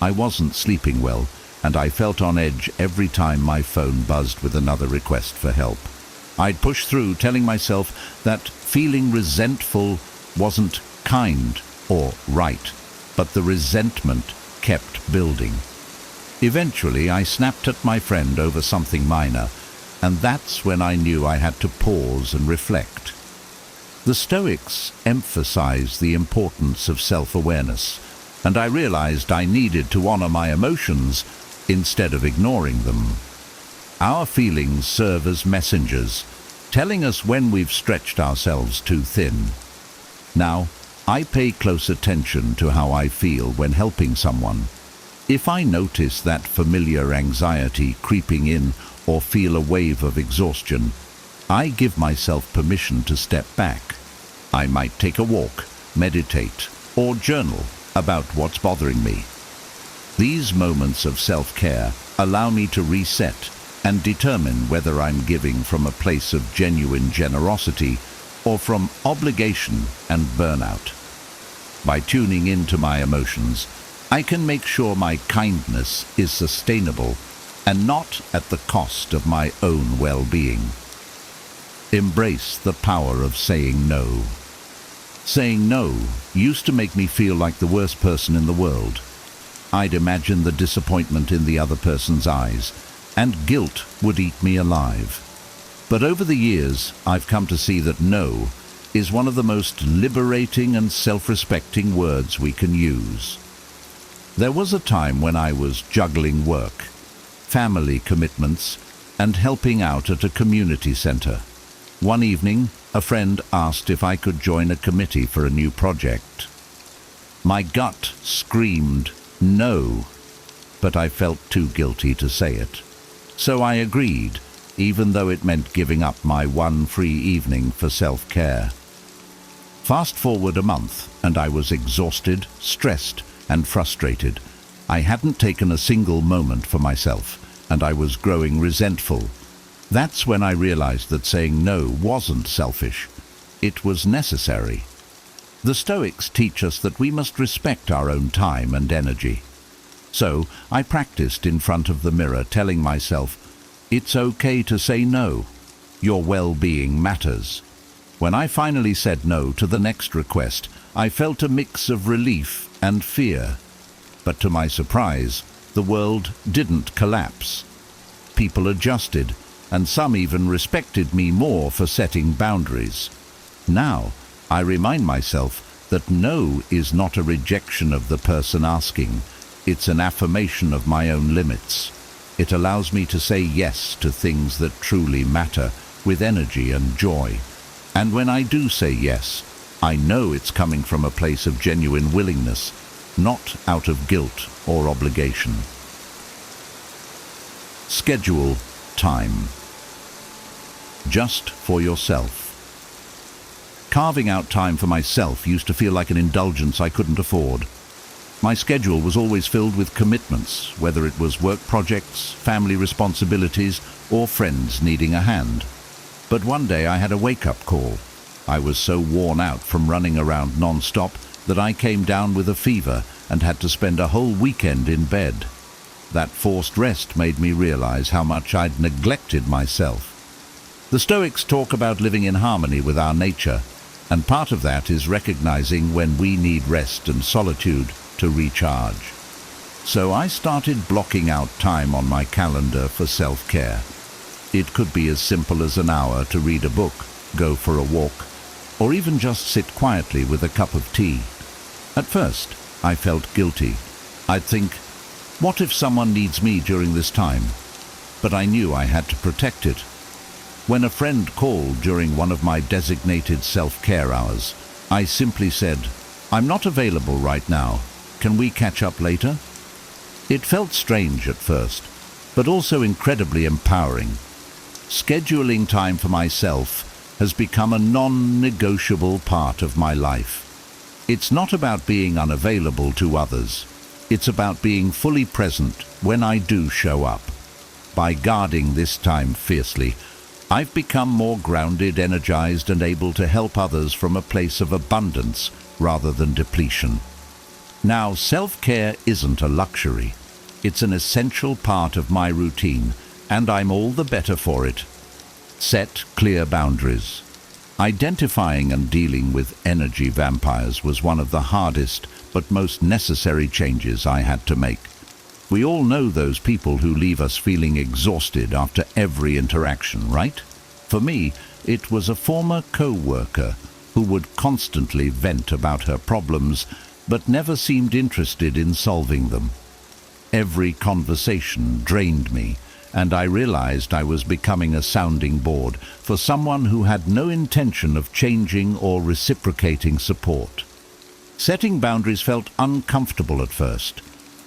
Speaker 4: I wasn't sleeping well, and I felt on edge every time my phone buzzed with another request for help. I'd push through, telling myself that feeling resentful wasn't kind or right, but the resentment kept building. Eventually, I snapped at my friend over something minor, and that's when I knew I had to pause and reflect. The Stoics emphasize the importance of self-awareness, and I realized I needed to honor my emotions instead of ignoring them. Our feelings serve as messengers, telling us when we've stretched ourselves too thin. Now, I pay close attention to how I feel when helping someone. If I notice that familiar anxiety creeping in or feel a wave of exhaustion, I give myself permission to step back. I might take a walk, meditate, or journal about what's bothering me. These moments of self-care allow me to reset and determine whether I'm giving from a place of genuine generosity or from obligation and burnout. By tuning into my emotions, I can make sure my kindness is sustainable and not at the cost of my own well-being. Embrace the power of saying no. Saying no used to make me feel like the worst person in the world. I'd imagine the disappointment in the other person's eyes, and guilt would eat me alive. But over the years, I've come to see that no is one of the most liberating and self-respecting words we can use. There was a time when I was juggling work, family commitments, and helping out at a community center. One evening, a friend asked if I could join a committee for a new project. My gut screamed no, but I felt too guilty to say it. So I agreed, even though it meant giving up my one free evening for self-care. Fast forward a month, and I was exhausted, stressed, and frustrated. I hadn't taken a single moment for myself, and I was growing resentful. That's when I realized that saying no wasn't selfish. It was necessary. The Stoics teach us that we must respect our own time and energy. So I practiced in front of the mirror, telling myself, it's okay to say no. Your well-being matters. When I finally said no to the next request, I felt a mix of relief and fear. But to my surprise, the world didn't collapse. People adjusted, and some even respected me more for setting boundaries. Now, I remind myself that no is not a rejection of the person asking. It's an affirmation of my own limits. It allows me to say yes to things that truly matter with energy and joy. And when I do say yes, I know it's coming from a place of genuine willingness, not out of guilt or obligation. Schedule time. Just for yourself. Carving out time for myself used to feel like an indulgence I couldn't afford. My schedule was always filled with commitments, whether it was work projects, family responsibilities, or friends needing a hand. But one day I had a wake-up call. I was so worn out from running around non-stop that I came down with a fever and had to spend a whole weekend in bed. That forced rest made me realize how much I'd neglected myself. The Stoics talk about living in harmony with our nature, and part of that is recognizing when we need rest and solitude to recharge. So I started blocking out time on my calendar for self-care. It could be as simple as an hour to read a book, go for a walk, or even just sit quietly with a cup of tea. At first, I felt guilty. I'd think, what if someone needs me during this time? But I knew I had to protect it. When a friend called during one of my designated self-care hours, I simply said, I'm not available right now. Can we catch up later? It felt strange at first, but also incredibly empowering. Scheduling time for myself has become a non-negotiable part of my life. It's not about being unavailable to others. It's about being fully present when I do show up. By guarding this time fiercely, I've become more grounded, energized, and able to help others from a place of abundance rather than depletion. Now, self-care isn't a luxury. It's an essential part of my routine, and I'm all the better for it. Set clear boundaries. Identifying and dealing with energy vampires was one of the hardest but most necessary changes I had to make. We all know those people who leave us feeling exhausted after every interaction, right? For me, it was a former co-worker who would constantly vent about her problems but never seemed interested in solving them. Every conversation drained me, and I realized I was becoming a sounding board for someone who had no intention of changing or reciprocating support. Setting boundaries felt uncomfortable at first.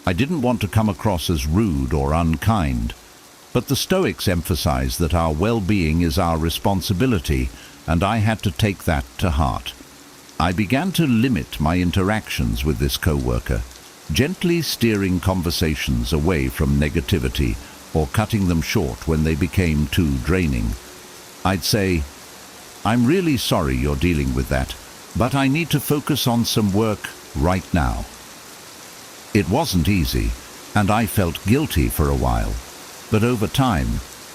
Speaker 4: I didn't want to come across as rude or unkind, but the Stoics emphasize that our well-being is our responsibility, and I had to take that to heart. I began to limit my interactions with this co-worker, gently steering conversations away from negativity or cutting them short when they became too draining. I'd say, I'm really sorry you're dealing with that, but I need to focus on some work right now. It wasn't easy, and I felt guilty for a while. But over time,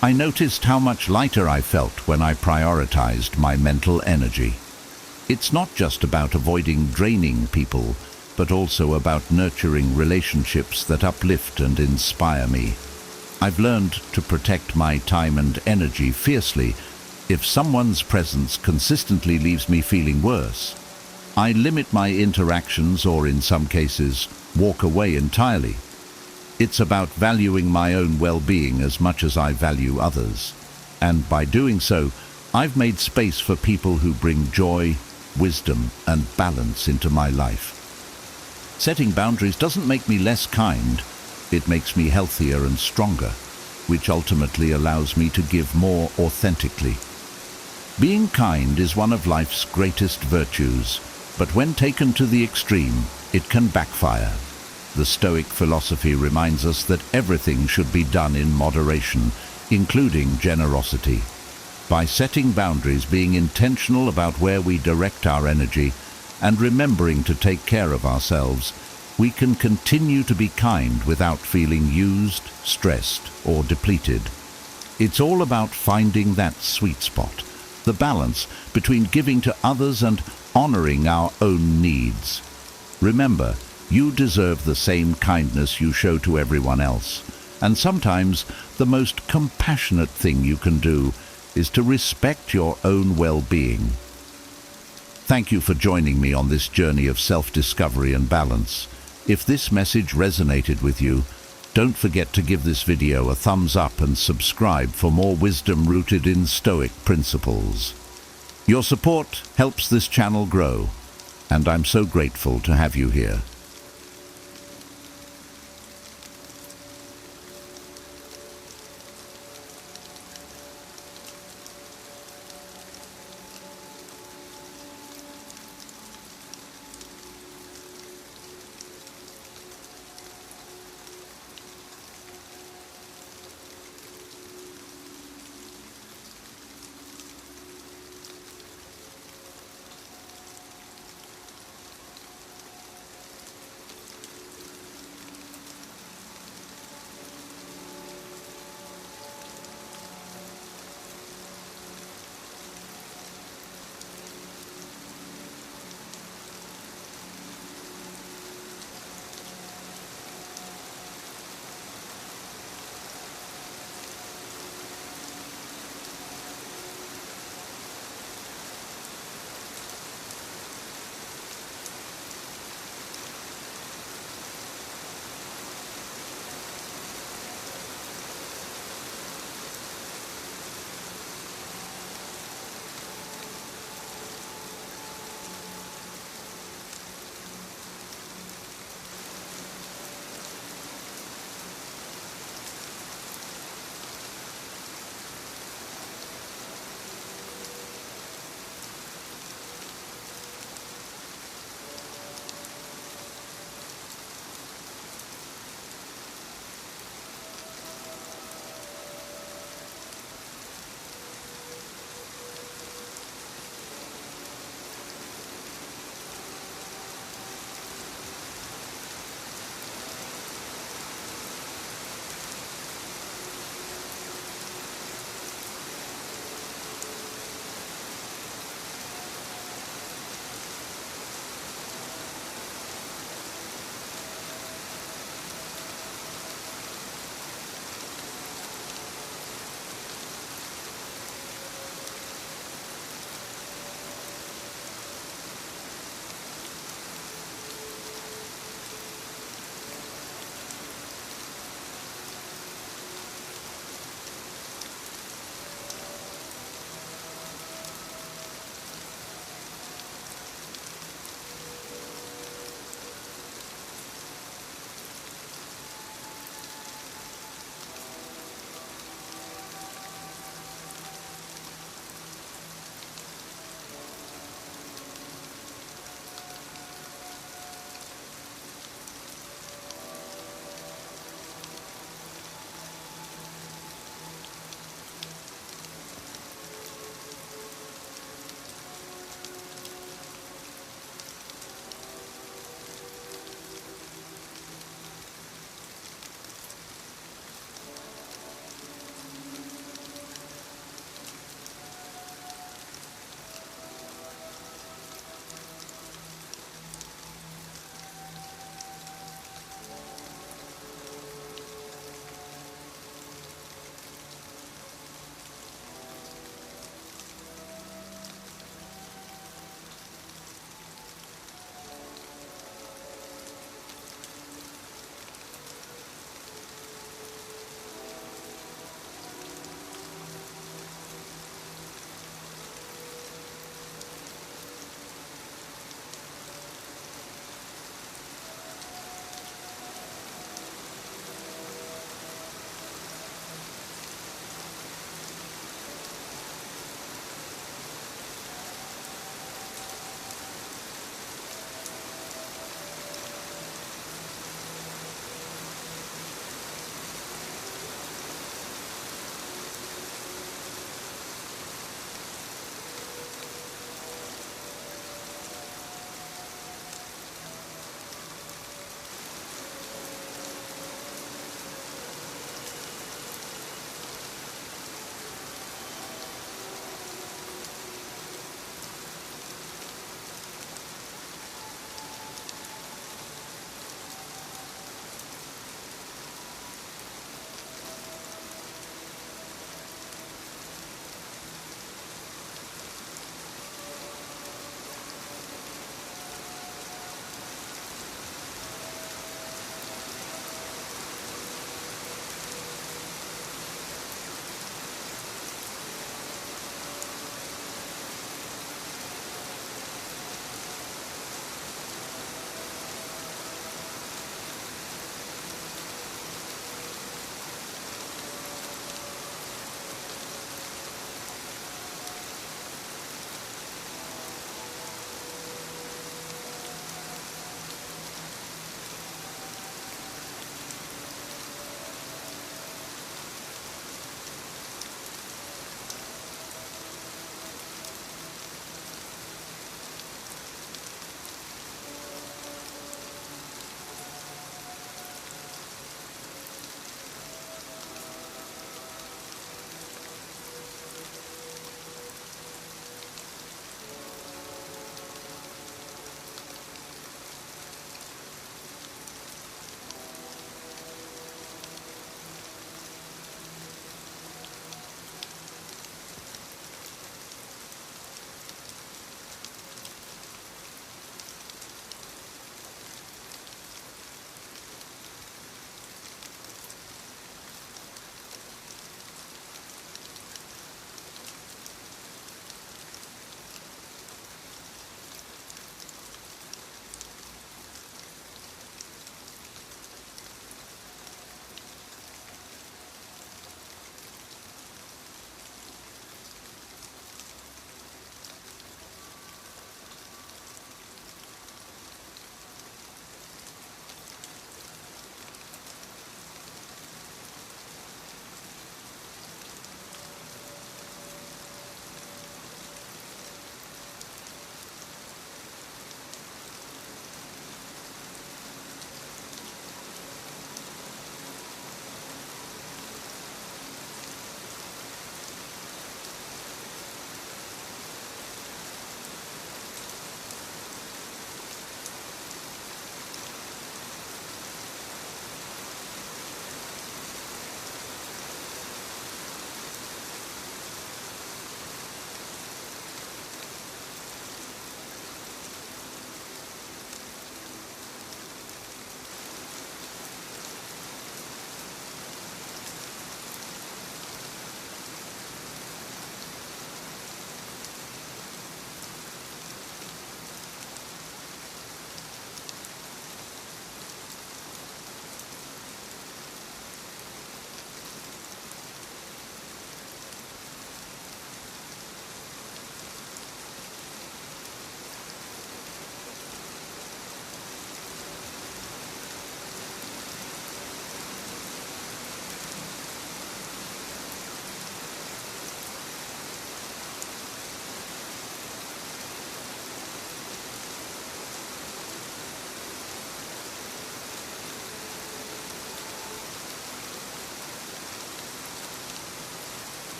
Speaker 4: I noticed how much lighter I felt when I prioritized my mental energy. It's not just about avoiding draining people, but also about nurturing relationships that uplift and inspire me. I've learned to protect my time and energy fiercely. If someone's presence consistently leaves me feeling worse, I limit my interactions or, in some cases, walk away entirely. It's about valuing my own well-being as much as I value others. And by doing so, I've made space for people who bring joy, wisdom, and balance into my life. Setting boundaries doesn't make me less kind. It makes me healthier and stronger. which ultimately allows me to give more authentically. Being kind is one of life's greatest virtues, but when taken to the extreme, it can backfire. The Stoic philosophy reminds us that everything should be done in moderation, including generosity. By setting boundaries, being intentional about where we direct our energy, and remembering to take care of ourselves, we can continue to be kind without feeling used, stressed, or depleted. It's all about finding that sweet spot, the balance between giving to others and honoring our own needs. Remember, you deserve the same kindness you show to everyone else, and sometimes the most compassionate thing you can do is to respect your own well-being. Thank you for joining me on this journey of self-discovery and balance. If this message resonated with you, don't forget to give this video a thumbs up and subscribe for more wisdom rooted in Stoic principles. Your support helps this channel grow, and I'm so grateful to have you here.